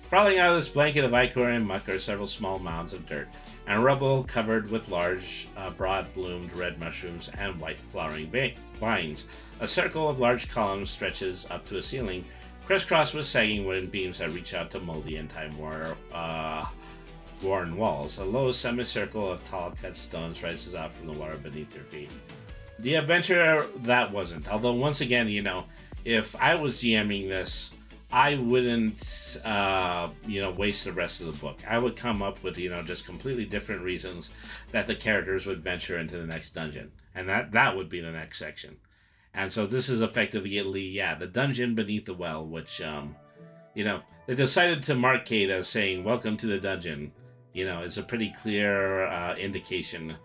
Crawling out of this blanket of ichor and muck are several small mounds of dirt, and rubble covered with large, broad-bloomed red mushrooms and white flowering vines. A circle of large columns stretches up to a ceiling, crisscrossed with sagging wooden beams that reach out to moldy and time-worn walls. A low semicircle of tall cut stones rises out from the water beneath your feet. The adventure that wasn't. Although, once again, if I was GMing this, I wouldn't, waste the rest of the book. I would come up with, just completely different reasons that the characters would venture into the next dungeon. And that would be the next section. And so this is effectively, the dungeon beneath the well, which, they decided to markate as saying, welcome to the dungeon. It's a pretty clear indication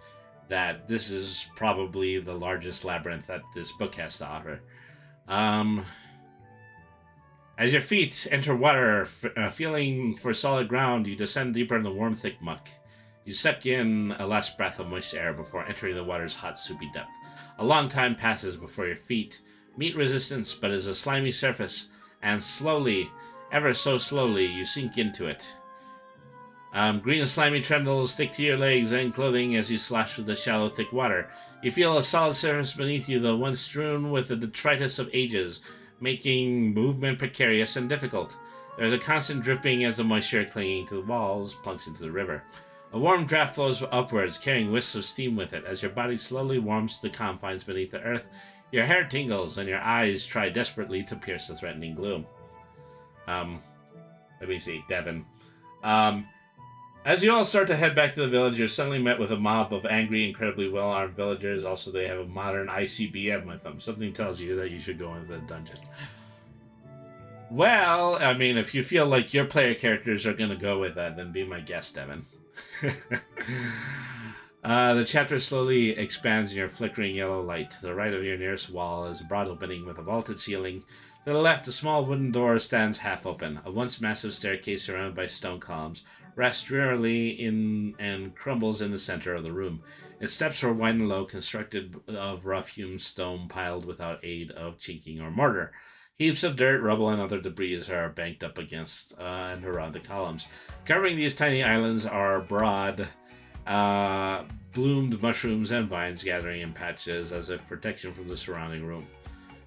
that this is probably the largest labyrinth that this book has to offer. As your feet enter water, feeling for solid ground, you descend deeper in the warm, thick muck. You suck in a last breath of moist air before entering the water's hot, soupy depth. A long time passes before your feet meet resistance, but as a slimy surface, and slowly, ever so slowly, you sink into it. Green and slimy trembles stick to your legs and clothing as you slosh through the shallow, thick water. You feel a solid surface beneath you, the one strewn with the detritus of ages, making movement precarious and difficult. There is a constant dripping as the moisture clinging to the walls plunks into the river. A warm draft flows upwards, carrying wisps of steam with it. As your body slowly warms to the confines beneath the earth, your hair tingles and your eyes try desperately to pierce the threatening gloom. Let me see, Devin. As you all start to head back to the village, you're suddenly met with a mob of angry, incredibly well-armed villagers. Also, they have a modern ICBM with them. Something tells you that you should go into the dungeon. Well, I mean, if you feel like your player characters are going to go with that, then be my guest, Devin. The chapter slowly expands in your flickering yellow light. To the right of your nearest wall is a broad opening with a vaulted ceiling. To the left, a small wooden door stands half open. A once massive staircase surrounded by stone columns rests drearily in and crumbles in the center of the room. Its steps are wide and low, constructed of rough-hewn stone piled without aid of chinking or mortar. Heaps of dirt, rubble, and other debris are banked up against and around the columns. Covering these tiny islands are broad, bloomed mushrooms and vines gathering in patches as if protection from the surrounding room.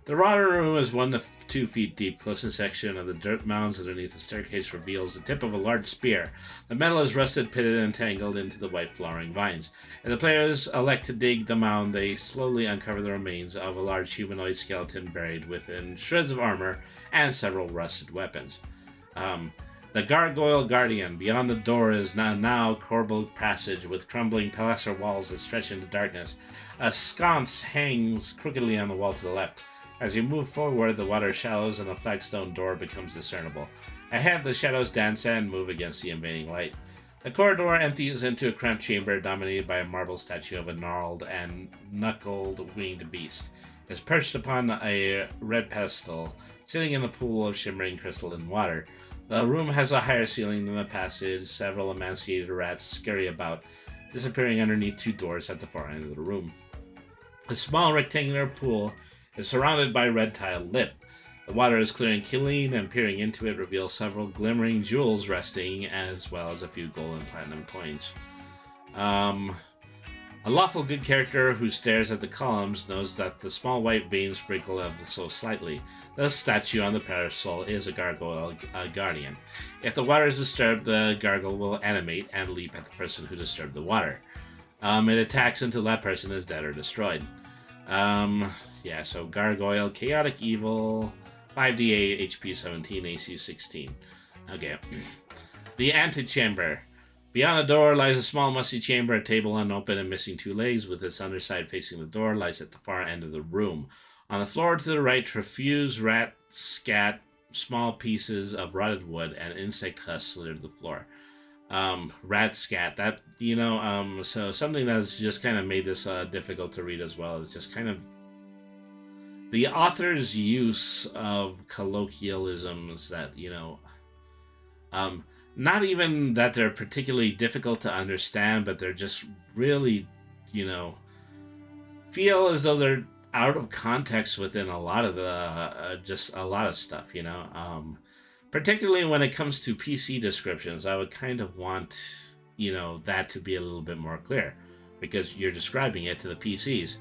The rotten room is 1 to 2 feet deep. Closest section of the dirt mounds underneath the staircase reveals the tip of a large spear. The metal is rusted, pitted, and tangled into the white flowering vines. If the players elect to dig the mound, they slowly uncover the remains of a large humanoid skeleton buried within shreds of armor and several rusted weapons. The Gargoyle Guardian. Beyond the door is now corbelled passage with crumbling plaster walls that stretch into darkness. A sconce hangs crookedly on the wall to the left. As you move forward, the water shallows and the flagstone door becomes discernible. Ahead, the shadows dance and move against the invading light. The corridor empties into a cramped chamber dominated by a marble statue of a gnarled and knuckled winged beast. It is perched upon a red pedestal, sitting in a pool of shimmering crystalline water. The room has a higher ceiling than the passage. Several emaciated rats scurry about, disappearing underneath 2 doors at the far end of the room. A small rectangular pool is surrounded by red tiled lip. The water is clear and clean, and peering into it reveals several glimmering jewels resting, as well as a few gold and platinum coins. A lawful good character who stares at the columns knows that the small white veins sprinkle ever so slightly. The statue on the pedestal is a gargoyle guardian. If the water is disturbed, the gargoyle will animate and leap at the person who disturbed the water. It attacks until that person is dead or destroyed. Yeah, so gargoyle, chaotic evil, 5d8, HP 17, AC 16. Okay. The antechamber. Beyond the door lies a small musty chamber, a table unopened and missing 2 legs, with its underside facing the door, lies at the far end of the room. On the floor to the right, refuse, rat, scat, small pieces of rotted wood, and insect husks litter the floor. Rat, scat, that, so something that's just kind of made this difficult to read as well is just kind of the author's use of colloquialisms that, not even that they're particularly difficult to understand, but they're just really, feel as though they're out of context within a lot of the, just a lot of stuff, particularly when it comes to PC descriptions. I would kind of want, that to be a little bit more clear, because you're describing it to the PCs.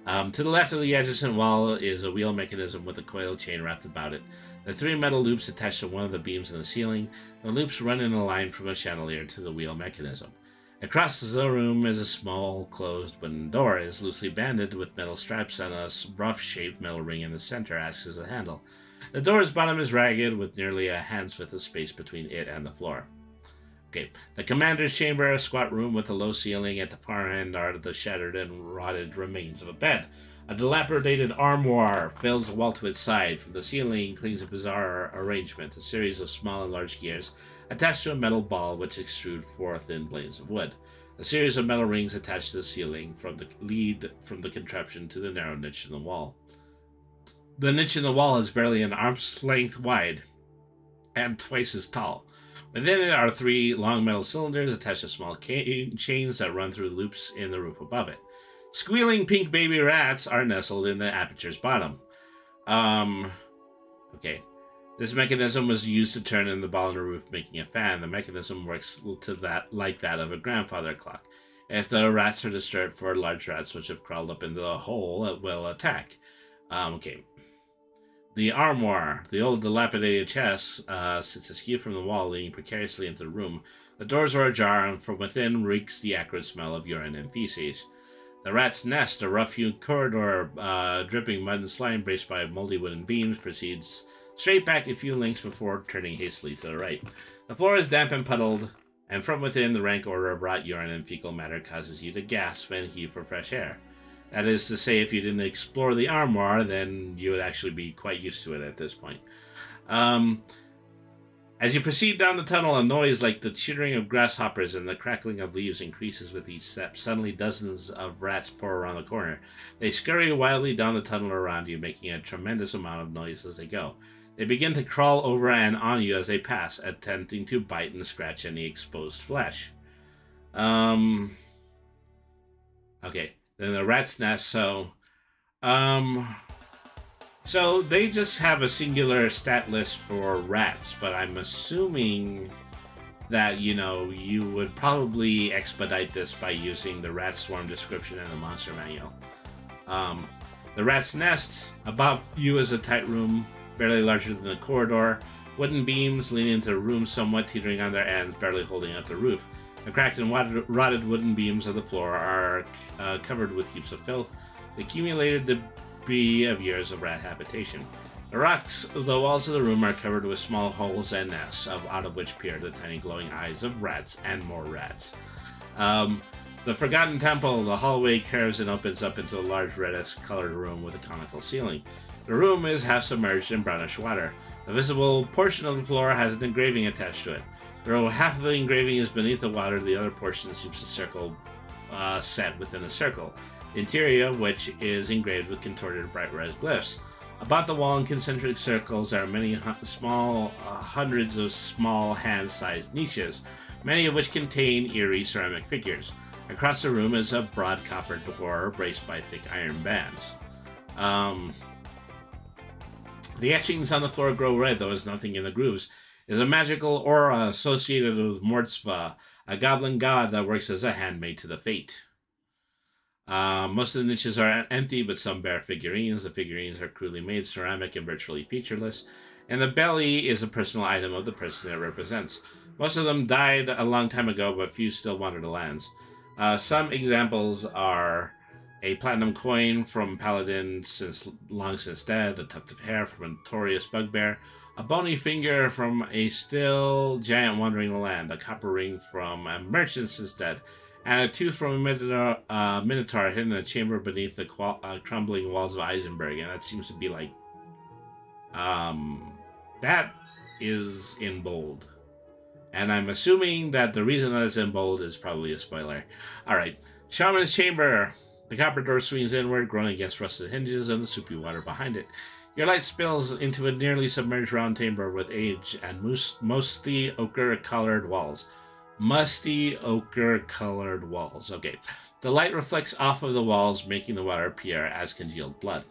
To the left of the adjacent wall is a wheel mechanism with a coil chain wrapped about it. The 3 metal loops attached to one of the beams in the ceiling. The loops run in a line from a chandelier to the wheel mechanism. Across the room is a small, closed wooden door. It is loosely banded with metal straps, and a rough-shaped metal ring in the center acts as a handle. The door's bottom is ragged, with nearly a hand's width of space between it and the floor. Okay, the commander's chamber, a squat room with a low ceiling. At the far end are the shattered and rotted remains of a bed. A dilapidated armoire fills the wall to its side. From the ceiling clings a bizarre arrangement, a series of small and large gears attached to a metal ball which extrude 4 thin blades of wood. A series of metal rings attached to the ceiling lead from the contraption to the narrow niche in the wall. The niche in the wall is barely an arm's length wide and twice as tall. Within it are 3 long metal cylinders attached to small chains that run through loops in the roof above it. Squealing pink baby rats are nestled in the aperture's bottom. Okay. This mechanism was used to turn in the ball on the roof, making a fan. The mechanism works like that of a grandfather clock. If the rats are disturbed, 4 large rats which have crawled up into the hole will attack. Okay. The armoire, the old dilapidated chest, sits askew from the wall, leaning precariously into the room. The doors are ajar, and from within reeks the acrid smell of urine and feces. The rat's nest, a rough-hewn corridor dripping mud and slime braced by moldy wooden beams, proceeds straight back a few lengths before turning hastily to the right. The floor is damp and puddled, and from within the rank odor of rot, urine, and fecal matter causes you to gasp and heave for fresh air. That is to say, if you didn't explore the armoire, then you would actually be quite used to it at this point. As you proceed down the tunnel, a noise like the chittering of grasshoppers and the crackling of leaves increases with each step. Suddenly, dozens of rats pour around the corner. They scurry wildly down the tunnel around you, making a tremendous amount of noise as they go. They begin to crawl over and on you as they pass, attempting to bite and scratch any exposed flesh. Okay, then the rat's nest, so they just have a singular stat list for rats, but I'm assuming that, you would probably expedite this by using the rat swarm description in the monster manual. The rat's nest, above you is a tight room, barely larger than the corridor. Wooden beams leaning into the room, somewhat teetering on their ends, barely holding up the roof. The cracked and rotted wooden beams of the floor are covered with heaps of filth, the accumulated debris of years of rat habitation. The rocks of the walls of the room are covered with small holes and nests, out of which peer the tiny glowing eyes of rats and more rats. The Forgotten Temple, the hallway curves and opens up into a large reddish-colored room with a conical ceiling. The room is half submerged in brownish water. The visible portion of the floor has an engraving attached to it. Though half of the engraving is beneath the water, the other portion seems a circle set within a circle, the interior of which is engraved with contorted bright red glyphs. About the wall in concentric circles are many hundreds of small hand-sized niches, many of which contain eerie ceramic figures. Across the room is a broad copper door braced by thick iron bands. The etchings on the floor grow red, though, as nothing in the grooves is a magical aura associated with Mortzva, a goblin god that works as a handmaid to the fate. Most of the niches are empty, but some bear figurines. The figurines are crudely made, ceramic, and virtually featureless. And the belly is a personal item of the person it represents. Most of them died a long time ago, but few still wander the lands. Some examples are a platinum coin from Paladin long since dead, a tuft of hair from a notorious bugbear, a bony finger from a still giant wandering the land, a copper ring from a merchant since dead, and a tooth from a minotaur hidden in a chamber beneath the crumbling walls of Eisenberg. And that seems to be like... that is in bold. And I'm assuming that the reason that it's in bold is probably a spoiler. Alright, Shaman's Chamber. The copper door swings inward, growing against rusted hinges and the soupy water behind it. Your light spills into a nearly submerged round chamber with age and musty ochre-colored walls. Musty ochre-colored walls. Okay. The light reflects off of the walls, making the water appear as congealed blood.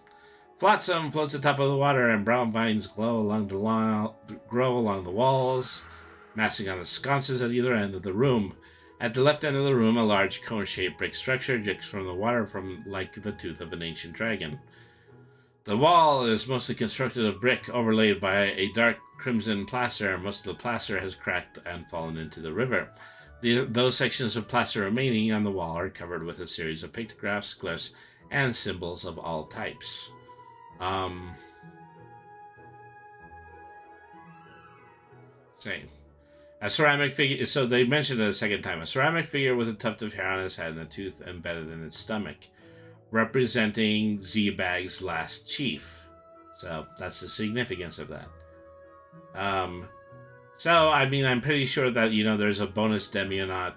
Flotsam floats atop of the water, and brown vines grow along the walls, massing on the sconces at either end of the room. At the left end of the room, a large cone-shaped brick structure drips from the water like the tooth of an ancient dragon. The wall is mostly constructed of brick overlaid by a dark crimson plaster. Most of the plaster has cracked and fallen into the river. Those sections of plaster remaining on the wall are covered with a series of pictographs, glyphs, and symbols of all types. Same. A ceramic figure, so they mentioned it a second time. A ceramic figure with a tuft of hair on his head and a tooth embedded in its stomach, representing Z-Bag's last chief. So that's the significance of that. So, I mean, I'm pretty sure that, there's a bonus Demionaut,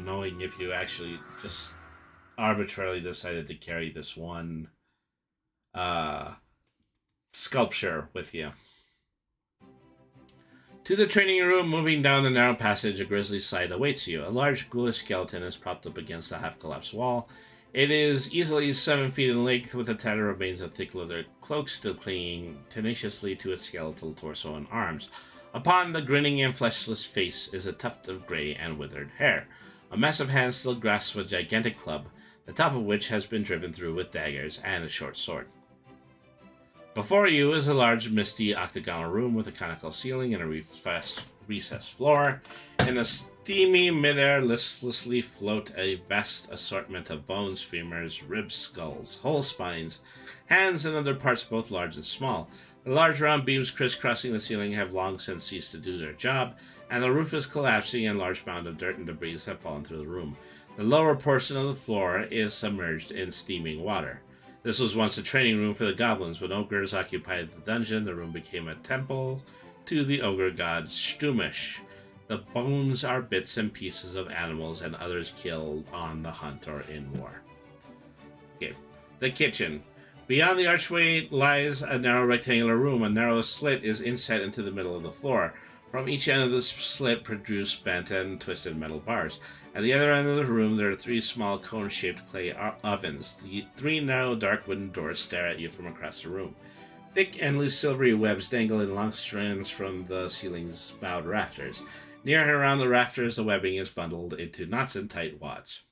knowing if you actually just arbitrarily decided to carry this one sculpture with you. To the training room, moving down the narrow passage, a grisly sight awaits you. A large ghoulish skeleton is propped up against a half-collapsed wall. It is easily 7 feet in length, with the tattered remains of thick leather cloaks still clinging tenaciously to its skeletal torso and arms. Upon the grinning and fleshless face is a tuft of gray and withered hair. A massive hand still grasps a gigantic club, the top of which has been driven through with daggers and a short sword. Before you is a large, misty, octagonal room with a conical ceiling and a recessed floor. In the steamy midair listlessly float a vast assortment of bones, femurs, ribs, skulls, whole spines, hands, and other parts both large and small. The large round beams crisscrossing the ceiling have long since ceased to do their job, and the roof is collapsing and large mounds of dirt and debris have fallen through the room. The lower portion of the floor is submerged in steaming water. This was once a training room for the goblins. When ogres occupied the dungeon, the room became a temple to the ogre god Stumish. The bones are bits and pieces of animals and others killed on the hunt or in war. Okay. The kitchen. Beyond the archway lies a narrow rectangular room. A narrow slit is inset into the middle of the floor. From each end of the slit protrude bent and twisted metal bars. At the other end of the room, there are 3 small cone-shaped clay ovens. The 3 narrow, dark wooden doors stare at you from across the room. Thick, endless silvery webs dangle in long strands from the ceiling's bowed rafters. Near and around the rafters, the webbing is bundled into knots and tight wads.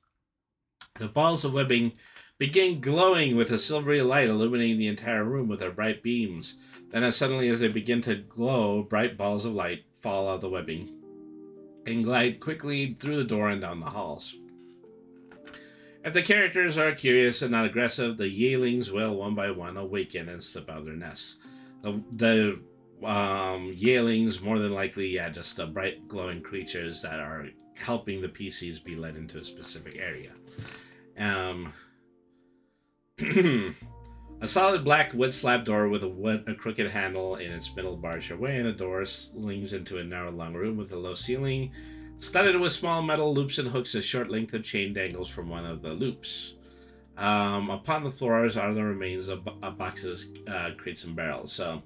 The balls of webbing begin glowing with a silvery light, illuminating the entire room with their bright beams. Then, as suddenly as they begin to glow, bright balls of light fall out of the webbing and glide quickly through the door and down the halls. If the characters are curious and not aggressive, the Yealings will, one by one, awaken and slip out of their nests. The Yealings, more than likely, just bright glowing creatures that are helping the PCs be led into a specific area. A solid black wood slab door with a crooked handle in its middle bars your way, and the door slings into a narrow long room with a low ceiling, studded with small metal loops and hooks. A short length of chain dangles from one of the loops. Upon the floors are the remains of boxes, crates, and barrels. So,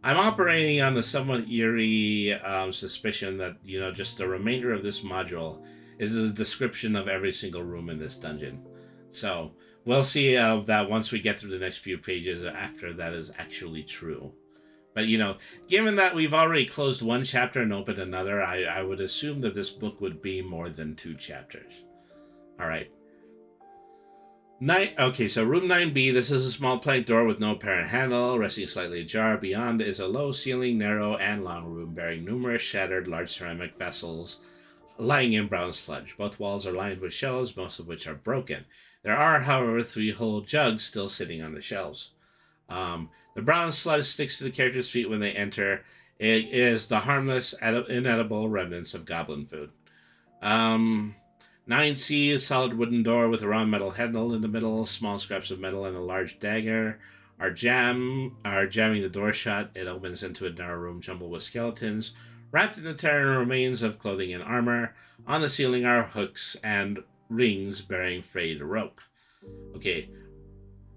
I'm operating on the somewhat eerie suspicion that, just the remainder of this module is a description of every single room in this dungeon. So, we'll see that once we get through the next few pages after that is actually true. But, you know, given that we've already closed one chapter and opened another, I would assume that this book would be more than 2 chapters. All right. Okay, so room 9B, this is a small plank door with no apparent handle, resting slightly ajar. Beyond is a low ceiling, narrow, and long room bearing numerous shattered large ceramic vessels lying in brown sludge. Both walls are lined with shelves, most of which are broken. There are, however, 3 whole jugs still sitting on the shelves. The brown sludge sticks to the characters' feet when they enter. It is the harmless, inedible remnants of goblin food. 9C, a solid wooden door with a round metal handle in the middle. Small scraps of metal and a large dagger are jamming the door shut. It opens into a narrow room jumbled with skeletons, wrapped in the tearing remains of clothing and armor. On the ceiling are hooks and rings bearing frayed rope. Okay.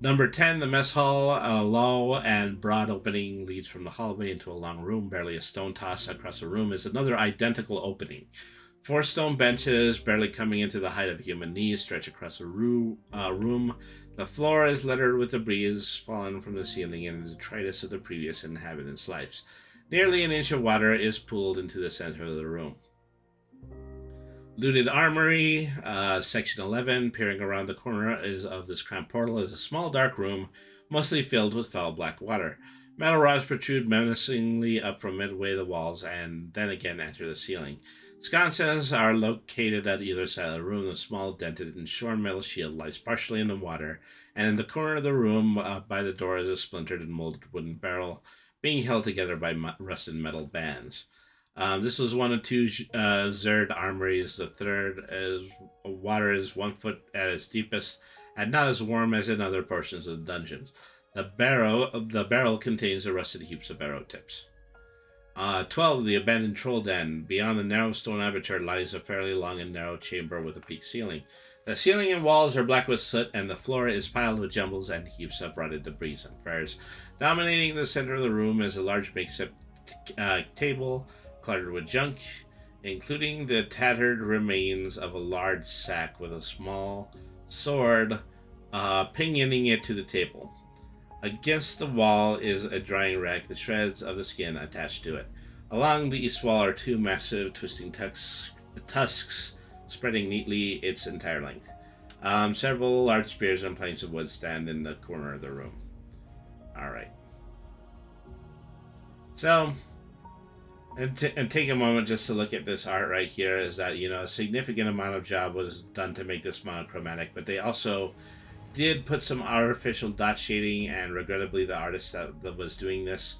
Number 10, the mess hall. A low and broad opening leads from the hallway into a long room. Barely a stone toss across the room is another identical opening. 4 stone benches, barely coming into the height of human knees, stretch across the room. The floor is littered with debris fallen from the ceiling and the detritus of the previous inhabitants' lives. Nearly an inch of water is pooled into the center of the room. Looted armory, section 11. Peering around the corner of this cramped portal is a small dark room, mostly filled with foul black water. Metal rods protrude menacingly up from midway the walls and then again enter the ceiling. Sconces are located at either side of the room. The small, dented, and shorn metal shield lies partially in the water, and in the corner of the room by the door is a splintered and molded wooden barrel, being held together by rusted metal bands. This was one of 2 Zerd armories. The third is water is 1 foot at its deepest, and not as warm as in other portions of the dungeons. The barrel contains the rusted heaps of arrow tips. 12, the abandoned troll den. Beyond the narrow stone aperture lies a fairly long and narrow chamber with a peaked ceiling. The ceiling and walls are black with soot, and the floor is piled with jumbles and heaps of rotted debris and fires. Dominating the center of the room is a large makeshift table cluttered with junk, including the tattered remains of a large sack with a small sword pinioning it to the table. Against the wall is a drying rack, the shreds of the skin attached to it. Along the east wall are 2 massive twisting tusks spreading neatly its entire length. Several large spears and planks of wood stand in the corner of the room. Alright. So, and take a moment just to look at this art right here, is that, you know, a significant amount of job was done to make this monochromatic, but they also did put some artificial dot shading, and regrettably the artist that was doing this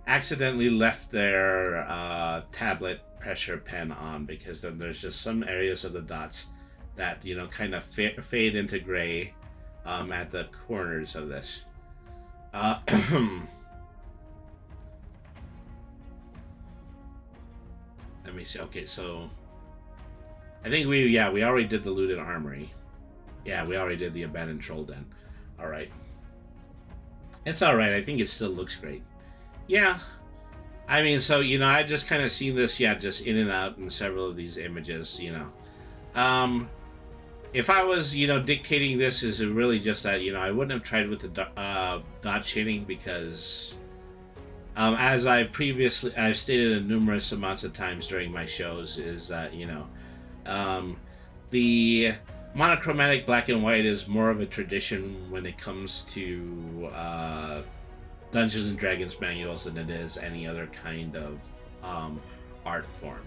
accidentally left their tablet pressure pen on, because then there's just some areas of the dots that, you know, kind of fade into gray at the corners of this. Let me see. Okay, so I think we already did the looted armory. Yeah, we already did the abandoned troll den. Alright. It's alright. I think it still looks great. Yeah. I mean, so, you know, I just kind of seen this, just in and out in several of these images, you know. If I was, you know, dictating this, is it really just that, you know, I wouldn't have tried with the dot shading because, as I've stated in numerous amounts of times during my shows, is that, you know, the monochromatic black and white is more of a tradition when it comes to Dungeons and Dragons manuals than it is any other kind of art form.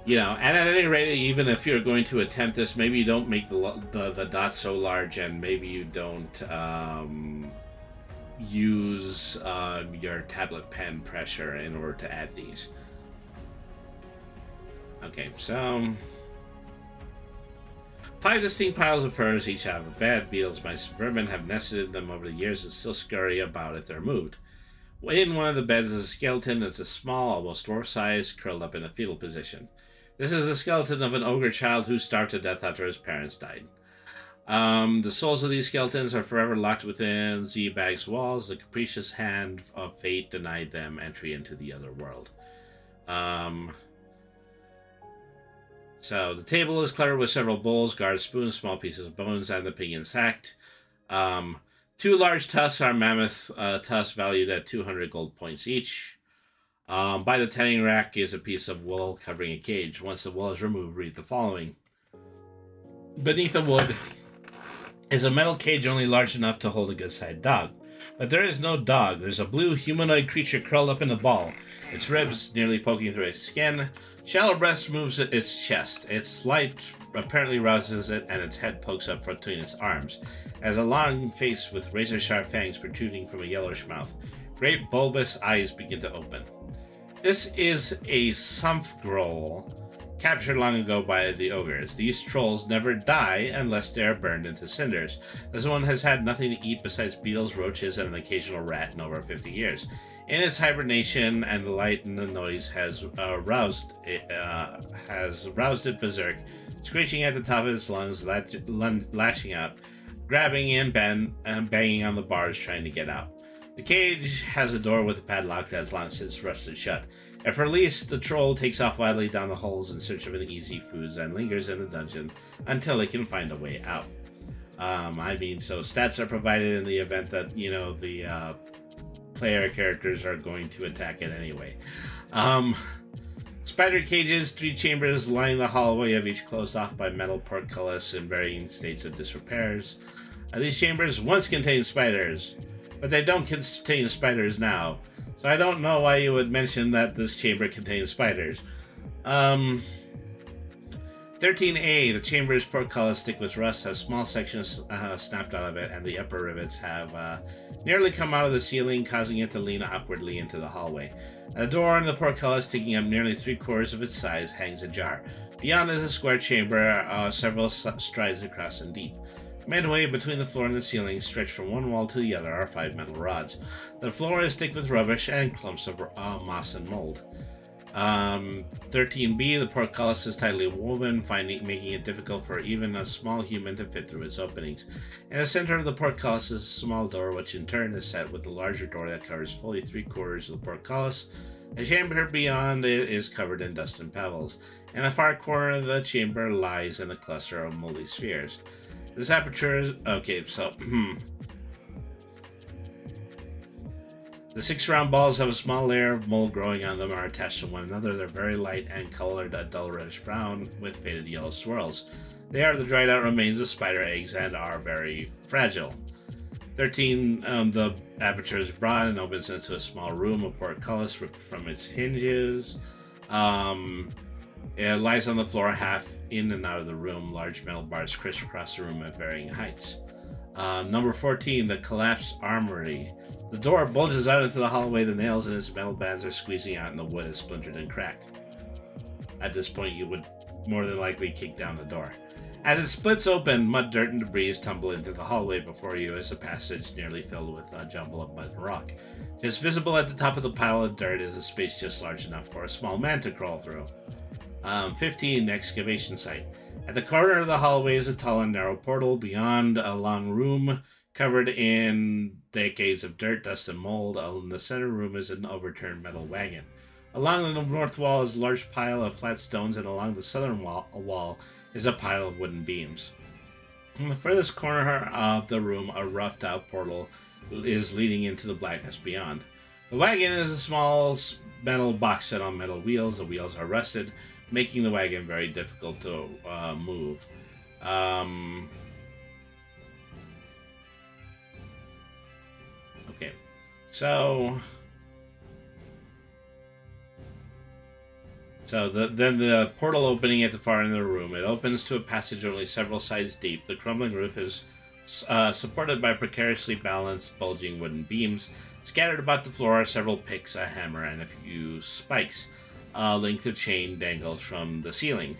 You know, and at any rate, even if you're going to attempt this, maybe you don't make the dots so large, and maybe you don't use your tablet pen pressure in order to add these. Okay, so 5 distinct piles of furs, each have a bed. Beetles, mice, and vermin have nested in them over the years and still scurry about if they're moved. In one of the beds is a skeleton that's a small, almost dwarf size, curled up in a fetal position. This is a skeleton of an ogre child who starved to death after his parents died. The souls of these skeletons are forever locked within Z-Bag's walls. The capricious hand of fate denied them entry into the other world. So the table is cluttered with several bowls, guards, spoons, small pieces of bones, and the pinion sacked. 2 large tusks are mammoth tusks valued at 200 gold points each. By the tanning rack is a piece of wool covering a cage. Once the wool is removed, read the following. Beneath the wood is a metal cage only large enough to hold a good-sized dog. But there is no dog. There's a blue humanoid creature curled up in a ball, its ribs nearly poking through its skin. Shallow breast moves its chest. Its light apparently rouses it, and its head pokes up between its arms. It has a long face with razor-sharp fangs protruding from a yellowish mouth. Great bulbous eyes begin to open. This is a sumph growl, captured long ago by the ogres. These trolls never die unless they are burned into cinders. This one has had nothing to eat besides beetles, roaches, and an occasional rat in over 50 years. In its hibernation, and the light and the noise has roused it berserk, screeching at the top of its lungs, lashing out, grabbing and banging on the bars, trying to get out. The cage has a door with a padlock that has long since rusted shut. If released, the troll takes off wildly down the holes in search of an easy foods and lingers in the dungeon until it can find a way out. So stats are provided in the event that, the player characters are going to attack it anyway. Spider cages, 3 chambers lining the hallway of each closed off by metal portcullis in varying states of disrepairs. These chambers once contained spiders, but they don't contain spiders now. So I don't know why you would mention that this chamber contains spiders. 13A, the chamber's portcullis thick with rust, has small sections snapped out of it, and the upper rivets have nearly come out of the ceiling, causing it to lean awkwardly into the hallway. A door in the portcullis, taking up nearly 3/4 of its size, hangs ajar. Beyond is a square chamber, several strides across and deep. Midway between the floor and the ceiling, stretched from one wall to the other, are 5 metal rods. The floor is thick with rubbish and clumps of moss and mold. 13B, the portcullis is tightly woven, making it difficult for even a small human to fit through its openings. In the center of the portcullis is a small door, which in turn is set with a larger door that covers fully 3/4 of the portcullis. The chamber beyond it is covered in dust and pebbles. In the far corner of the chamber lies in a cluster of moldy spheres. This aperture is... Okay, so... The 6 round balls have a small layer of mold growing on them, are attached to one another. They're very light and colored a dull reddish brown with faded yellow swirls. They are the dried out remains of spider eggs and are very fragile. 13, the aperture is broad and opens into a small room, a portcullis ripped from its hinges. It lies on the floor half in and out of the room. Large metal bars crisscross the room at varying heights. Number 14, the collapsed armory. The door bulges out into the hallway. The nails in its metal bands are squeezing out and the wood is splintered and cracked. At this point, you would more than likely kick down the door. As it splits open, mud, dirt, and debris tumble into the hallway before you as a passage nearly filled with a jumble of mud and rock. Just visible at the top of the pile of dirt is a space just large enough for a small man to crawl through. 15, the excavation site. At the corner of the hallway is a tall and narrow portal. Beyond, a long room covered in decades of dirt, dust, and mold. In the center room is an overturned metal wagon. Along the north wall is a large pile of flat stones, and along the southern wall is a pile of wooden beams. In the furthest corner of the room, a roughed-out portal is leading into the blackness beyond. The wagon is a small metal box set on metal wheels. The wheels are rusted, making the wagon very difficult to move. Okay, so then the portal opening at the far end of the room. It opens to a passage only several sides deep. The crumbling roof is supported by precariously balanced, bulging wooden beams. Scattered about the floor are several picks, a hammer, and a few spikes. A length of chain dangles from the ceiling.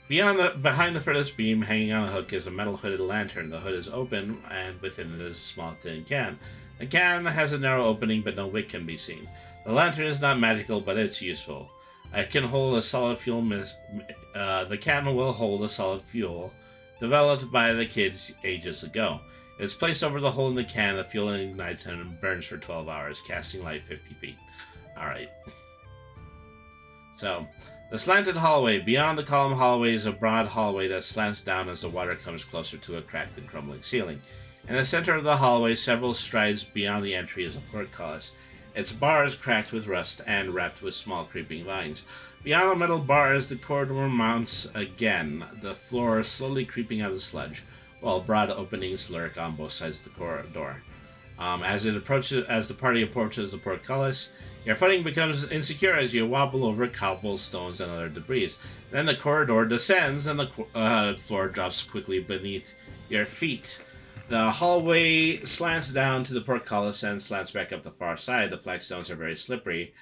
Behind the furthest beam, hanging on a hook, is a metal hooded lantern. The hood is open, and within it is a small tin can. The can has a narrow opening, but no wick can be seen. The lantern is not magical, but it's useful. It can hold a solid fuel. The can will hold a solid fuel developed by the kids ages ago. It's placed over the hole in the can. The fuel ignites and burns for 12 hours, casting light 50 feet. Alright. So, the slanted hallway. Beyond the column hallway is a broad hallway that slants down as the water comes closer to a cracked and crumbling ceiling. In the center of the hallway, several strides beyond the entry, is a portcullis. Its bars cracked with rust and wrapped with small creeping vines. Beyond the metal bars, the corridor mounts again, the floor slowly creeping out of sludge, while broad openings lurk on both sides of the corridor. As the party approaches the portcullis, your footing becomes insecure as you wobble over cobblestones and other debris. Then the corridor descends and the floor drops quickly beneath your feet. The hallway slants down to the portcullis and slants back up the far side. The flagstones are very slippery.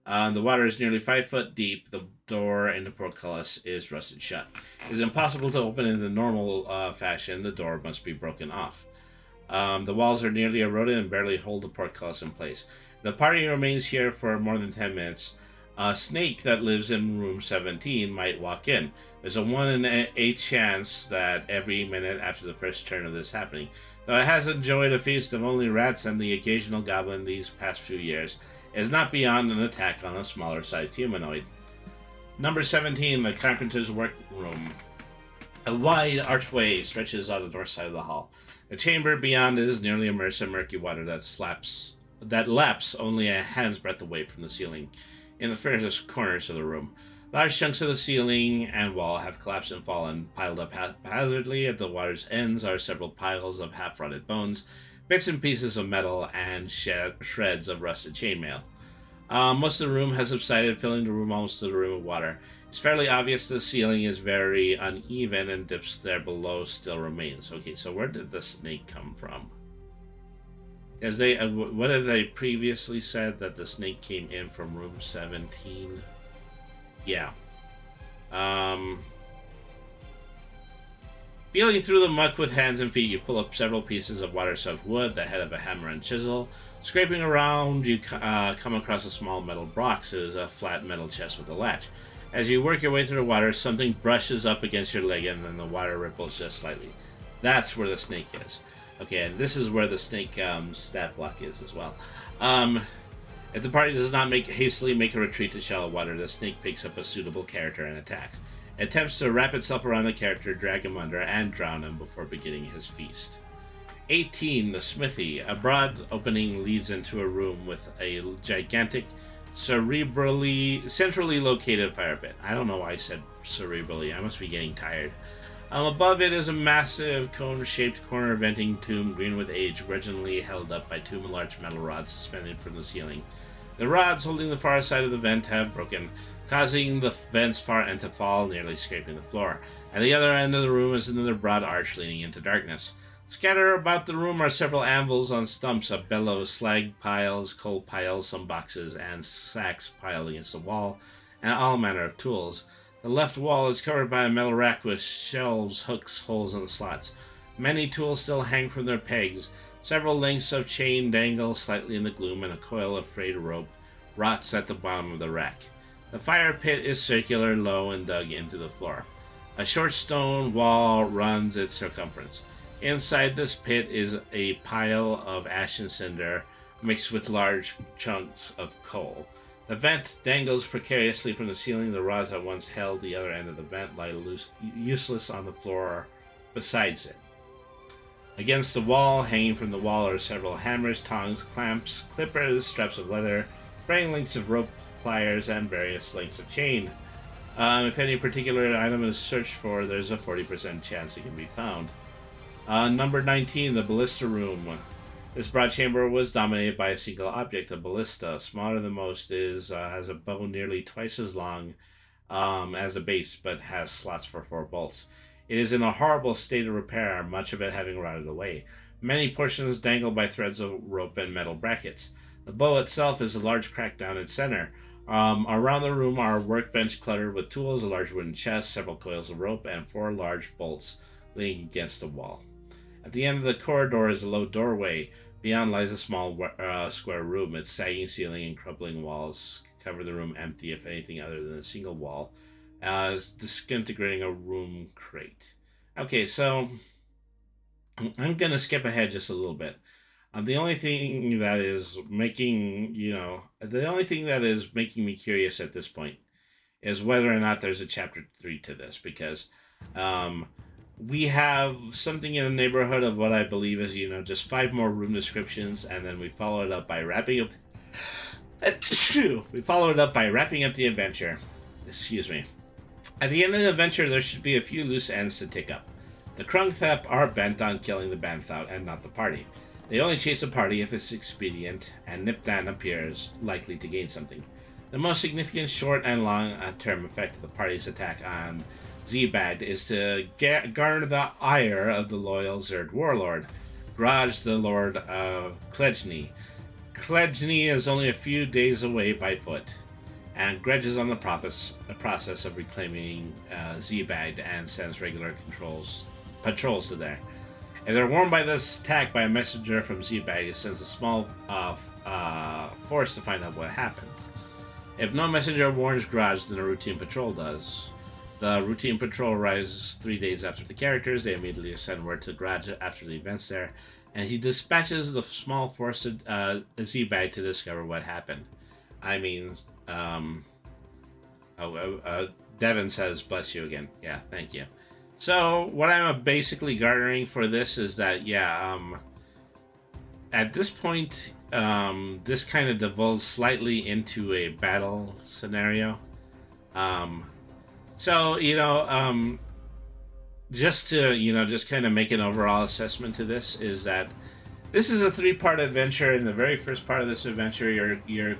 The water is nearly 5 foot deep. The door in the portcullis is rusted shut. It is impossible to open in the normal fashion. The door must be broken off. The walls are nearly eroded and barely hold the portcullis in place. The party remains here for more than 10 minutes. A snake that lives in room 17 might walk in. There's a 1 in 8 chance that every minute after the first turn of this happening. Though it has enjoyed a feast of only rats and the occasional goblin these past few years, it is not beyond an attack on a smaller-sized humanoid. Number 17, the carpenter's workroom. A wide archway stretches on the north side of the hall. The chamber beyond it is nearly immersed in murky water that laps only a hand's breadth away from the ceiling. In the furthest corners of the room, large chunks of the ceiling and wall have collapsed and fallen. Piled up haphazardly at the water's ends are several piles of half-rotted bones, bits and pieces of metal, and shreds of rusted chainmail. Most of the room has subsided, filling the room almost to the rim of water. It's fairly obvious the ceiling is very uneven and dips there below still remains. Okay, so where did the snake come from? As they, what had they previously said, that the snake came in from room 17? Yeah. Feeling through the muck with hands and feet, you pull up several pieces of water-soaked wood, the head of a hammer and chisel. Scraping around, you come across a small metal box. It is a flat metal chest with a latch. As you work your way through the water, something brushes up against your leg and then the water ripples just slightly. That's where the snake is. Okay, and this is where the snake stat block is as well. If the party does not hastily make a retreat to shallow water, the snake picks up a suitable character and attacks. It attempts to wrap itself around the character, drag him under, and drown him before beginning his feast. 18. The Smithy. A broad opening leads into a room with a gigantic, centrally located fire pit. I don't know why I said cerebrally. I must be getting tired. Above it is a massive cone-shaped corner venting tomb, green with age, grudgingly held up by 2 large metal rods suspended from the ceiling. The rods holding the far side of the vent have broken, causing the vent's far end to fall, nearly scraping the floor. At the other end of the room is another broad arch leading into darkness. Scattered about the room are several anvils on stumps, a bellows, slag piles, coal piles, some boxes, and sacks piled against the wall, and all manner of tools. The left wall is covered by a metal rack with shelves, hooks, holes, and slots. Many tools still hang from their pegs. Several lengths of chain dangle slightly in the gloom, and a coil of frayed rope rots at the bottom of the rack. The fire pit is circular, low, and dug into the floor. A short stone wall runs its circumference. Inside this pit is a pile of ash and cinder mixed with large chunks of coal. The vent dangles precariously from the ceiling. The rods that once held the other end of the vent lie useless on the floor besides it. Against the wall, hanging from the wall, are several hammers, tongs, clamps, clippers, straps of leather, fraying lengths of rope, pliers, and various lengths of chain. If any particular item is searched for, there's a 40% chance it can be found. Number 19, the ballista room. This broad chamber was dominated by a single object, a ballista. Smaller than most, has a bow nearly twice as long as the base, but has slots for 4 bolts. It is in a horrible state of repair, much of it having rotted away. Many portions dangle by threads of rope and metal brackets. The bow itself is a large crack down its center. Around the room are a workbench cluttered with tools, a large wooden chest, several coils of rope, and 4 large bolts leaning against the wall. At the end of the corridor is a low doorway. Beyond lies a small square room. Its sagging ceiling and crumbling walls cover the room empty, if anything other than a single wall, disintegrating a room crate. Okay, so I'm going to skip ahead just a little bit. The only thing that is making, me curious at this point is whether or not there's a chapter 3 to this, because we have something in the neighborhood of what I believe is, you know, just 5 more room descriptions, and then we follow it up by wrapping up. We follow it up by wrapping up the adventure. Excuse me. At the end of the adventure, there should be a few loose ends to tick up. The Crungthep are bent on killing the Banthout and not the party. They only chase a party if it's expedient, and Nipdan appears likely to gain something. The most significant short and long-term effect of the party's attack on Zebad is to garner the ire of the loyal Zerd warlord, Graj, the lord of Klejni. Klejni is only a few days away by foot, and grudges on the process of reclaiming Zebad and sends regular patrols to there. If they're warned by this attack by a messenger from Zebad, he sends a small force to find out what happened. If no messenger warns Graj, then a routine patrol does. The routine patrol arrives 3 days after the characters. They immediately send word to Graj after the events there, and he dispatches the small force to Zebad to discover what happened. I mean, Devin says, bless you again. Yeah, thank you. So, what I'm basically garnering for this is that, at this point, this kind of devolves slightly into a battle scenario. So, just to, just kind of make an overall assessment to this is that this is a 3-part adventure. In the very first part of this adventure, you're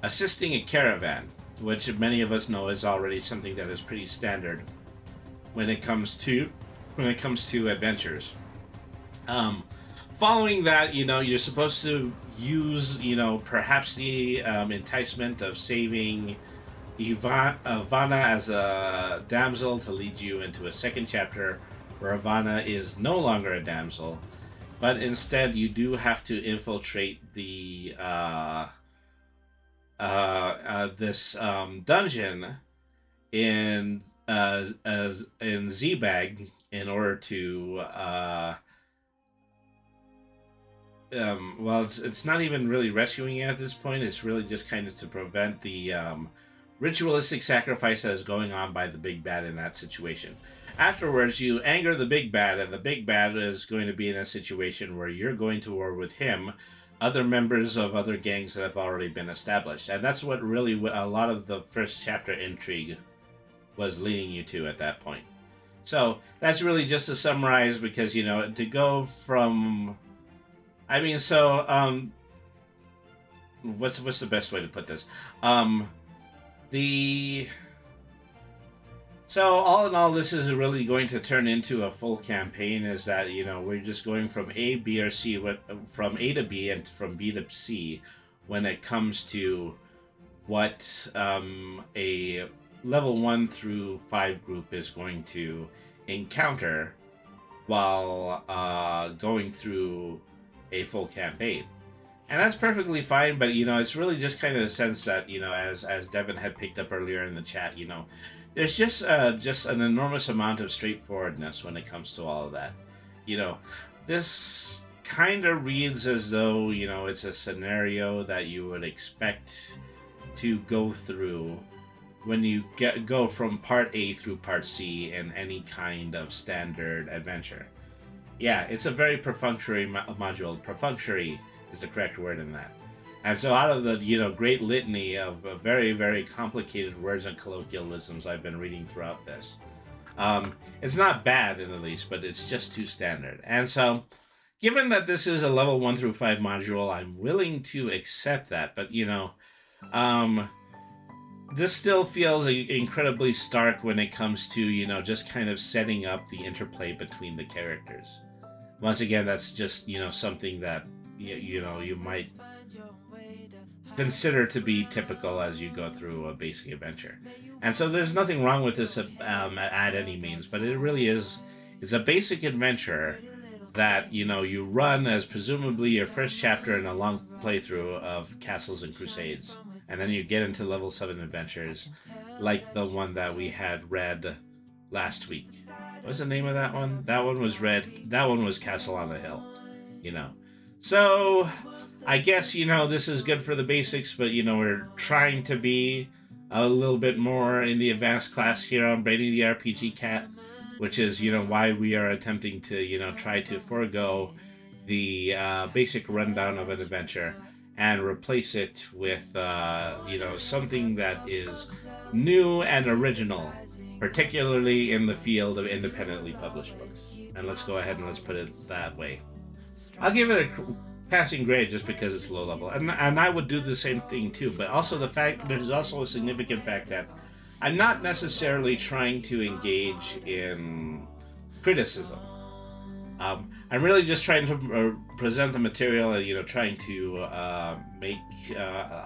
assisting a caravan, which many of us know is already something that is pretty standard when it comes to adventures. Following that, you're supposed to use, perhaps the enticement of saving Ivana as a damsel to lead you into a second chapter where Ivana is no longer a damsel, but instead you do have to infiltrate the this dungeon in Zebag in order to well, it's not even really rescuing it at this point. It's really just kind of to prevent the ritualistic sacrifice that is going on by the big bad in that situation. Afterwards, you anger the big bad, and the big bad is going to be in a situation where you're going to war with him, other members of other gangs that have already been established. And that's what really a lot of the first chapter intrigue was leading you to at that point. So that's really just to summarize, because, to go from... what's the best way to put this? So all in all, this is really going to turn into a full campaign. Is that we're just going from A, B, or C, from A to B, and from B to C, when it comes to what a level 1 through 5 group is going to encounter while going through a full campaign. And that's perfectly fine, but it's really just kind of the sense that as Devin had picked up earlier in the chat, there's just an enormous amount of straightforwardness when it comes to all of that. This kind of reads as though it's a scenario that you would expect to go through when you go from part A through part C in any kind of standard adventure. Yeah, it's a very perfunctory module. Perfunctory is the correct word in that. And so out of the, great litany of very, very complicated words and colloquialisms I've been reading throughout this, it's not bad in the least, but it's just too standard. And so, given that this is a level 1 through 5 module, I'm willing to accept that. But, this still feels incredibly stark when it comes to, just kind of setting up the interplay between the characters. Once again, that's just, something that, you might consider to be typical as you go through a basic adventure. And so there's nothing wrong with this at any means, but it really it's a basic adventure that, you run as presumably your first chapter in a long playthrough of Castles and Crusades. And then you get into level 7 adventures, like the one that we had read last week. What's the name of that one? That one was that one was Castle on the Hill, So, I guess, this is good for the basics, but, we're trying to be a little bit more in the advanced class here on Brady the RPG Cat, which is, you know, why we are attempting to, you know, try to forego the basic rundown of an adventure and replace it with, you know, something that is new and original, particularly in the field of independently published books. And let's go ahead and let's put it that way. I'll give it a passing grade just because it's low level, and I would do the same thing too. But also there's also a significant fact that I'm not necessarily trying to engage in criticism. I'm really just trying to present the material and, you know, trying to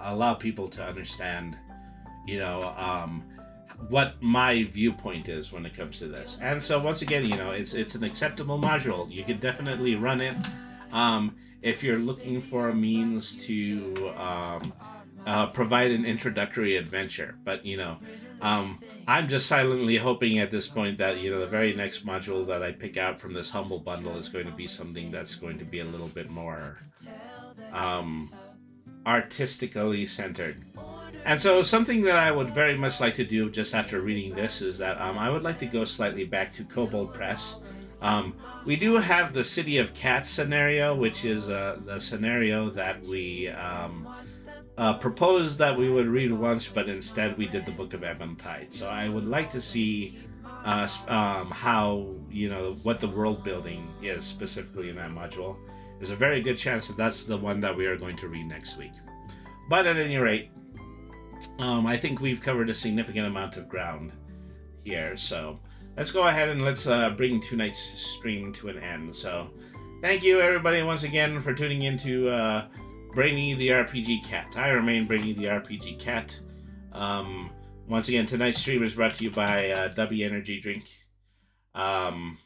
allow people to understand, you know, what my viewpoint is when it comes to this. And so once again, you know, it's an acceptable module. You can definitely run it. If you're looking for a means to provide an introductory adventure. But, you know, I'm just silently hoping at this point that, you know, the very next module that I pick out from this humble bundle is going to be something that's going to be a little bit more artistically centered. And so something that I would very much like to do just after reading this is that I would like to go slightly back to Kobold Press. We do have the City of Cats scenario, which is the scenario that we proposed that we would read once, but instead we did the Book of Ebon Tide. So I would like to see how, you know, what the world building is specifically in that module. There's a very good chance that that's the one that we are going to read next week. But at any rate, I think we've covered a significant amount of ground here, so let's go ahead and let's bring tonight's stream to an end. So thank you everybody once again for tuning into Brainy the RPG Cat. I remain Brainy the RPG Cat. Once again, tonight's stream is brought to you by W Energy Drink. The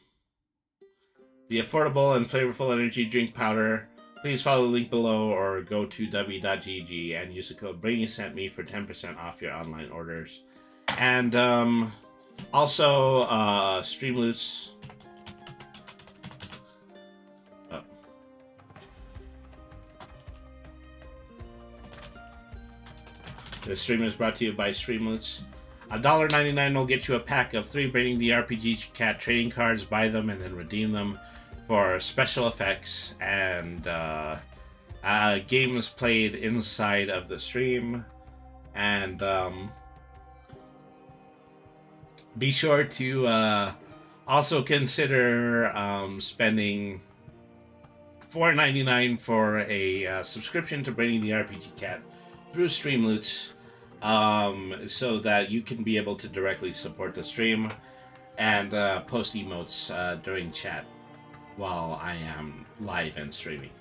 affordable and flavorful energy drink powder. Please follow the link below or go to w.gg and use the code BrainySentMe for 10% off your online orders. And also Streamloots. Oh. This stream is brought to you by Streamloots. $1.99 will get you a pack of 3 Brainy the RPG Cat trading cards. Buy them and then redeem them for special effects and games played inside of the stream. And be sure to also consider spending $4.99 for a subscription to Brainy the RPG Cat through Streamloots, so that you can be able to directly support the stream and post emotes during chat while I am live and streaming.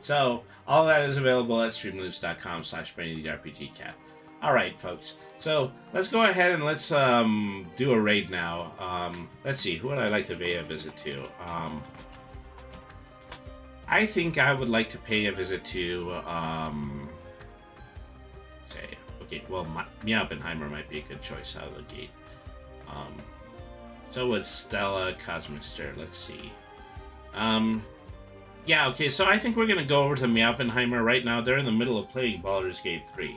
So all that is available at streamloots.com/BrainyTheRPGCat. Alright folks, so let's go ahead and let's do a raid now. Let's see, who would I like to pay a visit to? I think I would like to pay a visit to okay, well, Meowbenheimer might be a good choice out of the gate. So would Stella Cosmister. Let's see. Yeah, okay, so I think we're going to go over to Meowbenheimer right now. They're in the middle of playing Baldur's Gate 3.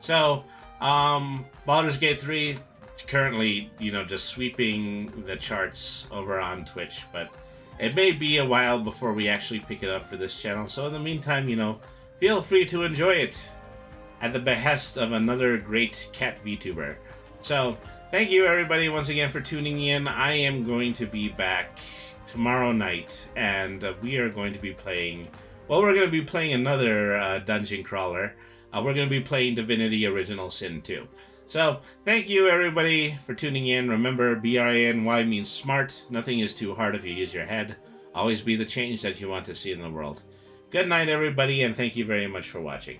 So, Baldur's Gate 3 currently, you know, just sweeping the charts over on Twitch, but it may be a while before we actually pick it up for this channel. So in the meantime, you know, feel free to enjoy it at the behest of another great cat VTuber. So, thank you everybody once again for tuning in. I am going to be back tomorrow night, and we are going to be playing, well, we're going to be playing another dungeon crawler. We're going to be playing Divinity Original Sin 2. So, thank you everybody for tuning in. Remember, BRANY means smart. Nothing is too hard if you use your head. Always be the change that you want to see in the world. Good night everybody, and thank you very much for watching.